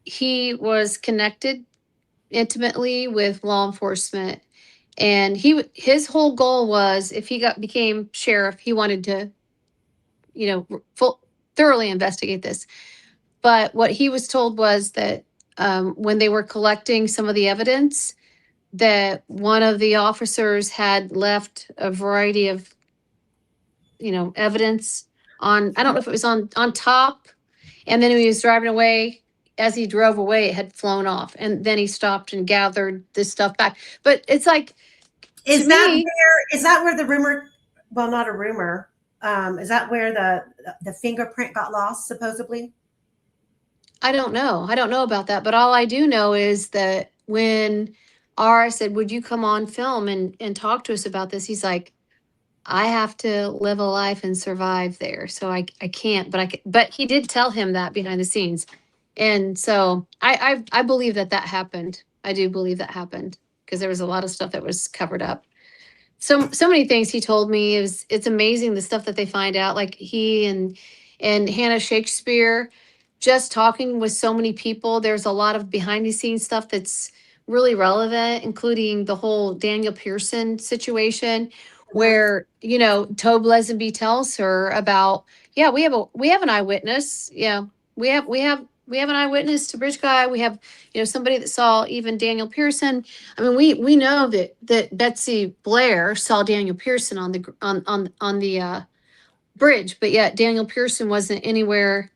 Speaker 3: he was connected intimately with law enforcement. And his whole goal was, if he became sheriff, he wanted to, thoroughly investigate this. But what he was told was that when they were collecting some of the evidence, that one of the officers had left a variety of, evidence on, I don't know if it was on top, and then when he was driving away, as he drove away, it had flown off, and then he stopped and gathered this stuff back. But it's like,
Speaker 1: is that where the rumor? Well, not a rumor. Is that where the fingerprint got lost, supposedly?
Speaker 3: I don't know. I don't know about that. But all I do know is that when Ara said, would you come on film and talk to us about this? He's like, I have to live a life and survive there. So I can't, but he did tell him that behind the scenes. And so I believe that happened. I do believe that happened because there was a lot of stuff that was covered up. So many things he told me. It's amazing the stuff that they find out. Like he and Hannah Shakespeare, just talking with so many people. There's a lot of behind the scenes stuff that's really relevant, including the whole Daniel Pearson situation, where Tobe Lesenby tells her about, we have an eyewitness. Yeah, we have an eyewitness to Bridge Guy. We have somebody that saw even Daniel Pearson. I mean, we know that Betsy Blair saw Daniel Pearson on the bridge, but yet Daniel Pearson wasn't anywhere.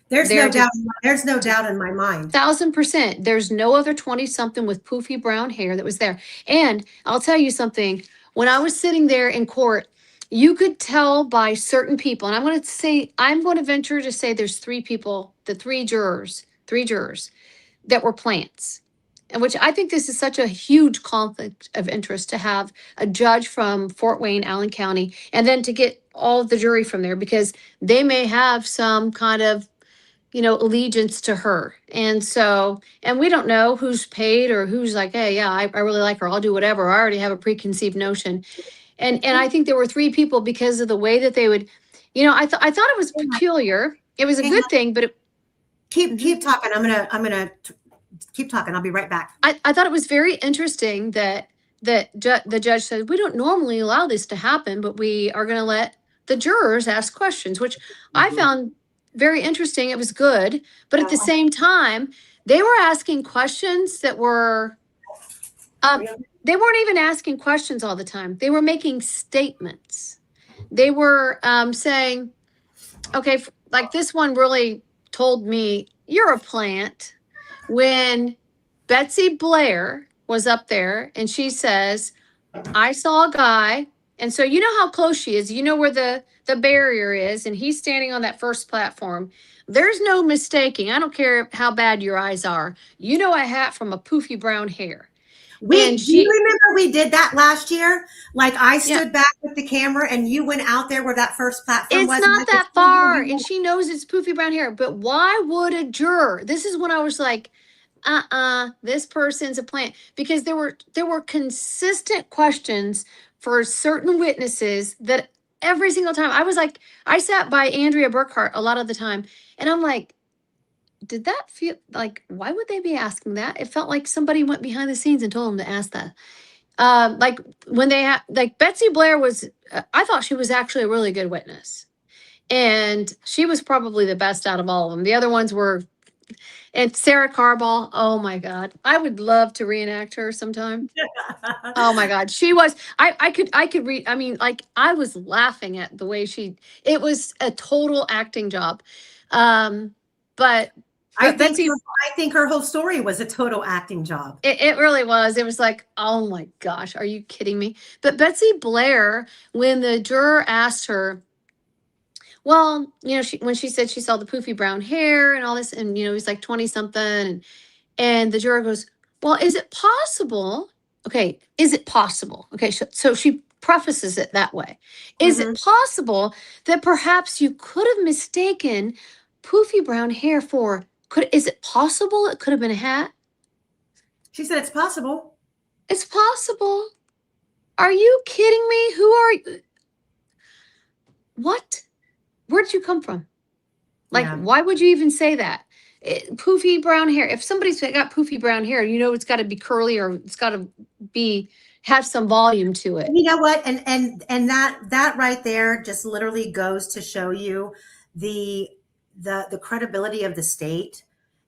Speaker 1: There's no doubt in my mind.
Speaker 3: 1000%. There's no other 20-something with poofy brown hair that was there. And I'll tell you something. When I was sitting there in court, you could tell by certain people, and I'm going to venture to say there's three jurors that were plants. and which I think this is such a huge conflict of interest to have a judge from Fort Wayne, Allen County, and then to get all of the jury from there, because they may have some kind of, allegiance to her. And so, and we don't know who's paid or who's like, hey, yeah, I really like her, I'll do whatever. I already have a preconceived notion. And I think there were 3 people because of the way that they would, I thought it was peculiar. It was a good thing, but
Speaker 1: keep talking. I'm gonna keep talking. I'll be right back.
Speaker 3: I thought it was very interesting that the judge said, we don't normally allow this to happen, but we are going to let the jurors ask questions, which I found very interesting. It was good. But at the same time, they were asking questions that were, they weren't even asking questions all the time. They were making statements. They were saying, okay, like this one really told me, you're a plant. When Betsy Blair was up there and she says, I saw a guy. And so you know how close she is. You know where the barrier is. And he's standing on that first platform. There's no mistaking. I don't care how bad your eyes are. You know a hat from a poofy brown hair.
Speaker 1: Do you remember we did that last year? Like I stood back with the camera and you went out there where that first platform was.
Speaker 3: It's not that far. And she knows it's poofy brown hair. But why would a juror? This is when I was like, this person's a plant. Because there were consistent questions for certain witnesses that every single time I was like, I sat by Andrea Burkhart a lot of the time. And I'm like, did that feel like, why would they be asking that? It felt like somebody went behind the scenes and told them to ask that. Like when they had, like Betsy Blair was, I thought she was actually a really good witness. And she was probably the best out of all of them. The other ones were, and Sarah Carball, oh my God. I would love to reenact her sometime. Oh my God. She was, I could read, I mean, like I was laughing at the way it was a total acting job. But
Speaker 1: I think her whole story was a total acting job.
Speaker 3: It really was. It was like, oh my gosh, are you kidding me? But Betsy Blair, when the juror asked her, well, when she said she saw the poofy brown hair and all this, and he's like 20 something, and the juror goes, well, is it possible? Okay, is it possible? Okay, so she prefaces it that way. Is it possible that perhaps you could have mistaken poofy brown hair for, is it possible it could have been a hat?
Speaker 1: She said it's possible.
Speaker 3: It's possible. Are you kidding me? Who are you? What? Where did you come from? Like, why would you even say that? Poofy brown hair. If somebody's got poofy brown hair, it's got to be curly or it's got to have some volume to it.
Speaker 1: You know what? And that right there just literally goes to show you the credibility of the state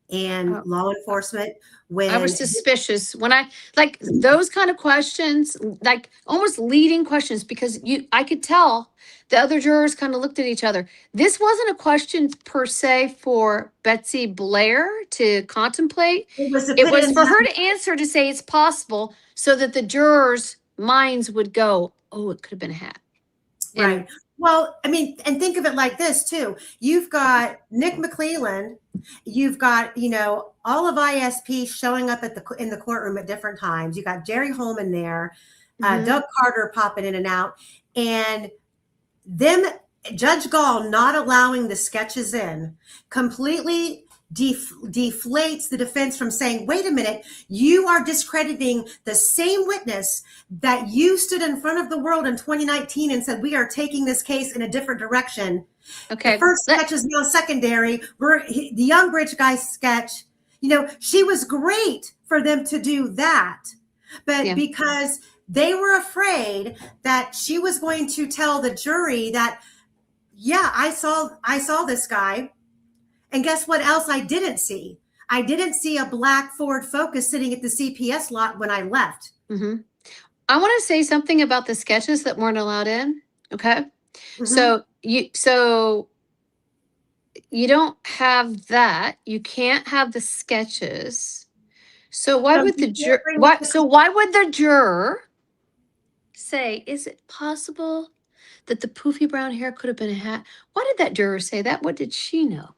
Speaker 1: and law enforcement. When
Speaker 3: I was suspicious when I like those kind of questions, like almost leading questions, because I could tell the other jurors kind of looked at each other. This wasn't a question per se for Betsy Blair to contemplate. It was for her to answer, to say it's possible, so that the jurors' minds would go, oh, it could have been a hat.
Speaker 1: Right. Well, I mean, and think of it like this too. You've got Nick McClellan, you've got, all of ISP showing up in the courtroom at different times. You got Jerry Holman there, Doug Carter popping in and out, and Judge Gall not allowing the sketches in completely deflates the defense from saying, wait a minute, you are discrediting the same witness that you stood in front of the world in 2019 and said, we are taking this case in a different direction. Okay. The first sketch is now secondary. The Young Bridge guy sketch, she was great for them to do that. But because they were afraid that she was going to tell the jury that, I saw this guy. And guess what else I didn't see? I didn't see a black Ford Focus sitting at the CPS lot when I left.
Speaker 3: I want to say something about the sketches that weren't allowed in. Okay. So you don't have that. You can't have the sketches. So why would the juror say, is it possible that the poofy brown hair could have been a hat? Why did that juror say that? What did she know?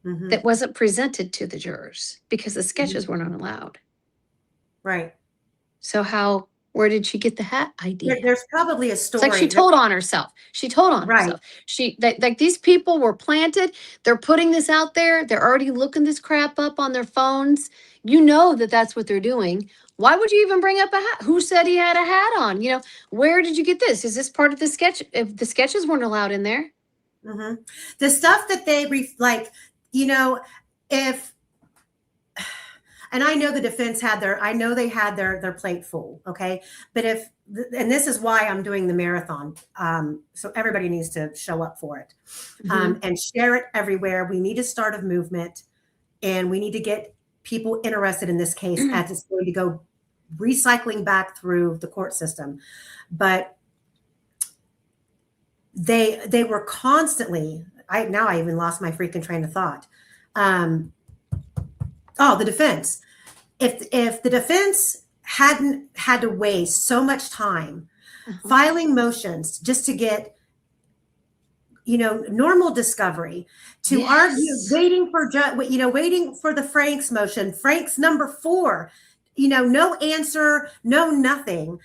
Speaker 3: That wasn't presented to the jurors because the sketches were not allowed.
Speaker 1: Right.
Speaker 3: So where did she get the hat idea?
Speaker 1: There's probably a story.
Speaker 3: It's like she told on herself. She told on
Speaker 1: Right.
Speaker 3: herself. Like these people were planted. They're putting this out there. They're already looking this crap up on their phones. You know that that's what they're doing. Why would you even bring up a hat? Who said he had a hat on? You know, where did you get this? Is this part of the sketch? If the sketches weren't allowed in there.
Speaker 1: Mm-hmm. The stuff that they like, you know, if, and I know the defense had I know they had their plate full. Okay. But and this is why I'm doing the marathon. So everybody needs to show up for it, and share it everywhere. We need to start a movement, and we need to get people interested in this case as it's going to go recycling back through the court system. But they were constantly, I even lost my freaking train of thought. The defense. If the defense hadn't had to waste so much time filing motions just to get, normal discovery, to argue, waiting for the Frank's motion, Frank's number 4, no answer, no nothing.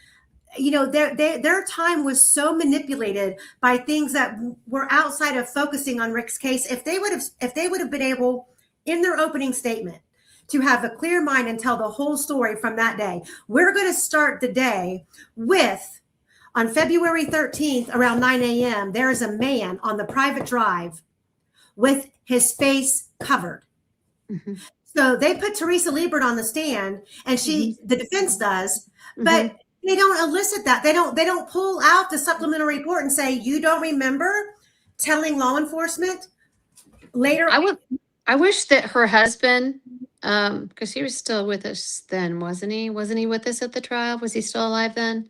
Speaker 1: Their time was so manipulated by things that were outside of focusing on Rick's case. If they would have been able, in their opening statement, to have a clear mind and tell the whole story from that day. We're going to start the day with, on February 13th, around 9 a.m., there is a man on the private drive with his face covered. So they put Teresa Liebert on the stand, and the defense does, but they don't elicit that. They don't pull out the supplemental report and say, you don't remember telling law enforcement later.
Speaker 3: I wish that her husband, because he was still with us then, wasn't he? Wasn't he with us at the trial? Was he still alive then?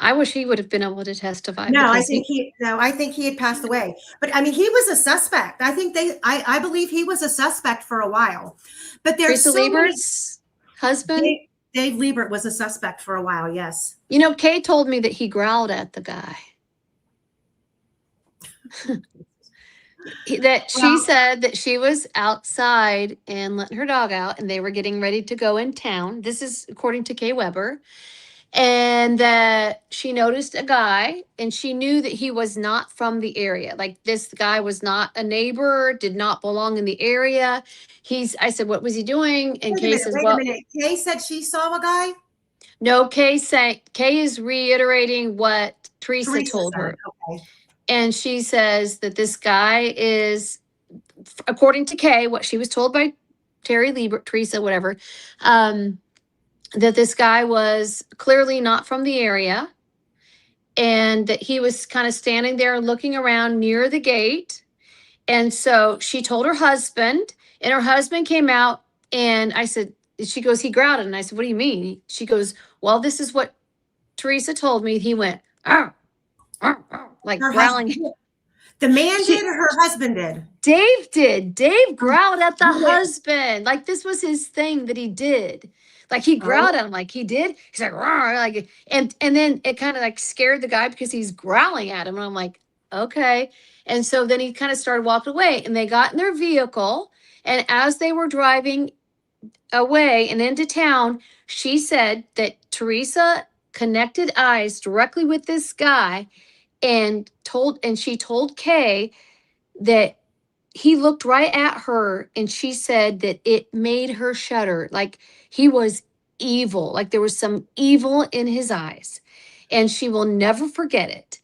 Speaker 3: I wish he would have been able to testify.
Speaker 1: No, I think he had passed away. But I mean, he was a suspect. I believe he was a suspect for a while. But there's
Speaker 3: Teresa Liebert's husband?
Speaker 1: Dave Liebert was a suspect for a while, yes.
Speaker 3: Kay told me that he growled at the guy. She said that she was outside and letting her dog out, and they were getting ready to go in town. This is according to Kay Weber. And that she noticed a guy, and she knew that he was not from the area. Like, this guy was not a neighbor, did not belong in the area. I said, what was he doing? And Kay says,
Speaker 1: wait a minute. Kay said she saw a guy?
Speaker 3: No, Kay is reiterating what Teresa told her.
Speaker 1: Okay.
Speaker 3: And she says that this guy is, according to Kay, what she was told by Terry Liebert, Teresa, whatever, that this guy was clearly not from the area, and that he was kind of standing there looking around near the gate. And so she told her husband, and her husband came out, and she goes, he growled. And I said, what do you mean? She goes, well, this is what Teresa told me. He went, arr, arr, arr, like
Speaker 1: her
Speaker 3: growling.
Speaker 1: Husband. The man did, or her husband did?
Speaker 3: Dave did. Dave growled at the husband. Like, this was his thing that he did. Like, he growled at him, like he did. He's like, rawr, like, and then it kind of like scared the guy because he's growling at him. And I'm like, okay. And so then he kind of started walking away, and they got in their vehicle. And as they were driving away and into town, she said that Teresa connected eyes directly with this guy, and she told Kay that he looked right at her, and she said that it made her shudder. Like, he was evil. Like, there was some evil in his eyes, and she will never forget it.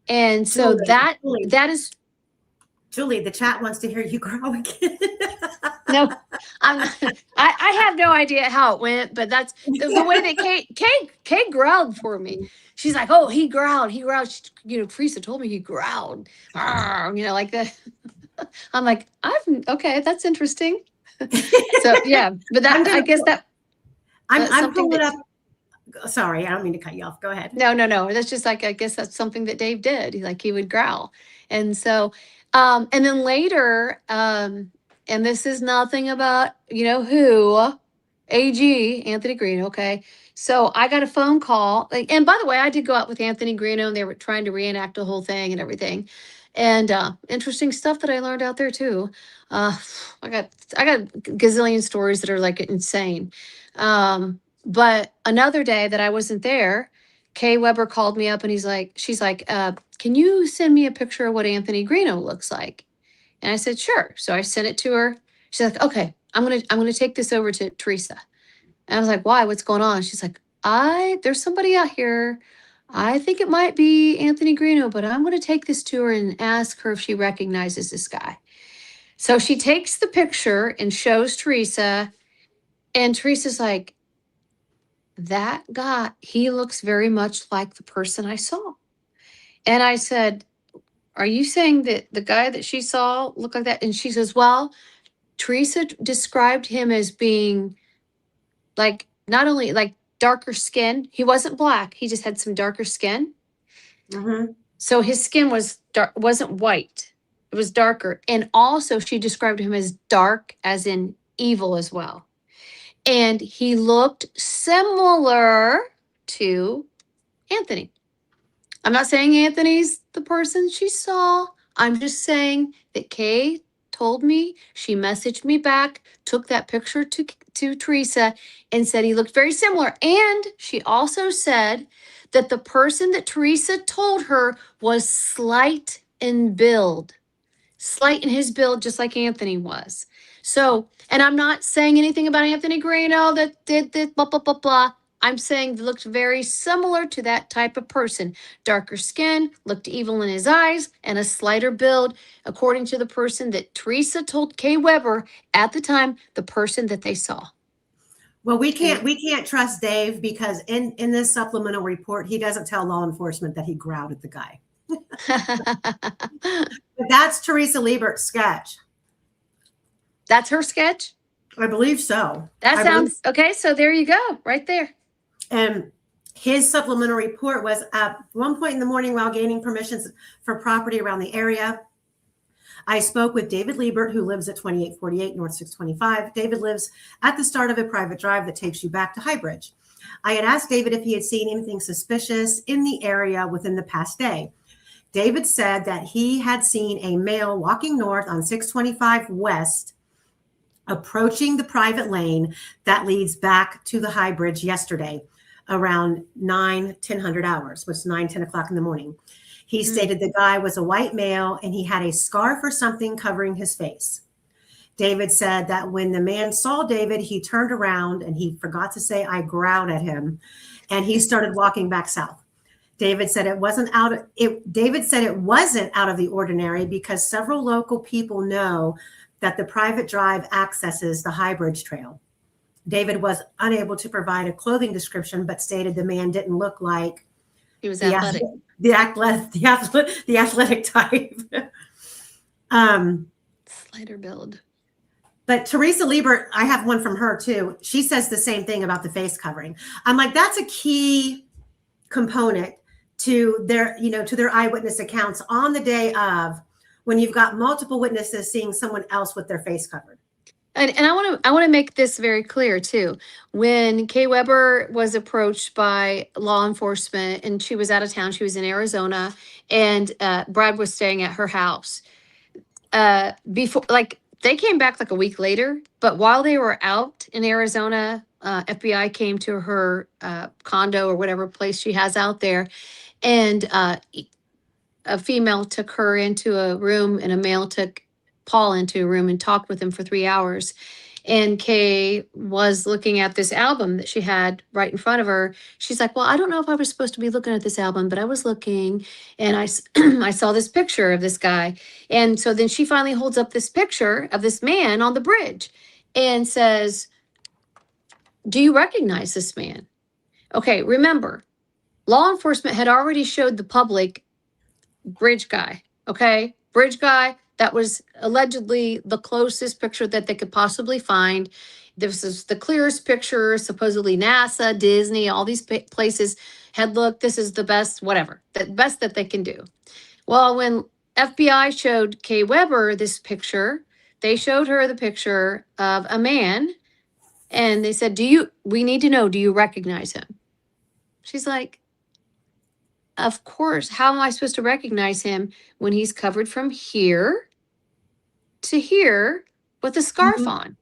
Speaker 3: And so that is.
Speaker 1: Julie, the chat wants to hear you growl again.
Speaker 3: No, I have no idea how it went, but that's the way that Kay growled for me. She's like, oh, he growled. Teresa told me he growled. Like that. I'm like, okay, that's interesting. So yeah, but that, I guess that.
Speaker 1: I'm pulling up. Sorry, I don't mean to cut you off. Go ahead.
Speaker 3: No. That's just like, I guess that's something that Dave did. He would growl. And so, and then later, and this is nothing about, who, AG, Anthony Green. Okay. So I got a phone call. And by the way, I did go out with Anthony Greeno, and they were trying to reenact the whole thing and everything. And interesting stuff that I learned out there too. I got gazillion stories that are like insane. But another day that I wasn't there, Kay Weber called me up and she's like, can you send me a picture of what Anthony Greeno looks like? And I said, sure. So I sent it to her. She's like, okay, I'm gonna take this over to Teresa. And I was like, why? What's going on? She's like, there's somebody out here. I think it might be Anthony Greeno, but I'm gonna take this to her and ask her if she recognizes this guy. So she takes the picture and shows Teresa, and Teresa's like, that guy, he looks very much like the person I saw. And I said, are you saying that the guy that she saw looked like that? And she says, well, Teresa described him as being like, not only like darker skin, he wasn't black, he just had some darker skin.
Speaker 1: Mm-hmm.
Speaker 3: So his skin was dark, wasn't white, it was darker. And also she described him as dark as in evil as well. And he looked similar to Anthony. I'm not saying Anthony's the person she saw. I'm just saying that Kay told me, she messaged me back, took that picture to Teresa and said he looked very similar. And she also said that the person that Teresa told her was slight in build. Slight in his build, just like Anthony was. So, and I'm not saying anything about Anthony Greeno that did this, blah, blah, blah, blah. I'm saying looked very similar to that type of person. Darker skin, looked evil in his eyes, and a slighter build, according to the person that Teresa told Kay Weber at the time, the person that they saw.
Speaker 1: Well, we can't trust Dave because in this supplemental report, he doesn't tell law enforcement that he growled at the guy. But that's Teresa Liebert's sketch.
Speaker 3: That's her sketch?
Speaker 1: I believe so.
Speaker 3: That sounds okay. So there you go, right there.
Speaker 1: And his supplemental report was at one point in the morning while gaining permissions for property around the area. I spoke with David Liebert, who lives at 2848 North 625. David lives at the start of a private drive that takes you back to Highbridge. I had asked David if he had seen anything suspicious in the area within the past day. David said that he had seen a male walking north on 625 West, approaching the private lane that leads back to the High Bridge yesterday around 10 hours, which is 10 o'clock in the morning. He stated the guy was a white male and he had a scarf or something covering his face. David said that when the man saw David, he turned around and he forgot to say, I growled at him, and he started walking back south. David said it wasn't out of the ordinary because several local people know that the private drive accesses the High Bridge Trail. David was unable to provide a clothing description, but stated the man didn't look like
Speaker 3: he was athletic.
Speaker 1: The athletic type.
Speaker 3: Slighter build.
Speaker 1: But Teresa Liebert, I have one from her too. She says the same thing about the face covering. I'm like, that's a key component to their eyewitness accounts on the day of, when you've got multiple witnesses seeing someone else with their face covered.
Speaker 3: And I want to make this very clear too. When Kay Weber was approached by law enforcement and she was out of town, she was in Arizona, and Brad was staying at her house. Before, like, they came back like a week later, but while they were out in Arizona, FBI came to her condo or whatever place she has out there, and a female took her into a room and a male took Paul into a room and talked with him for 3 hours. And Kay was looking at this album that she had right in front of her. She's like, well, I don't know if I was supposed to be looking at this album, but I was looking and I saw this picture of this guy. And so then she finally holds up this picture of this man on the bridge and says, do you recognize this man? Okay, remember, law enforcement had already showed the public bridge guy, okay? Bridge guy, that was allegedly the closest picture that they could possibly find. This is the clearest picture. Supposedly NASA, Disney, all these places had looked, this is the best, whatever, the best that they can do. Well, when FBI showed Kay Weber this picture, they showed her the picture of a man and they said, we need to know, do you recognize him? She's like, of course. How am I supposed to recognize him when he's covered from here to here with a scarf on?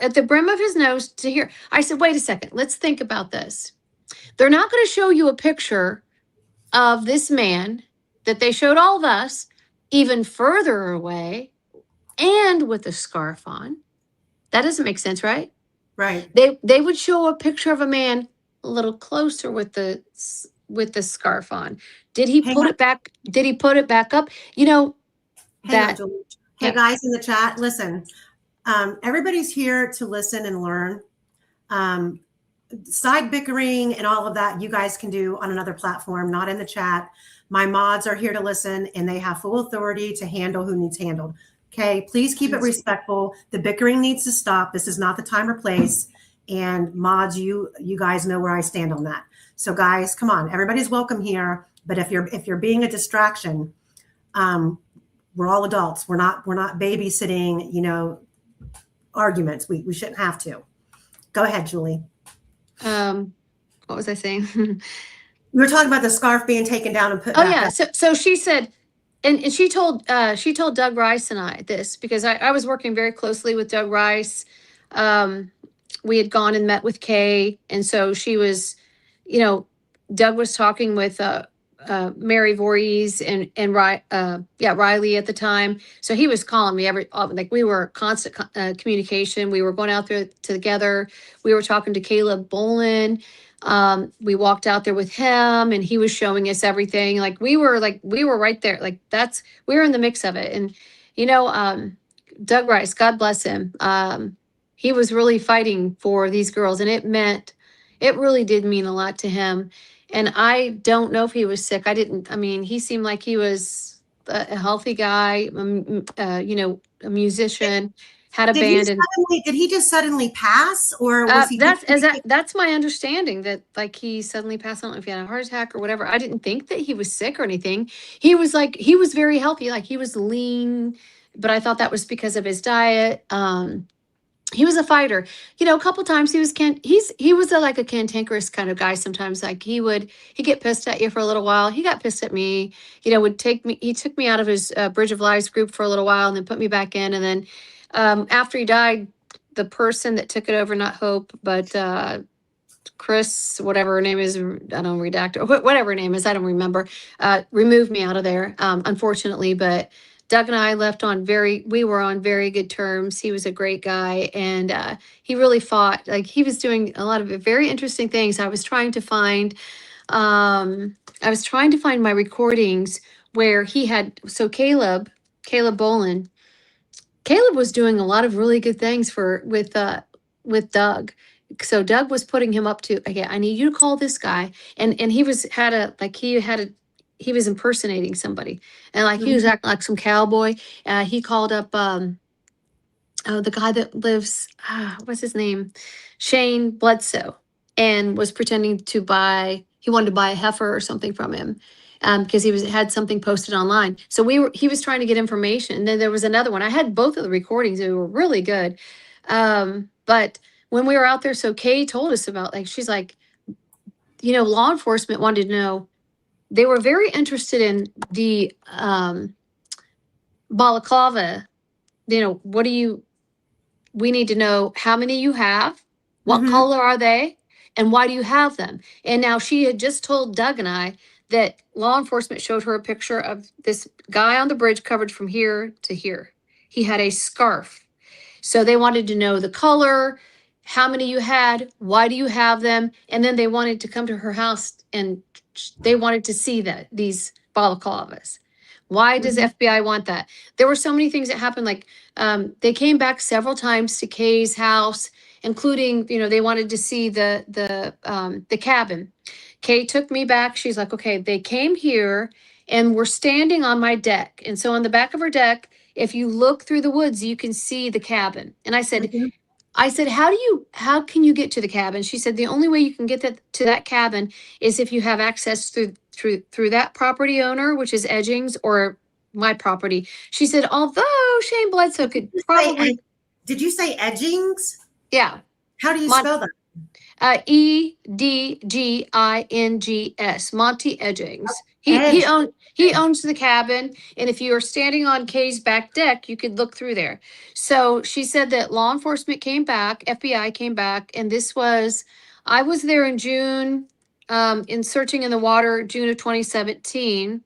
Speaker 3: at the brim of his nose to here. I said, wait a second, let's think about this. They're not going to show you a picture of this man that they showed all of us even further away and with a scarf on. That doesn't make sense, right?
Speaker 1: Right.
Speaker 3: They would show a picture of a man a little closer with the scarf on. Did he
Speaker 1: Hang
Speaker 3: put
Speaker 1: on.
Speaker 3: it back? Did he put it back up? You know,
Speaker 1: Hang on,
Speaker 3: that
Speaker 1: Julie. Hey,
Speaker 3: yeah.
Speaker 1: guys in the chat, listen. Everybody's here to listen and learn. Side bickering and all of that, you guys can do on another platform, not in the chat. My mods are here to listen, and they have full authority to handle who needs handled. Okay, please keep it respectful. The bickering needs to stop. This is not the time or place. And mods, you guys know where I stand on that. So guys, come on, everybody's welcome here. But if you're being a distraction, we're all adults. We're not babysitting, arguments. We shouldn't have to. Go ahead, Julie.
Speaker 3: What was I saying?
Speaker 1: We were talking about the scarf being taken down and put
Speaker 3: Oh
Speaker 1: back
Speaker 3: yeah.
Speaker 1: up.
Speaker 3: So she said, and she told Doug Rice and I this because I was working very closely with Doug Rice. We had gone and met with Kay, and so she was, Doug was talking with Mary Voorhees and Riley at the time. So he was calling me we were constant communication. We were going out there together. We were talking to Caleb Bolin. We walked out there with him and he was showing us everything. We were right there. We were in the mix of it. And, Doug Rice, God bless him. He was really fighting for these girls and it really did mean a lot to him. And I don't know if he was sick. He seemed like he was a healthy guy, a musician, had a band.
Speaker 1: Did he just suddenly pass, or was he?
Speaker 3: That's my understanding that he suddenly passed. I don't know if he had a heart attack or whatever. I didn't think that he was sick or anything. He was very healthy. He was lean, but I thought that was because of his diet. He was a fighter. A couple times he was a cantankerous kind of guy. Sometimes he'd get pissed at you for a little while. He got pissed at me, he took me out of his Bridge of Lives group for a little while and then put me back in. And then after he died, the person that took it over, not Hope, but Chris, whatever her name is, I don't redact or whatever her name is, I don't remember, removed me out of there, unfortunately. But Doug and I we were on very good terms. He was a great guy and he really fought. He was doing a lot of very interesting things. I was trying to find my recordings where he had, so Caleb Bolin, Caleb was doing a lot of really good things with Doug. So Doug was putting him up to, okay, I need you to call this guy. And he was impersonating somebody and he was acting like some cowboy. He called up the guy that lives, what's his name? Shane Bledsoe, and was pretending he wanted to buy a heifer or something from him. Because he had something posted online. So he was trying to get information. And then there was another one. I had both of the recordings. They were really good. But when we were out there, so Kay told us about, she's like, law enforcement wanted to know, they were very interested in the balaclava. We need to know how many you have, what color are they, and why do you have them? And now she had just told Doug and I that law enforcement showed her a picture of this guy on the bridge covered from here to here. He had a scarf. So they wanted to know the color, how many you had, why do you have them? And then they wanted to come to her house and they wanted to see these balaclavas. Why does FBI want that? There were so many things that happened. They came back several times to Kay's house, including, they wanted to see the cabin. Kay took me back. She's like, okay, they came here and were standing on my deck. And so on the back of her deck, if you look through the woods, you can see the cabin. And I said, how can you get to the cabin? She said, the only way you can get to that cabin is if you have access through that property owner, which is Edgings, or my property. She said, although Shane Bledsoe could probably.
Speaker 1: Did you say Edgings?
Speaker 3: Yeah.
Speaker 1: How do you spell that?
Speaker 3: Edgings, Monty Edgings. He owns the cabin, and if you are standing on Kay's back deck, you could look through there. So she said that law enforcement came back, FBI came back, and I was there in June, in searching in the water, June of 2017,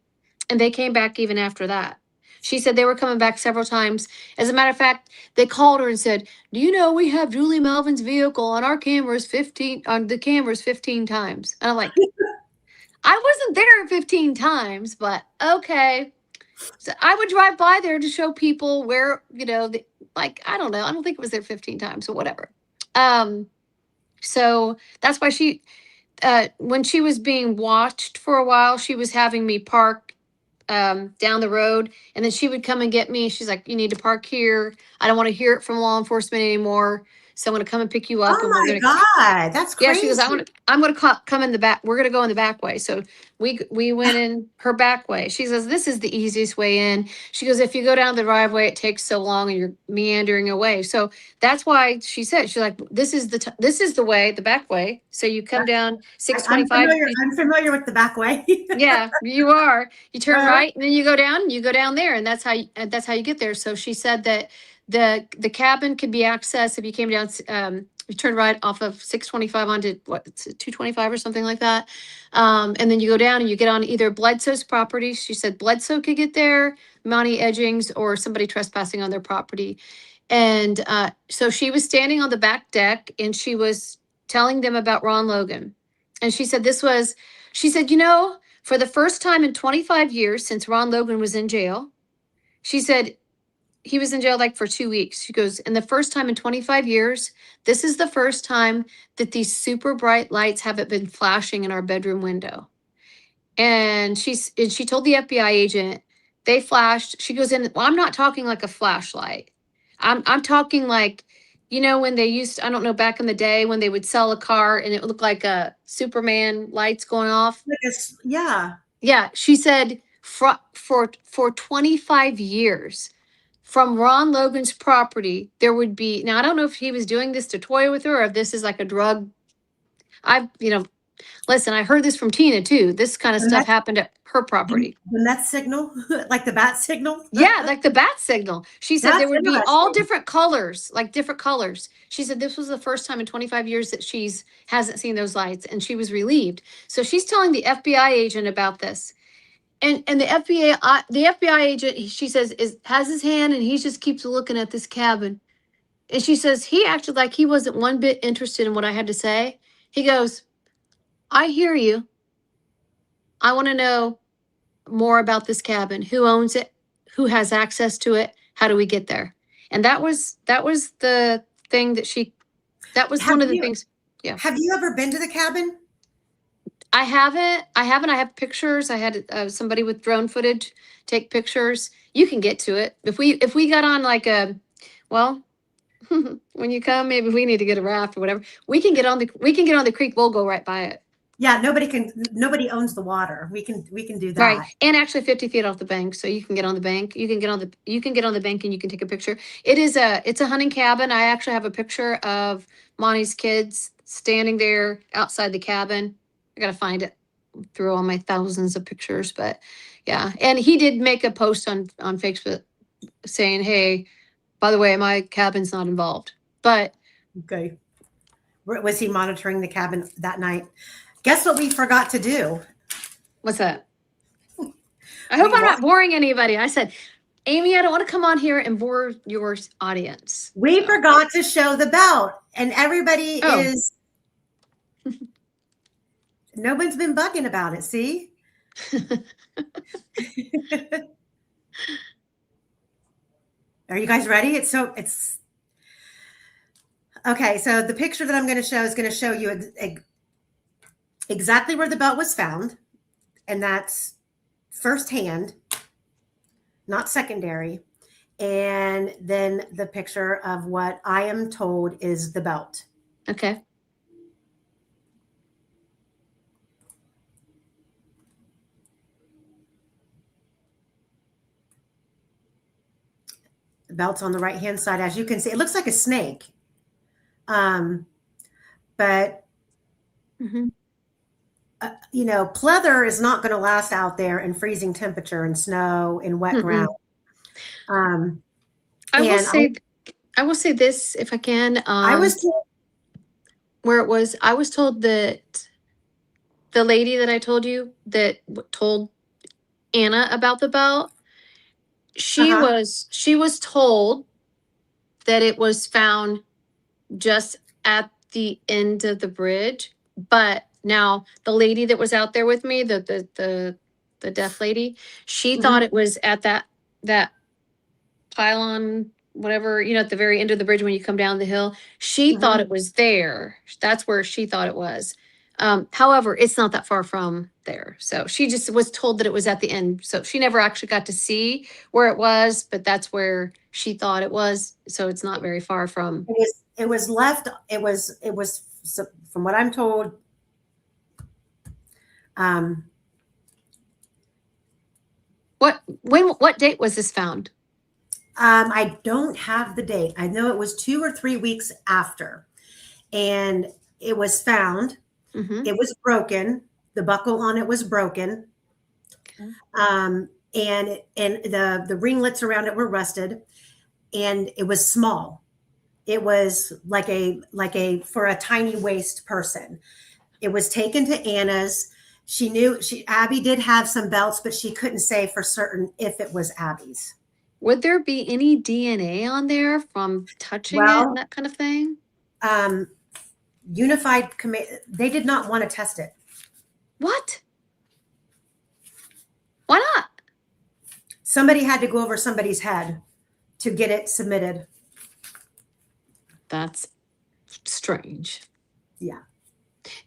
Speaker 3: and they came back even after that. She said they were coming back several times. As a matter of fact, they called her and said, "Do you know we have Julie Melvin's vehicle on our cameras 15 times?" And I'm like, I wasn't there 15 times, but okay. So I would drive by there to show people where, I don't know. I don't think it was there 15 times or whatever. So that's why when she was being watched for a while, she was having me park down the road, and then she would come and get me. She's like, "You need to park here. I don't want to hear it from law enforcement anymore. So I'm going to come and pick you up."
Speaker 1: Oh my God, that's crazy.
Speaker 3: Yeah, she goes, I'm going to come in the back. We're going to go in the back way. So we went in her back way. She says, "This is the easiest way in." She goes, "If you go down the driveway, it takes so long and you're meandering away." So that's why she's like, "This is the way, the back way." So you come down 625.
Speaker 1: I'm familiar with the back way.
Speaker 3: Yeah, you are. You turn right, and then you go down there, and that's how you get there. So she said that the cabin could be accessed if you came down. You turn right off of 625 onto 225 or something like that. And then you go down and you get on either Bledsoe's property. She said Bledsoe could get there, Monty Edgings, or somebody trespassing on their property. And so she was standing on the back deck and she was telling them about Ron Logan. And she said, for the first time in 25 years since Ron Logan was in jail, she said, he was in jail like for 2 weeks. She goes, "And the first time in 25 years, this is the first time that these super bright lights haven't been flashing in our bedroom window." And she told the FBI agent, they flashed. She goes, "And well, I'm not talking like a flashlight. I'm talking like, when they used, I don't know, back in the day when they would sell a car and it would look like a Superman lights going off."
Speaker 1: Yeah.
Speaker 3: Yeah. She said for 25 years, from Ron Logan's property, there would be, now I don't know if he was doing this to toy with her or if this is like a drug. Listen, I heard this from Tina too. This kind of stuff happened at her property.
Speaker 1: The meth signal, like the bat signal?
Speaker 3: Yeah, like the bat signal. She said
Speaker 1: That's
Speaker 3: there would be all
Speaker 1: interesting.
Speaker 3: different colors, like different colors. She said this was the first time in 25 years that hasn't seen those lights, and she was relieved. So she's telling the FBI agent about this. And the FBI agent, she says, has his hand and he just keeps looking at this cabin. And she says he acted like he wasn't one bit interested in what I had to say. He goes, "I hear you. I want to know more about this cabin. Who owns it? Who has access to it? How do we get there?" And that was the thing that was one of the things. Yeah.
Speaker 1: Have you ever been to the cabin?
Speaker 3: I haven't. I have pictures. I had somebody with drone footage take pictures. You can get to it. If we got on like when you come, maybe we need to get a raft or whatever. We can get on the creek. We'll go right by it.
Speaker 1: Yeah, nobody owns the water. We can do that.
Speaker 3: Right. And actually 50 feet off the bank. So you can get on the bank. You can get on the bank and you can take a picture. It's a hunting cabin. I actually have a picture of Monty's kids standing there outside the cabin. I got to find it through all my thousands of pictures, but yeah. And he did make a post on Facebook saying, "Hey, by the way, my cabin's not involved." But
Speaker 1: okay. Was he monitoring the cabin that night? Guess what we forgot to do?
Speaker 3: What's that? I hope I'm not boring anybody. I said, Amy, I don't want to come on here and bore your audience.
Speaker 1: We forgot to show the belt, and everybody is. No one's been bugging about it. See? Are you guys ready? It's okay. So the picture that I'm going to show is going to show you exactly where the belt was found, and that's firsthand, not secondary. And then the picture of what I am told is the belt.
Speaker 3: Okay.
Speaker 1: The belt's on the right-hand side. As you can see, it looks like a snake. But pleather is not going to last out there in freezing temperature and snow and wet ground.
Speaker 3: I will
Speaker 1: And
Speaker 3: say, I will say this if I can.
Speaker 1: I was told,
Speaker 3: where it was, I was told that the lady that I told you that told Anna about the belt, she was told that it was found just at the end of the bridge. But now the lady that was out there with me, the deaf lady, she thought it was at that pylon, whatever, at the very end of the bridge when you come down the hill. She thought it was there. That's where she thought it was. However, it's not that far from there. So she just was told that it was at the end. So she never actually got to see where it was, but that's where she thought it was. So it's not very far from.
Speaker 1: it was left. It was from what I'm told.
Speaker 3: What date was this found?
Speaker 1: I don't have the date. I know it was 2 or 3 weeks after, and it was found. It was broken. The buckle on it was broken.
Speaker 3: Okay.
Speaker 1: And the ringlets around it were rusted, and it was small. It was like a for a tiny waist person. It was taken to Anna's. Abby did have some belts, but she couldn't say for certain if it was Abby's.
Speaker 3: Would there be any DNA on there from touching it and that kind of thing?
Speaker 1: Unified Command, they did not want to test it.
Speaker 3: What? Why not?
Speaker 1: Somebody had to go over somebody's head to get it submitted.
Speaker 3: That's strange.
Speaker 1: Yeah.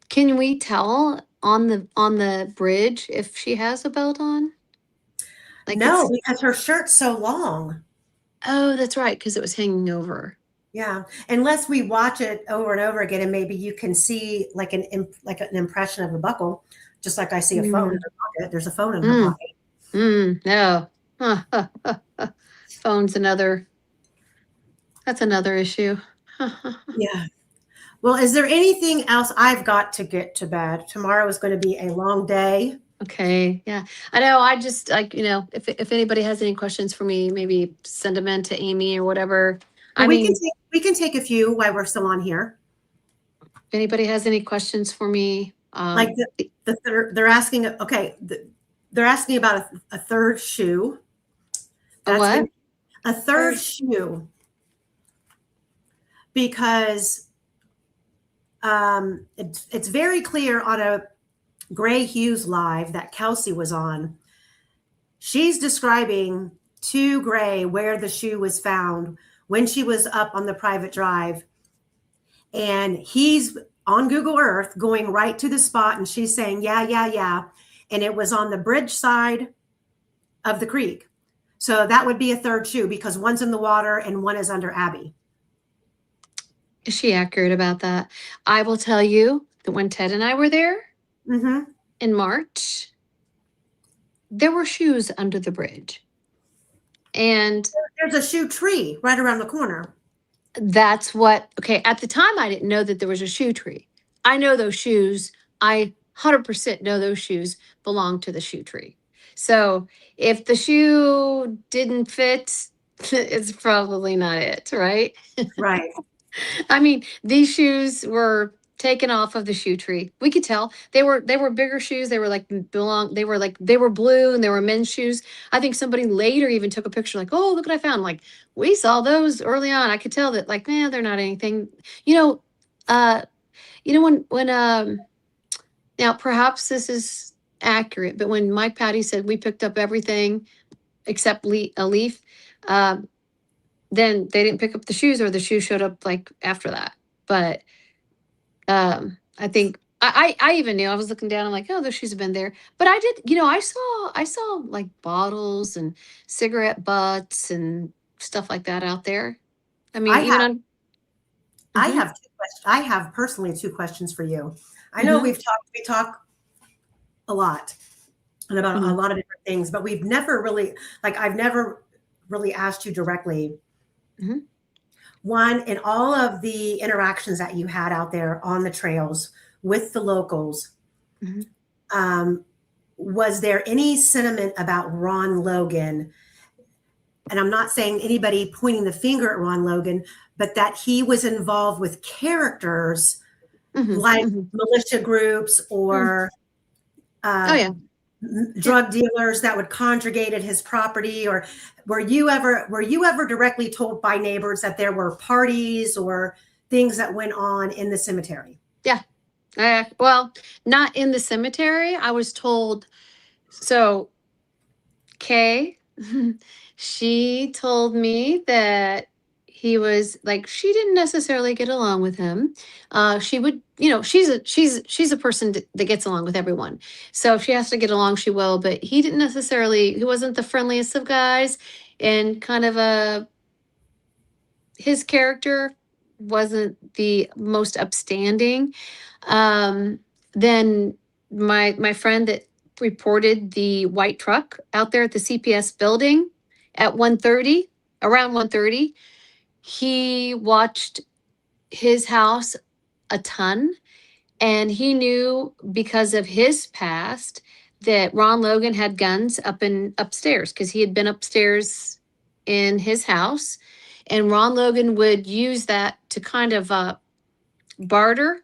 Speaker 3: Can we tell on the bridge if she has a belt on?
Speaker 1: No, because her shirt's so long.
Speaker 3: Oh, that's right, because it was hanging over.
Speaker 1: Yeah, unless we watch it over and over again, and maybe you can see like an impression of a buckle, just like I see a phone in her pocket. There's a phone in her pocket.
Speaker 3: No. Phone's that's another issue.
Speaker 1: Yeah. Well, is there anything else? I've got to get to bed. Tomorrow is going to be a long day.
Speaker 3: Okay. Yeah. I know. I just if anybody has any questions for me, maybe send them in to Amy or whatever.
Speaker 1: Well, we can take a few while we're still on here.
Speaker 3: If anybody has any questions for me,
Speaker 1: like they're asking. Okay, they're asking about a third shoe.
Speaker 3: What?
Speaker 1: A third shoe. Because it's very clear on a Gray Hughes live that Kelsey was on. She's describing to Gray where the shoe was found when she was up on the private drive. And he's on Google Earth going right to the spot. And she's saying, yeah. And it was on the bridge side of the creek. So that would be a third shoe because one's in the water and one is under Abby.
Speaker 3: Is she accurate about that? I will tell you that when Ted and I were there in March, there were shoes under the bridge. And
Speaker 1: there's a shoe tree right around the corner.
Speaker 3: That's okay. At the time, I didn't know that there was a shoe tree. I know those shoes. I 100% know those shoes belong to the shoe tree. So if the shoe didn't fit, it's probably not it, right?
Speaker 1: Right.
Speaker 3: I mean, these shoes were taken off of the shoe tree. We could tell they were bigger shoes. They were they were blue and they were men's shoes. I think somebody later even took a picture like, oh, look what I found. Like, we saw those early on. I could tell that like, man, they're not anything, when now perhaps this is accurate, but when Mike Patty said we picked up everything except a leaf, then they didn't pick up the shoes, or the shoes showed up like after that. But I think I even knew. I was looking down. I'm like, oh, those shoes have been there. But I did, I saw like bottles and cigarette butts and stuff like that out there. I mean,
Speaker 1: I have 2 questions. I have personally 2 questions for you. I know we talk a lot and about a lot of different things, but we've never really, I've never really asked you directly. One, in all of the interactions that you had out there on the trails with the locals, Was there any sentiment about Ron Logan? And I'm not saying anybody pointing the finger at Ron Logan, but that he was involved with characters like militia groups or drug dealers that would congregate at his property? Or were you ever directly told by neighbors that there were parties or things that went on in the cemetery?
Speaker 3: Yeah. Well, not in the cemetery. I was told. So Kay, she told me that he was like, she didn't necessarily get along with him. She would, she's a person that gets along with everyone. So if she has to get along, she will. But he didn't necessarily. He wasn't the friendliest of guys, and kind of his character wasn't the most upstanding. Then my friend that reported the white truck out there at the CPS building at around 1:30, he watched his house a ton, and he knew because of his past that Ron Logan had guns upstairs because he had been upstairs in his house, and Ron Logan would use that to kind of barter.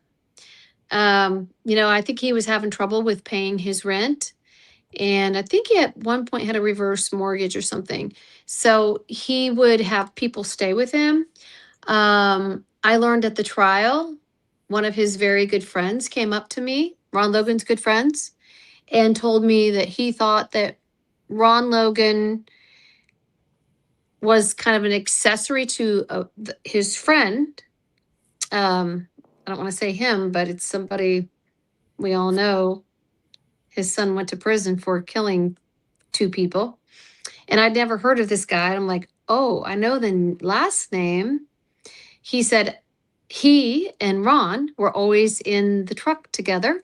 Speaker 3: I think he was having trouble with paying his rent. And I think he at one point had a reverse mortgage or something. So he would have people stay with him. I learned at the trial, one of his very good friends came up to me, Ron Logan's good friends, and told me that he thought that Ron Logan was kind of an accessory to his friend. I don't want to say him, but it's somebody we all know. His son went to prison for killing 2 people. And I'd never heard of this guy. I'm like, oh, I know the last name. He said he and Ron were always in the truck together,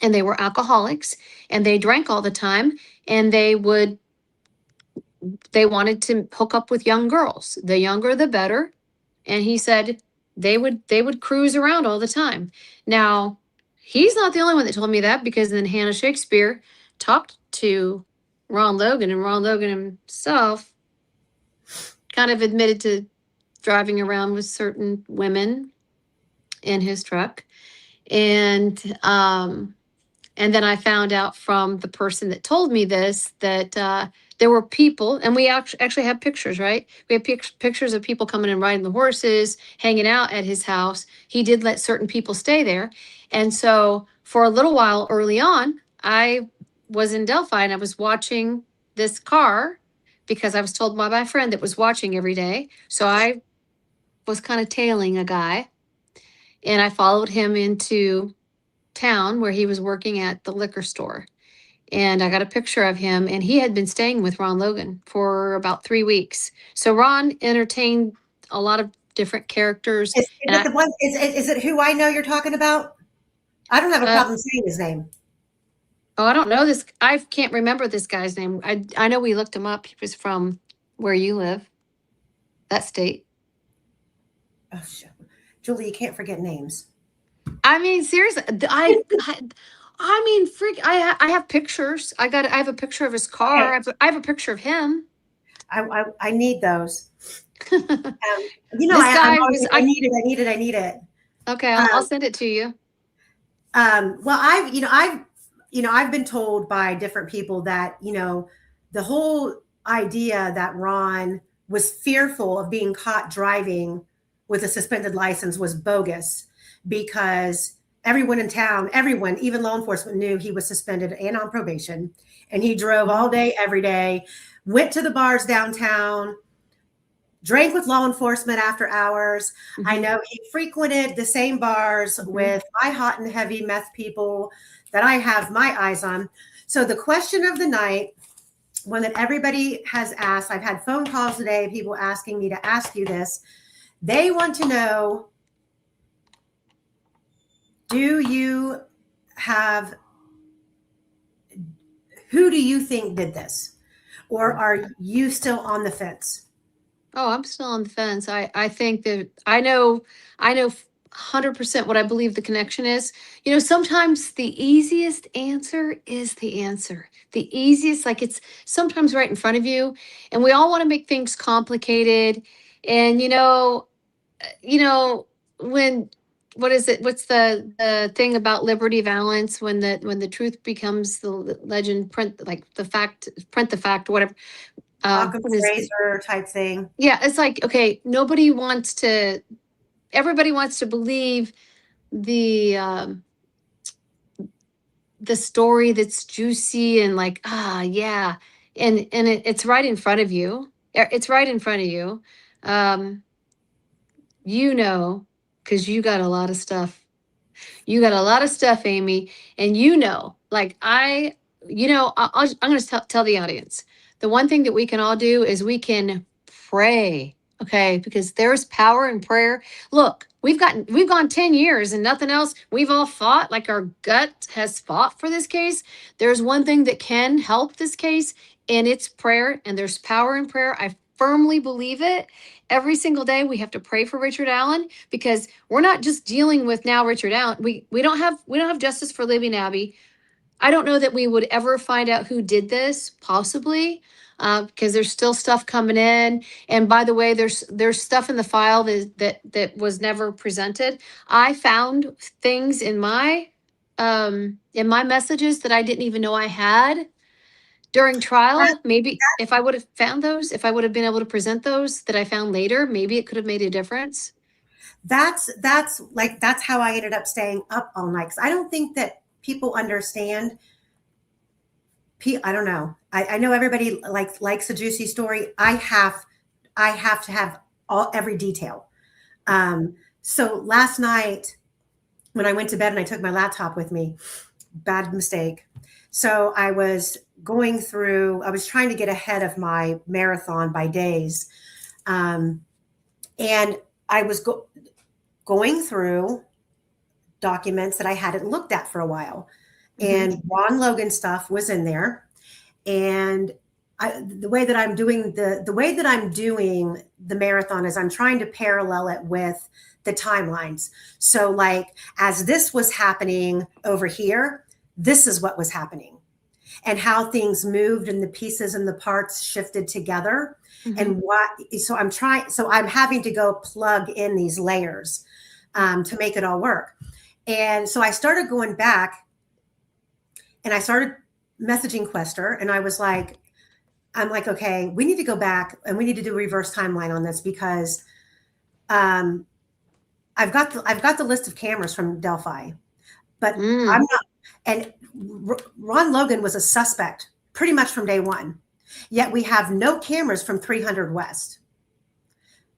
Speaker 3: and they were alcoholics, and they drank all the time, and they wanted to hook up with young girls. The younger, the better. And he said they would cruise around all the time. Now, he's not the only one that told me that, because then Hannah Shakespeare talked to Ron Logan, and Ron Logan himself kind of admitted to driving around with certain women in his truck. And then I found out from the person that told me this that there were people, and we actually have pictures, right? We have pictures of people coming and riding the horses, hanging out at his house. He did let certain people stay there. And so for a little while early on, I was in Delphi and I was watching this car because I was told by my friend that was watching every day. So I was kind of tailing a guy, and I followed him into town where he was working at the liquor store. And I got a picture of him, and he had been staying with Ron Logan for about 3 weeks. So Ron entertained a lot of different characters.
Speaker 1: Is it who I know you're talking about? I don't have a problem saying his name.
Speaker 3: Oh, I don't know this. I can't remember this guy's name. I know we looked him up. He was from where you live, that state.
Speaker 1: Oh, shit. Julie, you can't forget names.
Speaker 3: I mean, seriously, I have pictures. I have a picture of his car.
Speaker 1: Okay.
Speaker 3: I have a picture of him.
Speaker 1: I need those. I need it.
Speaker 3: Okay, I'll send it to you.
Speaker 1: Well, I've been told by different people that, the whole idea that Ron was fearful of being caught driving with a suspended license was bogus, because everyone in town, even law enforcement, knew he was suspended and on probation, and he drove all day, every day, went to the bars downtown, drank with law enforcement after hours. Mm-hmm. I know he frequented the same bars with my hot and heavy meth people that I have my eyes on. So the question of the night, one that everybody has asked, I've had phone calls today, people asking me to ask you this. They want to know, who do you think did this? Or are you still on the fence?
Speaker 3: Oh, I'm still on the fence. I think that I know 100% what I believe the connection is. You know, sometimes the easiest answer is the answer. The easiest, like it's sometimes right in front of you. And we all want to make things complicated. And, when what is it? What's the thing about liberty valance when the truth becomes the legend, print like the fact, print the fact, whatever.
Speaker 1: Occam's
Speaker 3: What is it?
Speaker 1: razor type thing.
Speaker 3: Yeah, it's like, okay, everybody wants to believe the the story that's juicy and like, yeah, and it's right in front of you. It's right in front of you. um you know, because you got a lot of stuff. You got a lot of stuff, Amy. And like I'm going to tell the audience, the one thing that we can all do is we can pray. Okay. Because there's power in prayer. Look, we've gone 10 years and nothing else. We've all fought, like our gut has fought for this case. There's one thing that can help this case, and it's prayer. And there's power in prayer. I firmly believe it. Every single day we have to pray for Richard Allen, because we're not just dealing with now Richard Allen. We don't have justice for Libby and Abby. I don't know that we would ever find out who did this, possibly, because there's still stuff coming in. And by the way, there's stuff in the file that was never presented. I found things in my messages that I didn't even know I had during trial. Maybe if I would have found those, if I would have been able to present those that I found later, maybe it could have made a difference.
Speaker 1: That's how I ended up staying up all night, because I don't think that people understand. I don't know. I know everybody likes a juicy story. I have to have every detail. So last night when I went to bed and I took my laptop with me, bad mistake. So I was I was trying to get ahead of my marathon by days. And I was going through documents that I hadn't looked at for a while. Mm-hmm. And Ron Logan stuff was in there. And the way that I'm doing the marathon is I'm trying to parallel it with the timelines. So like, as this was happening over here, this is what was happening, and how things moved and the pieces and the parts shifted together. Mm-hmm. And so I'm having to go plug in these layers to make it all work. And so I started going back and I started messaging Quester, and I'm like, okay, we need to go back and we need to do a reverse timeline on this, because I've got the list of cameras from Delphi, but I'm not. And Ron Logan was a suspect pretty much from day one. Yet we have no cameras from 300 West.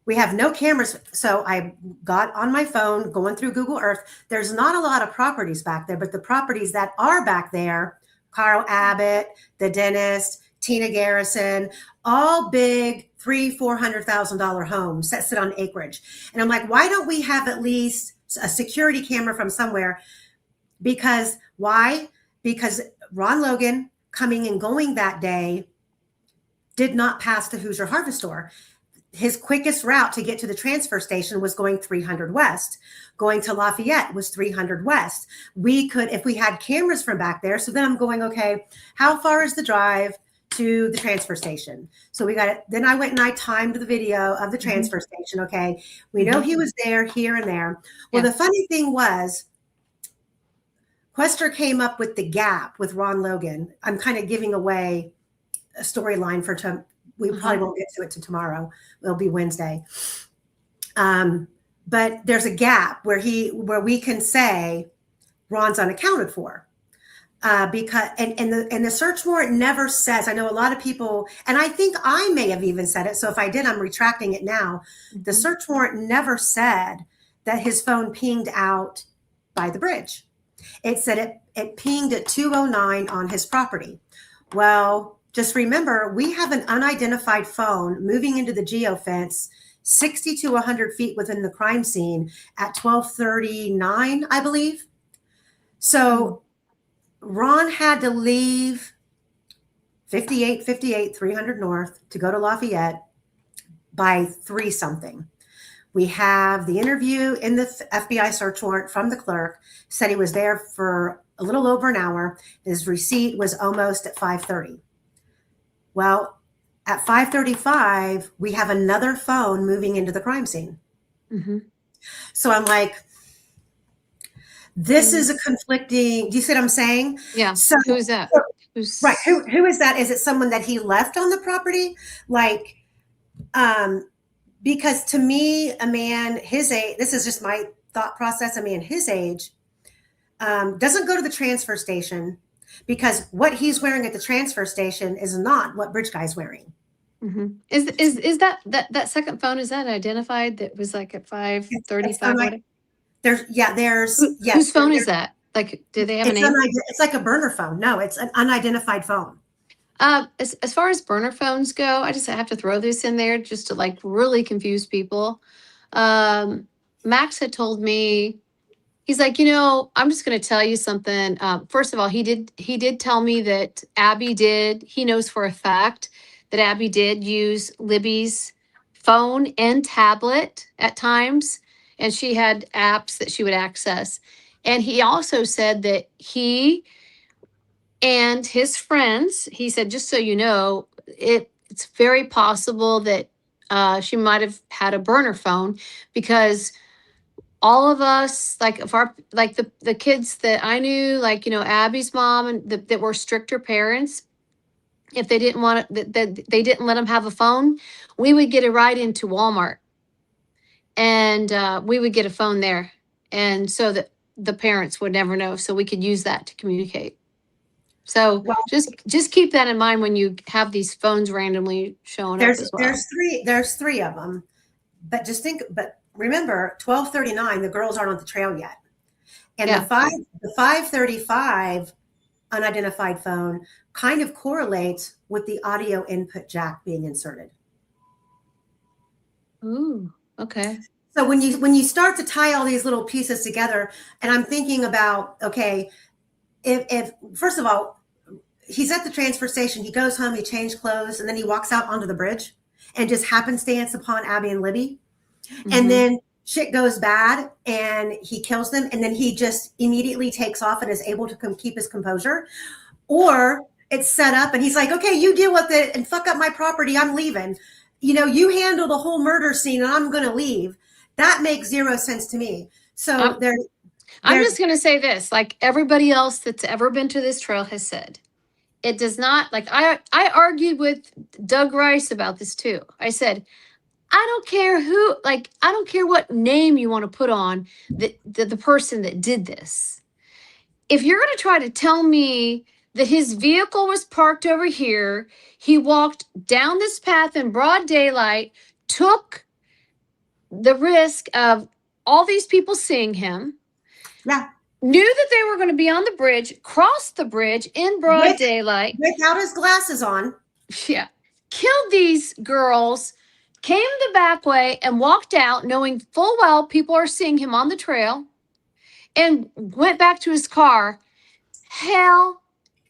Speaker 1: We have no cameras. So I got on my phone going through Google Earth. There's not a lot of properties back there, but the properties that are back there, Carl Abbott, the dentist, Tina Garrison, all big $300,000-$400,000 homes that sit on acreage. And I'm like, why don't we have at least a security camera from somewhere? Because why? Because Ron Logan coming and going that day did not pass the Hoosier Harvest Store. His quickest route to get to the transfer station was going 300 West. Going to Lafayette was 300 West. We could, if we had cameras from back there. So then I'm going, okay, how far is the drive to the transfer station? So we got it. Then I went and I timed the video of the transfer station. Okay. We know he was there, here and there. Well, the funny thing was, Quester came up with the gap with Ron Logan. I'm kind of giving away a storyline for we probably won't get to it to tomorrow. It'll be Wednesday. But there's a gap where we can say Ron's unaccounted for. Because the search warrant never says, I know a lot of people, and I think I may have even said it. So if I did, I'm retracting it now. Mm-hmm. The search warrant never said that his phone pinged out by the bridge. It said it pinged at 2:09 on his property. Well, just remember, we have an unidentified phone moving into the geofence 60 to 100 feet within the crime scene at 12:39, I believe. So Ron had to leave 58, 300 North to go to Lafayette by 3 something. We have the interview in the FBI search warrant from the clerk, said he was there for a little over an hour. His receipt was almost at 5:30. Well, at 5:35, we have another phone moving into the crime scene.
Speaker 3: Mm-hmm.
Speaker 1: So I'm like, this is a conflicting, do you see what I'm saying?
Speaker 3: Yeah.
Speaker 1: So
Speaker 3: Who is that?
Speaker 1: Right. Who is that? Is it someone that he left on the property? Like, because to me, a man his age, this is just my thought process, a man his age doesn't go to the transfer station, because what he's wearing at the transfer station is not what Bridge Guy's wearing.
Speaker 3: Mm-hmm. Is that second phone, is that identified? That was like at 5:35? Whose phone is that? Like, do they have a name?
Speaker 1: It's like a burner phone. No, it's an unidentified phone.
Speaker 3: As far as burner phones go, I just have to throw this in there just to like really confuse people. Max had told me, he's like, I'm just going to tell you something. First of all, he did tell me that he knows for a fact that Abby did use Libby's phone and tablet at times, and she had apps that she would access. And he also said that he and his friends, he said, just so you know, it's very possible that she might have had a burner phone, because all of us, like if the kids that I knew, like, Abby's mom, and that were stricter parents, if they didn't want it, that they didn't let them have a phone, we would get a ride into Walmart, and we would get a phone there, and so that the parents would never know, so we could use that to communicate. So
Speaker 1: Well,
Speaker 3: just keep that in mind when you have these phones randomly showing up as well.
Speaker 1: There's three of them, but remember, 12:39, the girls aren't on the trail yet, and
Speaker 3: Yeah.
Speaker 1: the 5:35 unidentified phone kind of correlates with the audio input jack being inserted.
Speaker 3: Ooh, okay.
Speaker 1: So when you start to tie all these little pieces together, and I'm thinking about, okay, if first of all, he's at the transfer station, he goes home, he changed clothes, and then he walks out onto the bridge and just happenstance upon Abby and Libby.
Speaker 3: Mm-hmm.
Speaker 1: And then shit goes bad and he kills them, and then he just immediately takes off and is able to keep his composure. Or it's set up and he's like, okay, you deal with it and fuck up my property, I'm leaving. You handle the whole murder scene and I'm going to leave. That makes zero sense to me. So
Speaker 3: I'm just going to say this, like everybody else that's ever been to this trail has said, it does not, like I argued with Doug Rice about this too. I said, I don't care what name you want to put on the person that did this. If you're going to try to tell me that his vehicle was parked over here, he walked down this path in broad daylight, took the risk of all these people seeing him, knew that they were going to be on the bridge, crossed the bridge in broad daylight,
Speaker 1: without his glasses on,
Speaker 3: killed these girls, came the back way and walked out knowing full well people are seeing him on the trail, and went back to his car. Hell,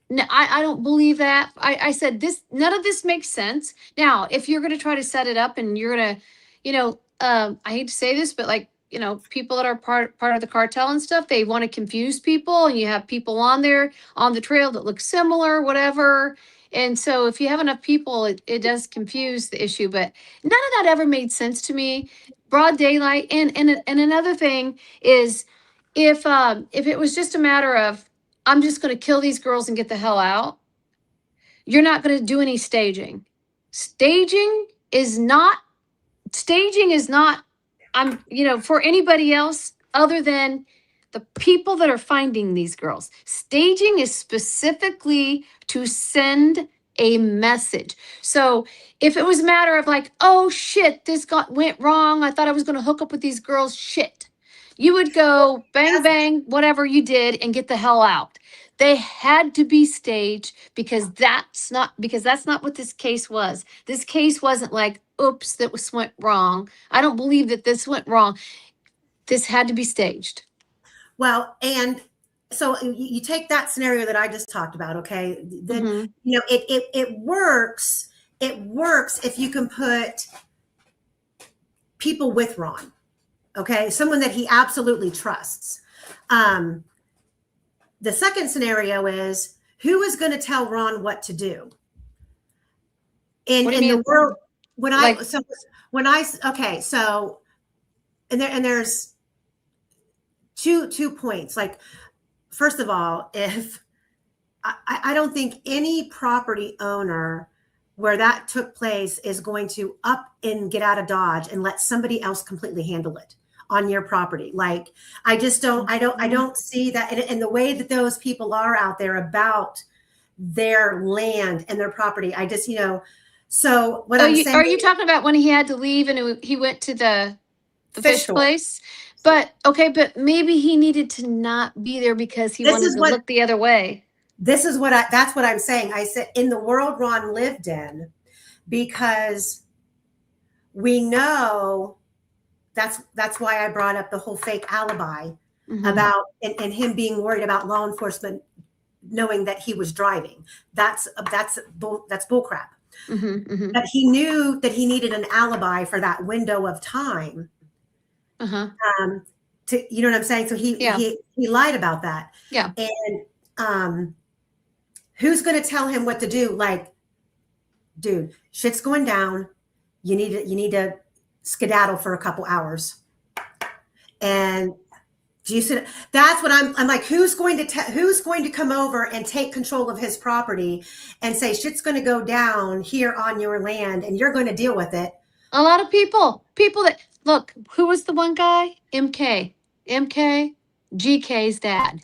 Speaker 3: no, I don't believe that. I said none of this makes sense. Now, if you're going to try to set it up and you're going to, I hate to say this, but like, people that are part of the cartel and stuff, they want to confuse people, and you have people on the trail that look similar, whatever. And so if you have enough people, it does confuse the issue, but none of that ever made sense to me. Broad daylight. And another thing is, if it was just a matter of, I'm just going to kill these girls and get the hell out, you're not going to do any staging. Staging is not, for anybody else other than the people that are finding these girls. Staging is specifically to send a message. So if it was a matter of like, oh shit, this went wrong, I thought I was going to hook up with these girls, shit, you would go bang, bang, whatever you did, and get the hell out. They had to be staged because that's not what this case was. This case wasn't like, oops, went wrong. I don't believe that this went wrong. This had to be staged.
Speaker 1: Well, and so you take that scenario that I just talked about, okay? Then it works. It works if you can put people with Ron. Okay, someone that he absolutely trusts. The second scenario is, who is going to tell Ron what to do? In the world, there's two points. Like, first of all, if I don't think any property owner where that took place is going to up and get out of Dodge and let somebody else completely handle it on your property. Like, I just don't, I don't see that. And the way that those people are out there about their land and their property, I just, so what I'm saying.
Speaker 3: Are you talking about when he had to leave and he went to the fish place? But okay, but maybe he needed to not be there because he wanted to look the other way.
Speaker 1: That's what I'm saying. I said, in the world Ron lived in, because we know that's why I brought up the whole fake alibi about and him being worried about law enforcement knowing that he was driving. That's bull crap. But he knew that he needed an alibi for that window of time. To, you know what I'm saying? So he lied about that.
Speaker 3: Yeah.
Speaker 1: And who's going to tell him what to do? Like, dude, shit's going down. You need to skedaddle for a couple hours. And do you see? That's what I'm like. Who's going to come over and take control of his property and say shit's going to go down here on your land and you're going to deal with it?
Speaker 3: A lot of people that look. Who was the one guy? MK, GK's dad.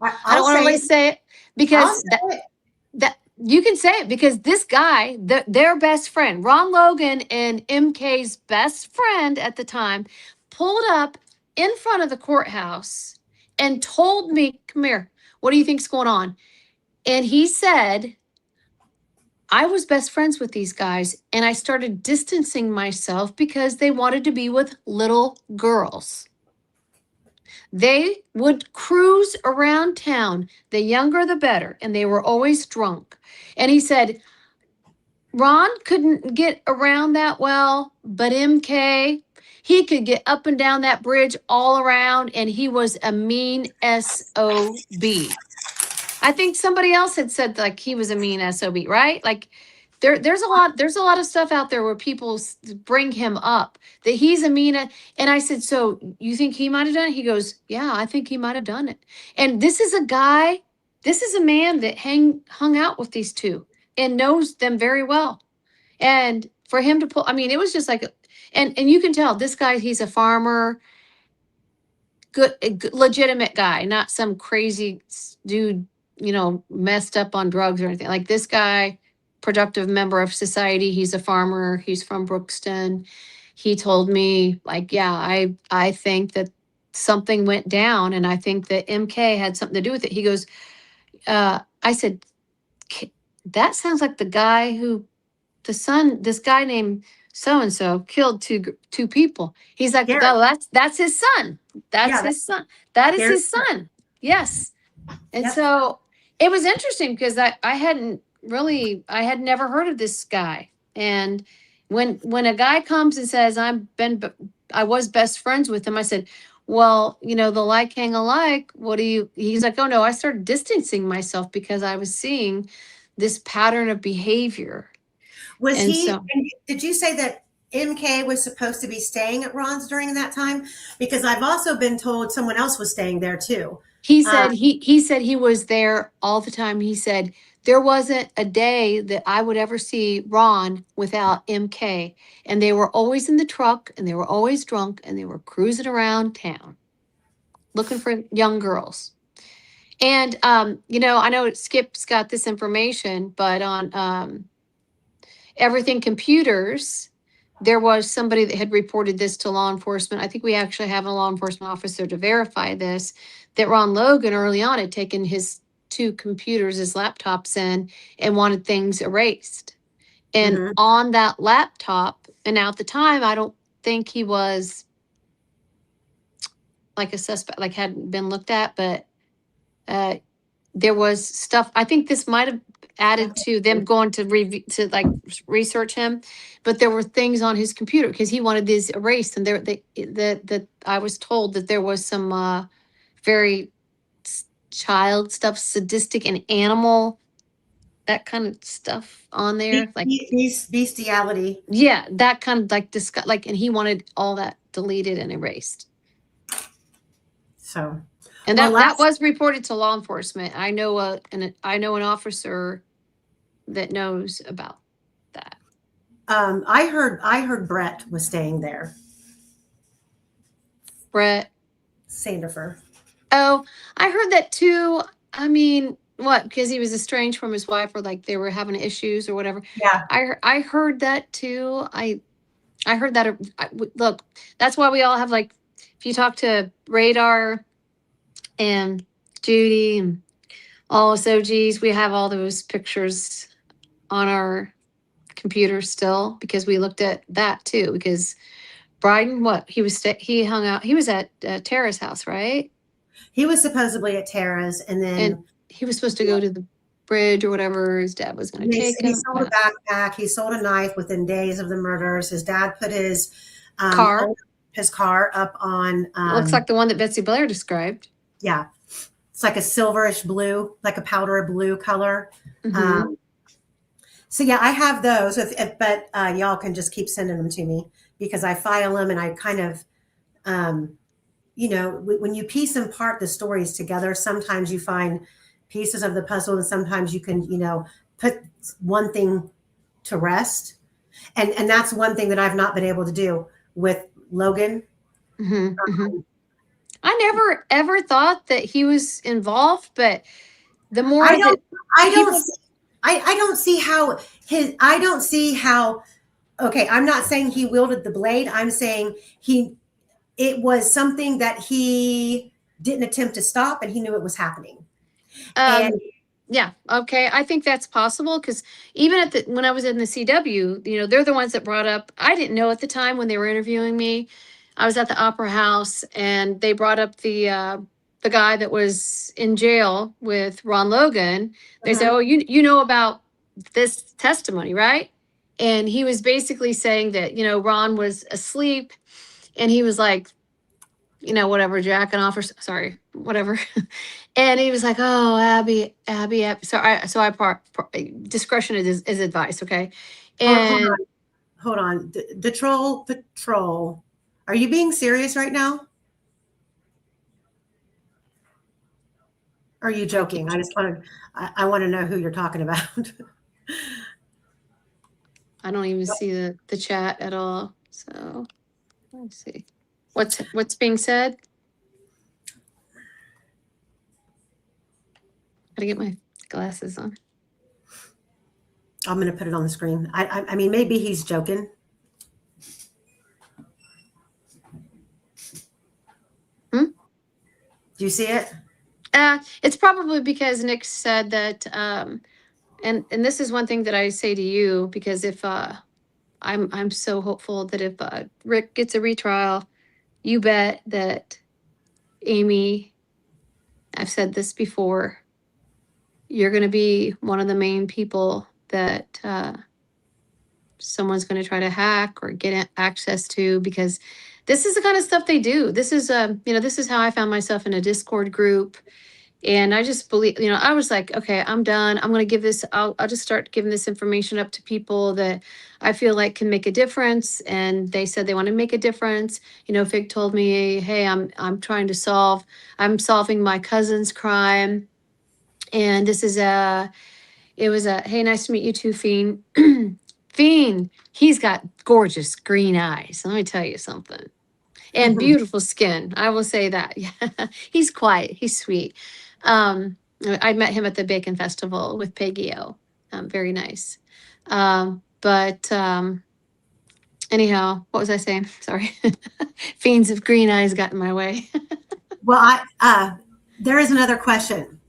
Speaker 3: I don't want to really say it because that you can say it, because this guy, their best friend, Ron Logan and MK's best friend at the time, pulled up in front of the courthouse and told me, come here, what do you think's going on? And he said, I was best friends with these guys and I started distancing myself because they wanted to be with little girls. They would cruise around town, the younger the better, and they were always drunk. And he said, Ron couldn't get around that well, but MK, he could get up and down that bridge all around, and he was a mean SOB. I think somebody else had said like he was a mean SOB, right? Like there's a lot of stuff out there where people bring him up that he's a mean. And I said, so you think he might have done it? He goes, yeah, I think he might have done it. And this is a man that hung out with these two and knows them very well. And for him to pull, I mean, it was just like, and you can tell this guy, he's a farmer, good, legitimate guy, not some crazy dude, messed up on drugs or anything. Like this guy, productive member of society. He's a farmer. He's from Brookston. He told me like, yeah, I think that something went down and I think that MK had something to do with it. He goes, I said, that sounds like the guy who this guy named so-and-so killed two people. He's like, no, that's his son. That's his son. That is his son. Yes. And so it was interesting because I had never heard of this guy. And when a guy comes and says, I was best friends with him, I said, well, the like hang alike. He's like, oh no, I started distancing myself because I was seeing this pattern of behavior.
Speaker 1: Did you say that MK was supposed to be staying at Ron's during that time? Because I've also been told someone else was staying there too.
Speaker 3: He said he said he was there all the time. He said there wasn't a day that I would ever see Ron without MK. And they were always in the truck and they were always drunk and they were cruising around town looking for young girls. And, I know Skip's got this information, but on Everything Computers, there was somebody that had reported this to law enforcement. I think we actually have a law enforcement officer to verify this, that Ron Logan early on had taken his two computers, his laptops in and wanted things erased. And on that laptop, and now at the time, I don't think he was like a suspect, like hadn't been looked at, but there was stuff. I think this might have added to them going to research him, but there were things on his computer because he wanted these erased, and that I was told that there was some very child stuff, sadistic and animal, that kind of stuff on there, like
Speaker 1: Bestiality.
Speaker 3: yeah, that kind of like discuss, like, and he wanted all that deleted and erased.
Speaker 1: So,
Speaker 3: And
Speaker 1: well,
Speaker 3: that was reported to law enforcement. I know an officer that knows about that.
Speaker 1: I heard Brett was staying there.
Speaker 3: Brett
Speaker 1: Sandifer.
Speaker 3: Oh, I heard that too. I mean, what? Because he was estranged from his wife, or like they were having issues or whatever.
Speaker 1: Yeah.
Speaker 3: I heard that too. I heard that. Look, that's why we all have, like, if you talk to Radar and Judy and all us OGs, we have all those pictures on our computer still because we looked at that too. Because Bryden, he hung out. He was at Tara's house, right?
Speaker 1: He was supposedly at Tara's, and then
Speaker 3: And he was supposed to go to the bridge or whatever. His dad was going to take
Speaker 1: he
Speaker 3: him.
Speaker 1: sold a backpack. He sold a knife within days of the murders. His dad put his
Speaker 3: Car.
Speaker 1: car up on.
Speaker 3: It looks like the one that Betsy Blair described.
Speaker 1: Yeah, it's like a silverish blue, like a powder blue color.
Speaker 3: Mhm.
Speaker 1: So yeah, I have those, but y'all can just keep sending them to me because I file them and I kind of, when you piece and part the stories together, sometimes you find pieces of the puzzle and sometimes you can, put one thing to rest. And that's one thing that I've not been able to do with Logan.
Speaker 3: I never ever thought that he was involved, but the more
Speaker 1: I don't see how okay, I'm not saying he wielded the blade. I'm saying it was something that he didn't attempt to stop and he knew it was happening.
Speaker 3: Yeah, okay, I think that's possible because even when I was in the CW, they're the ones that brought up. I didn't know at the time when they were interviewing me. I was at the Opera House and they brought up the guy that was in jail with Ron Logan. They said, "Oh, you know about this testimony, right?" And he was basically saying that Ron was asleep, and he was like, whatever, jacking off or sorry, whatever. And he was like, "Oh, Abby." So discretion is advice, okay? And
Speaker 1: hold on. The troll patrol. Are you being serious right now? Or are you joking? I want to know who you're talking about.
Speaker 3: I don't even see the chat at all. So let's see. What's being said? Gotta get my glasses on.
Speaker 1: I'm going to put it on the screen. I mean, maybe he's joking. Do you see it?
Speaker 3: It's probably because Nick said that, and this is one thing that I say to you, because if I'm so hopeful that if Rick gets a retrial, you bet that Amy, I've said this before, you're going to be one of the main people that someone's going to try to hack or get access to, because this is the kind of stuff they do. This is this is how I found myself in a Discord group. And I just believe, I was like, okay, I'm done. I'm going to give this, I'll just start giving this information up to people that I feel like can make a difference. And they said they want to make a difference. Fig told me, hey, I'm solving my cousin's crime. And this is hey, nice to meet you too, Fiend. Fiend, he's got gorgeous green eyes. Let me tell you something. And beautiful skin. I will say that. Yeah. He's quiet. He's sweet. I met him at the Bacon Festival with Peggy O. Very nice. But anyhow, what was I saying? Sorry. Fiends of green eyes got in my way.
Speaker 1: Well, there is another question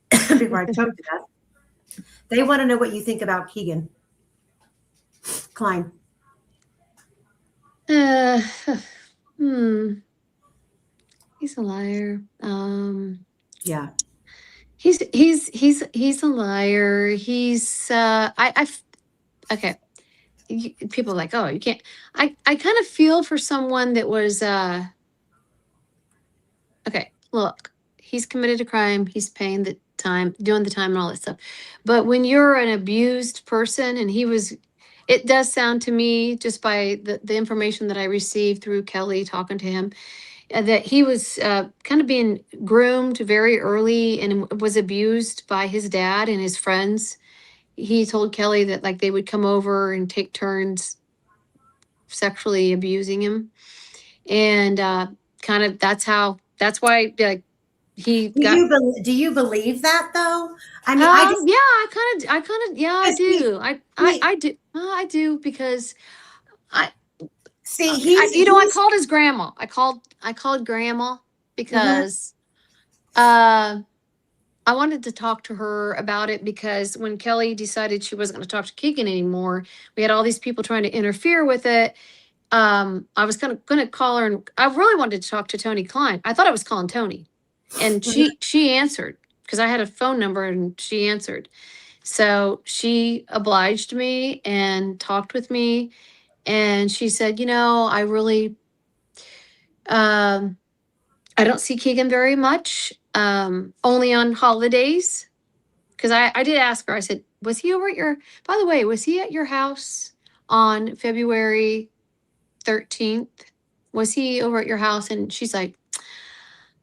Speaker 1: before I choke to death. They want to know what you think about Keegan Klein.
Speaker 3: He's a liar.
Speaker 1: Yeah.
Speaker 3: He's a liar. Okay. People are like, oh, you can't. I kind of feel for someone that was okay. Look, he's committed a crime. He's paying the time, doing the time, and all that stuff. But when you're an abused person, and it does sound to me, just by the information that I received through Kelly talking to him, that he was kind of being groomed very early and was abused by his dad and his friends. He told Kelly that like they would come over and take turns sexually abusing him, and kind of that's why like he got.
Speaker 1: Do you believe that though? I mean, I just
Speaker 3: Yeah, yeah, I do. I do because I
Speaker 1: see
Speaker 3: I called his grandma. I called grandma because I wanted to talk to her about it, because when Kelly decided she wasn't going to talk to Keegan anymore, we had all these people trying to interfere with it. I was going to call her, and I really wanted to talk to Tony Klein. I thought I was calling Tony, and she answered because I had a phone number, and she answered. So she obliged me and talked with me, and she said, I really, I don't see Keegan very much, only on holidays. Because I did ask her, I said, was he over at by the way, was he at your house on February 13th? Was he over at your house? And she's like,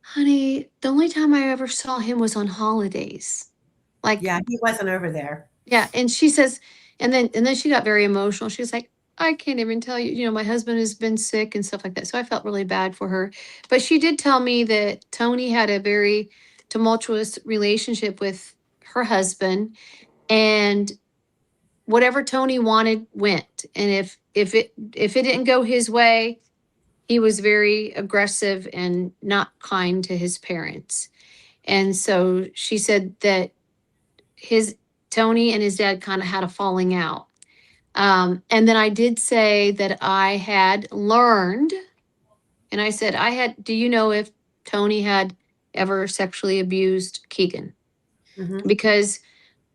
Speaker 3: honey, the only time I ever saw him was on holidays. Like,
Speaker 1: yeah, he wasn't over there.
Speaker 3: Yeah. And she says, and then she got very emotional. She was like, I can't even tell you, my husband has been sick and stuff like that. So I felt really bad for her. But she did tell me that Tony had a very tumultuous relationship with her husband, and whatever Tony wanted went. And if it didn't go his way, he was very aggressive and not kind to his parents. And so she said that Tony and his dad kind of had a falling out. And then I did say that I had learned, and I said, do you know if Tony had ever sexually abused Keegan? Because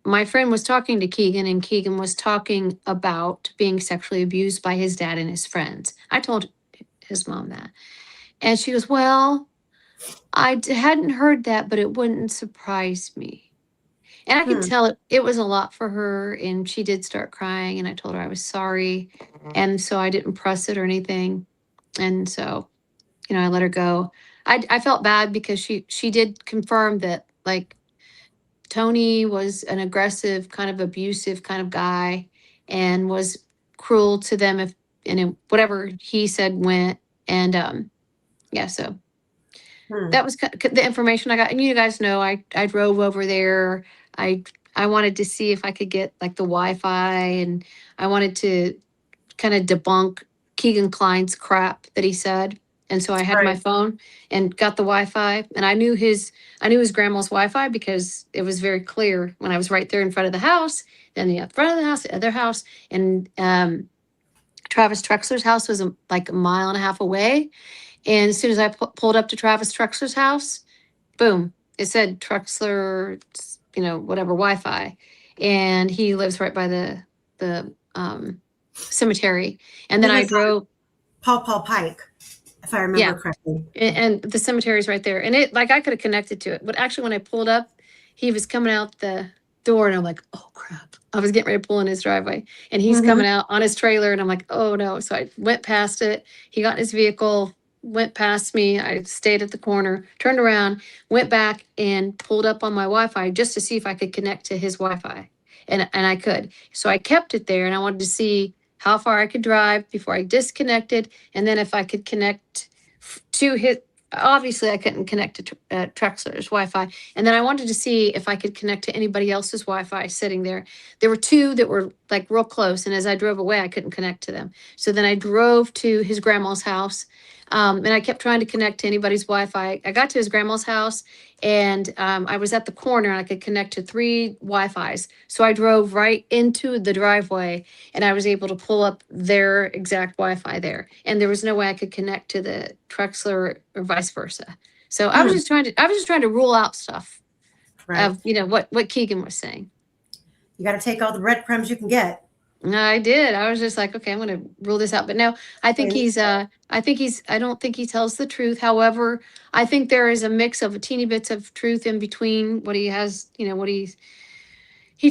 Speaker 3: my friend was talking to Keegan, and Keegan was talking about being sexually abused by his dad and his friends. I told his mom that. And she goes, well, I hadn't heard that, but it wouldn't surprise me. And I could tell it was a lot for her, and she did start crying, and I told her I was sorry. And so I didn't press it or anything. And so, I let her go. I felt bad because she did confirm that like Tony was an aggressive, kind of abusive kind of guy, and was cruel to them whatever he said went. And yeah, so that was the information I got. And you guys know I drove over there. I wanted to see if I could get like the Wi-Fi, and I wanted to kind of debunk Keegan Klein's crap that he said. And so I had my phone and got the Wi-Fi, and I knew his grandma's Wi-Fi because it was very clear when I was right there in front of the house, then the front of the house, the other house, and Travis Trexler's house was like a mile and a half away. And as soon as I pulled up to Travis Trexler's house, boom, it said Trexler, whatever Wi-Fi, and he lives right by the cemetery. And then I drove
Speaker 1: Paul Pike, if I remember correctly.
Speaker 3: And the cemetery's right there, and it like I could have connected to it, but actually when I pulled up, he was coming out the door, and I'm like, oh crap! I was getting ready to pull in his driveway, and he's coming out on his trailer, and I'm like, oh no! So I went past it. He got in his vehicle, went past me. I stayed at the corner, turned around, went back, and pulled up on my Wi-Fi just to see if I could connect to his Wi-Fi, and I could. So I kept it there, and I wanted to see how far I could drive before I disconnected, and then if I could connect to his. Obviously, I couldn't connect to Trexler's Wi-Fi, and then I wanted to see if I could connect to anybody else's Wi-Fi sitting there. There were two that were like real close, and as I drove away, I couldn't connect to them. So then I drove to his grandma's house, and I kept trying to connect to anybody's Wi-Fi. I got to his grandma's house, and I was at the corner, and I could connect to 3 Wi-Fis. So I drove right into the driveway, and I was able to pull up their exact Wi-Fi there. And there was no way I could connect to the Trexler or vice versa. So I was just trying to rule out stuff.
Speaker 1: Right.
Speaker 3: of, you know, what Keegan was saying.
Speaker 1: You got to take all the breadcrumbs you can get.
Speaker 3: I did. I was just like, okay, I'm going to rule this out. But no, I think I don't think he tells the truth. However, I think there is a mix of a teeny bits of truth in between what he has, you know, what he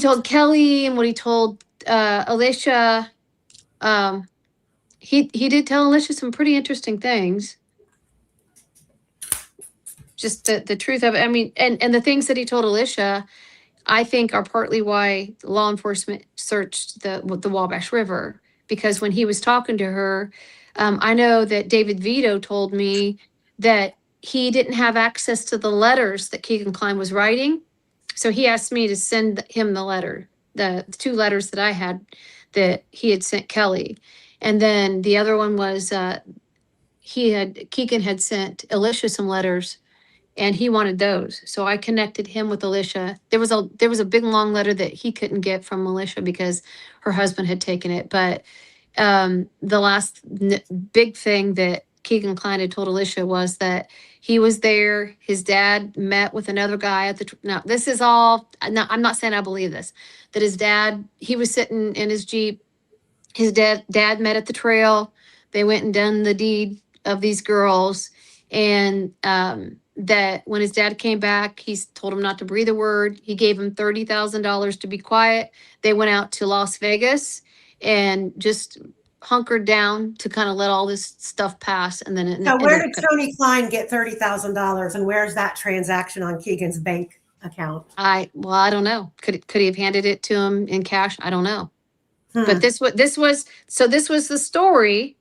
Speaker 3: told Kelly and what he told Alicia. He did tell Alicia some pretty interesting things. Just the truth of it. I mean, and the things that he told Alicia, I think are partly why law enforcement searched the Wabash River, because when he was talking to her, I know that David Vito told me that he didn't have access to the letters that Keegan Klein was writing. So he asked me to send him the letter, the 2 letters that I had that he had sent Kelly. And then the other one was Keegan had sent Alicia some letters and he wanted those. So I connected him with Alicia. There was a big long letter that he couldn't get from Alicia because her husband had taken it. But the last big thing that Keegan Klein had told Alicia was that he was there. His dad met with another guy at the. Now this is all. I'm not saying I believe this. That his dad, he was sitting in his Jeep. His dad met at the trail. They went and done the deed of these girls, and that when his dad came back, he told him not to breathe a word. He gave him $30,000 to be quiet. They went out to Las Vegas and just hunkered down to kind of let all this stuff pass. And then
Speaker 1: So where did Tony Klein get $30,000, and where's that transaction on Keegan's bank account?
Speaker 3: I don't know. Could he have handed it to him in cash? I don't know. But this was the story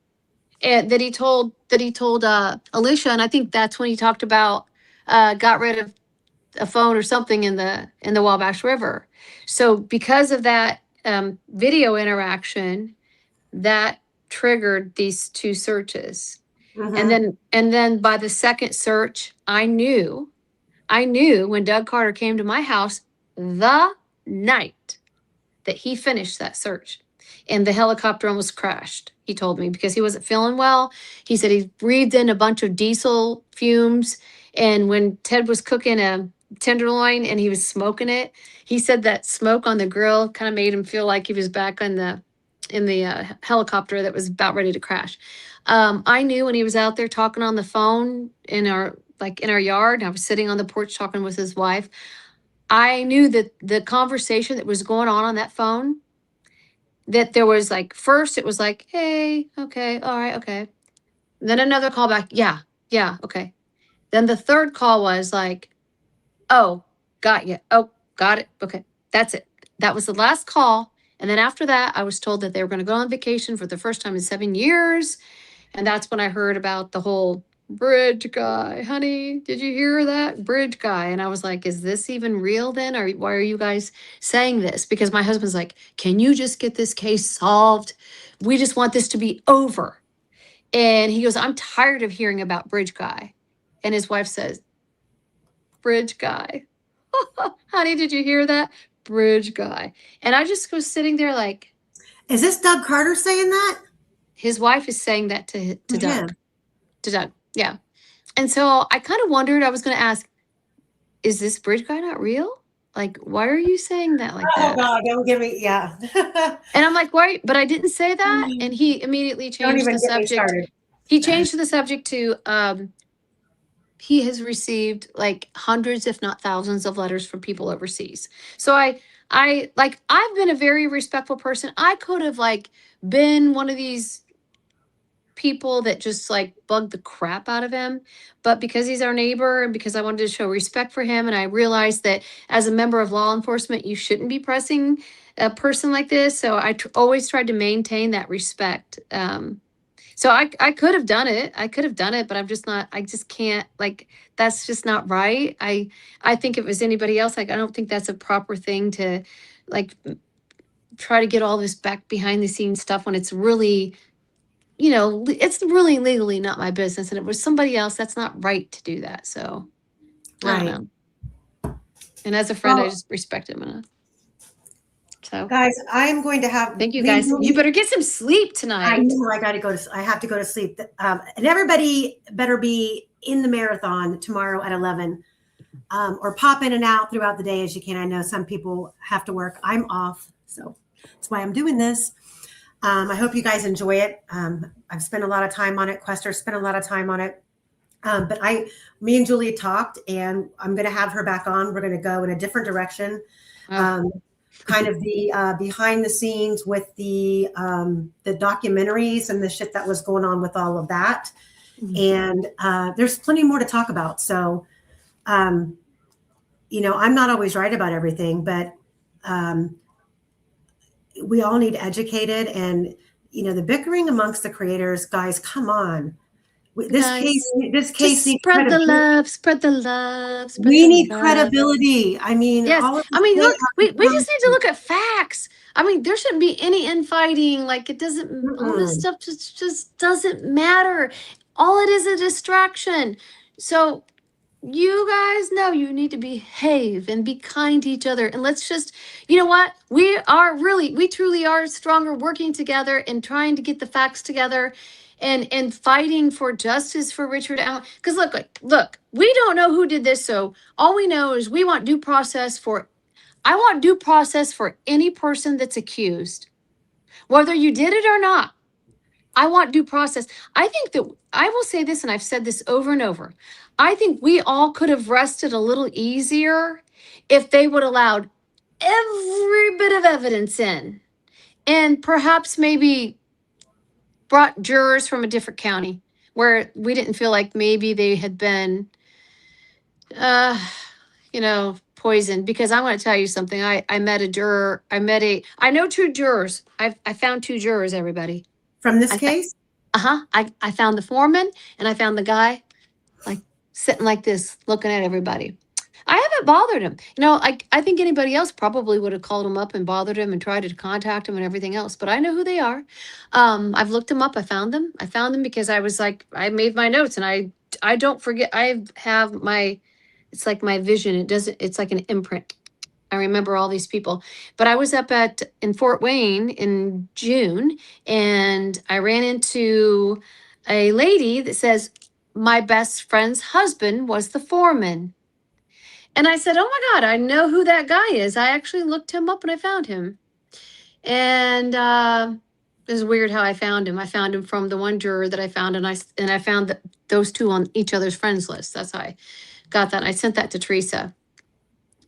Speaker 3: that he told Alicia, and I think that's when he talked about got rid of a phone or something in the Wabash River. So because of that video interaction, that triggered these 2 searches. And then by the second search, I knew when Doug Carter came to my house the night that he finished that search. And the helicopter almost crashed, he told me, because he wasn't feeling well. He said he breathed in a bunch of diesel fumes. And when Ted was cooking a tenderloin and he was smoking it, he said that smoke on the grill kind of made him feel like he was back in the helicopter that was about ready to crash. I knew when he was out there talking on the phone in our yard, and I was sitting on the porch talking with his wife. I knew that the conversation that was going on that phone, that there was like, first it was like, hey, okay, all right, okay. Then another call back, yeah, okay. Then the third call was like, oh, got you. Oh, got it. Okay, that's it. That was the last call. And then after that, I was told that they were going to go on vacation for the first time in 7 years. And that's when I heard about the whole bridge guy. Honey, did you hear that? Bridge guy. And I was like, is this even real then? Or why are you guys saying this? Because my husband's like, can you just get this case solved? We just want this to be over. And he goes, I'm tired of hearing about bridge guy. And his wife says, bridge guy. Honey, did you hear that? Bridge guy. And I just was sitting there like,
Speaker 1: is this Doug Carter saying that?
Speaker 3: His wife is saying that to Doug.
Speaker 1: Yeah.
Speaker 3: To Doug. Yeah. And so I kind of wondered, I was going to ask, is this bridge guy not real? Like, why are you saying that like that?
Speaker 1: Oh God, don't give me, yeah.
Speaker 3: And I'm like, why? But I didn't say that. And he immediately changed the subject. He changed the subject to, he has received like hundreds, if not thousands of letters from people overseas. So I've been a very respectful person. I could have like been one of these people that just like bugged the crap out of him, but because he's our neighbor and because I wanted to show respect for him, and I realized that as a member of law enforcement, you shouldn't be pressing a person like this. So I always tried to maintain that respect. So I could have done it. But I'm just not, I just can't, like, that's just not right. I think if it was anybody else, like, I don't think that's a proper thing to like try to get all this back behind the scenes stuff when it's really, it's really legally not my business. And if it was somebody else, that's not right to do that. So I don't know. And as a friend, I just respect him enough. So
Speaker 1: guys, I'm going to have.
Speaker 3: Thank you guys. You better get some sleep tonight.
Speaker 1: I know I have to go to sleep. And everybody better be in the marathon tomorrow at 11. or pop in and out throughout the day as you can. I know some people have to work. I'm off, so that's why I'm doing this. I hope you guys enjoy it. I've spent a lot of time on it. Quester spent a lot of time on it. But me and Julie talked, and I'm going to have her back on. We're going to go in a different direction. Kind of the behind the scenes with the documentaries and the shit that was going on with all of that. And there's plenty more to talk about. So, I'm not always right about everything, but we all need educated, and, the bickering amongst the creators, guys, come on. This case needs
Speaker 3: spread the love, spread the love.
Speaker 1: We need credibility. I mean,
Speaker 3: yes. Look, we just need to look at facts. There shouldn't be any infighting. Like, it doesn't, all this stuff just doesn't matter. All it is a distraction. So you guys know you need to behave and be kind to each other. And let's just, you know what? We truly are stronger working together and trying to get the facts together and fighting for justice for Richard Allen. Because look, we don't know who did this. So all we know is we want due process I want due process for any person that's accused, whether you did it or not. I want due process. I think that I will say this, and I've said this over and over. I think we all could have rested a little easier if they would allowed every bit of evidence in, and perhaps maybe brought jurors from a different county where we didn't feel like maybe they had been, poisoned. Because I want to tell you something. I met a juror. I know 2 jurors. I found 2 jurors, everybody.
Speaker 1: From this case?
Speaker 3: I found the foreman, and I found the guy like sitting like this, looking at everybody. I haven't bothered him. I think anybody else probably would have called him up and bothered him and tried to contact him and everything else, but I know who they are. I've looked them up. I found them because I was like, I made my notes, and I don't forget. I have it's like my vision. It's like an imprint. I remember all these people. But I was up in Fort Wayne in June, and I ran into a lady that says my best friend's husband was the foreman. And I said, oh my God, I know who that guy is. I actually looked him up and I found him. And it was weird how I found him. I found him from the one juror that I found, and I found those 2 on each other's friends list. That's how I got that. And I sent that to Teresa.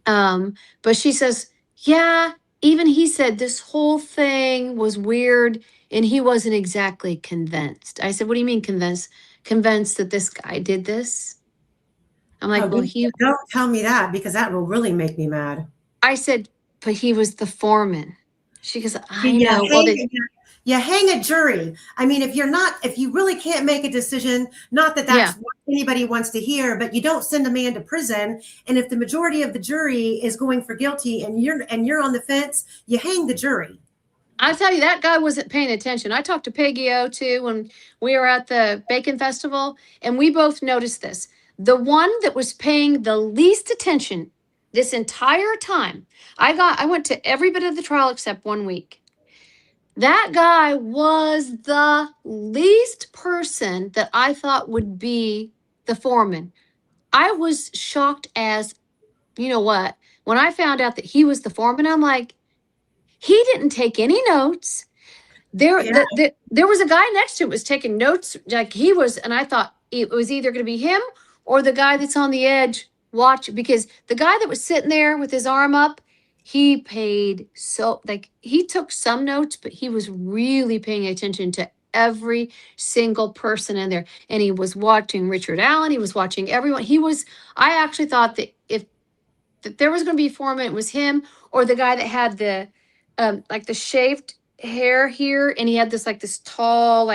Speaker 3: But she says, yeah, even he said this whole thing was weird and he wasn't exactly convinced. I said, what do you mean convinced? Convinced that this guy did this? I'm like,
Speaker 1: don't tell me that, because that will really make me mad.
Speaker 3: I said, but he was the foreman. She goes, I know.
Speaker 1: You hang a jury. I mean, if you really can't make a decision, not that that's what anybody wants to hear, but you don't send a man to prison. And if the majority of the jury is going for guilty and you're on the fence, you hang the jury.
Speaker 3: I tell you, that guy wasn't paying attention. I talked to Peggy O too when we were at the Bacon Festival, and we both noticed this. The one that was paying the least attention this entire time, I went to every bit of the trial except 1 week. That guy was the least person that I thought would be the foreman. I was shocked as, you know what? When I found out that he was the foreman, I'm like, he didn't take any notes. There was a guy next to him was taking notes like he was, and I thought it was either going to be him or the guy that's on the edge because the guy that was sitting there with his arm up, he he took some notes, but he was really paying attention to every single person in there. And he was watching Richard Allen. He was watching everyone. I actually thought that that there was going to be a foreman, it was him or the guy that had the shaved hair here. And he had this tall,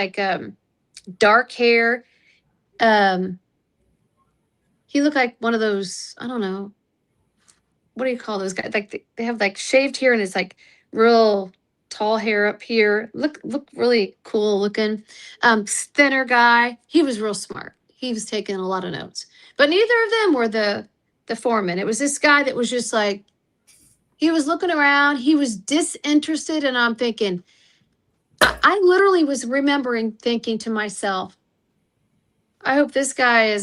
Speaker 3: dark hair. He looked like one of those, I don't know. What do you call those guys? They have shaved hair and it's real tall hair up here. Look really cool looking. Thinner guy. He was real smart. He was taking a lot of notes. But neither of them were the foreman. It was this guy that was just he was looking around. He was disinterested. And I'm thinking, I literally was thinking to myself, I hope this guy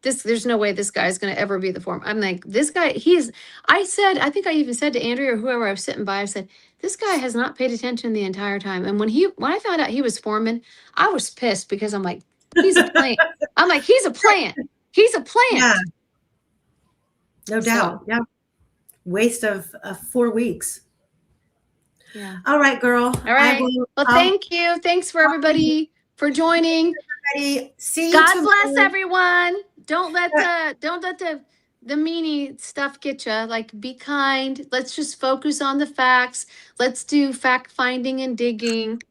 Speaker 3: there's no way this guy's going to ever be the foreman. I'm like, this guy, I think I even said to Andrea or whoever I was sitting by, I said, this guy has not paid attention the entire time. And when I found out he was foreman, I was pissed because I'm like, he's a plant. I'm like, he's a plant. He's a plant.
Speaker 1: Yeah. No doubt. Yeah. Waste of 4 weeks.
Speaker 3: Yeah.
Speaker 1: All right, girl.
Speaker 3: All right. Well, thank you. Thanks for everybody for joining.
Speaker 1: See you
Speaker 3: God
Speaker 1: tomorrow.
Speaker 3: bless everyone. Don't let the meanie stuff get you. Like, be kind. Let's just focus on the facts. Let's do fact finding and digging.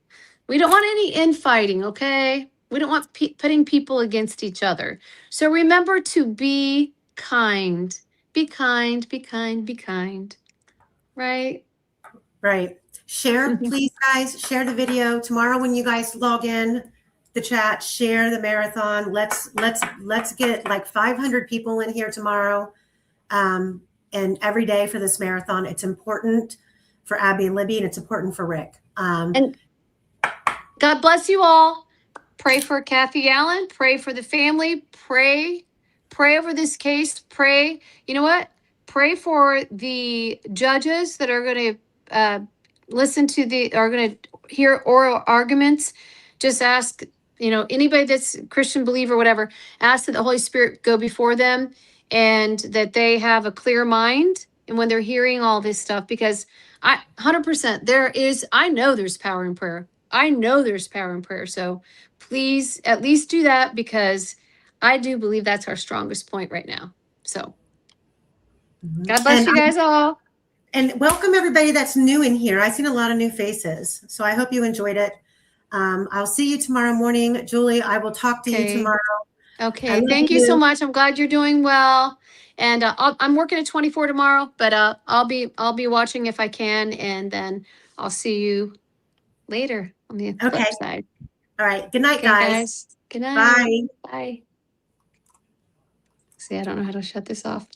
Speaker 3: We don't want any infighting, okay? We don't want putting people against each other. So remember to be kind. Be kind, be kind, be kind. Right?
Speaker 1: Right. Share, please, guys. Share the video tomorrow when you guys log in the chat. Share the marathon. Let's get like 500 people in here tomorrow, and every day for this marathon. It's important for Abby and Libby, and it's important for Rick.
Speaker 3: And God bless you all. Pray for Kathy Allen. Pray for the family. Pray over this case. Pray. You know what? Pray for the judges that are going to are going to hear oral arguments. Just ask, anybody that's a Christian believer, whatever, ask that the Holy Spirit go before them and that they have a clear mind. And when they're hearing all this stuff, because 100% I know there's power in prayer. I know there's power in prayer. So please at least do that, because I do believe that's our strongest point right now. So God bless you guys all.
Speaker 1: And welcome everybody that's new in here. I've seen a lot of new faces. So I hope you enjoyed it. I'll see you tomorrow morning. Julie, I will talk to you tomorrow.
Speaker 3: Okay. Thank you so much. I'm glad you're doing well. And I'm working at 24 tomorrow, but I'll be watching if I can. And then I'll see you later on the flip side.
Speaker 1: All right. Good night, guys.
Speaker 3: Good night.
Speaker 1: Bye.
Speaker 3: Bye. See, I don't know how to shut this off.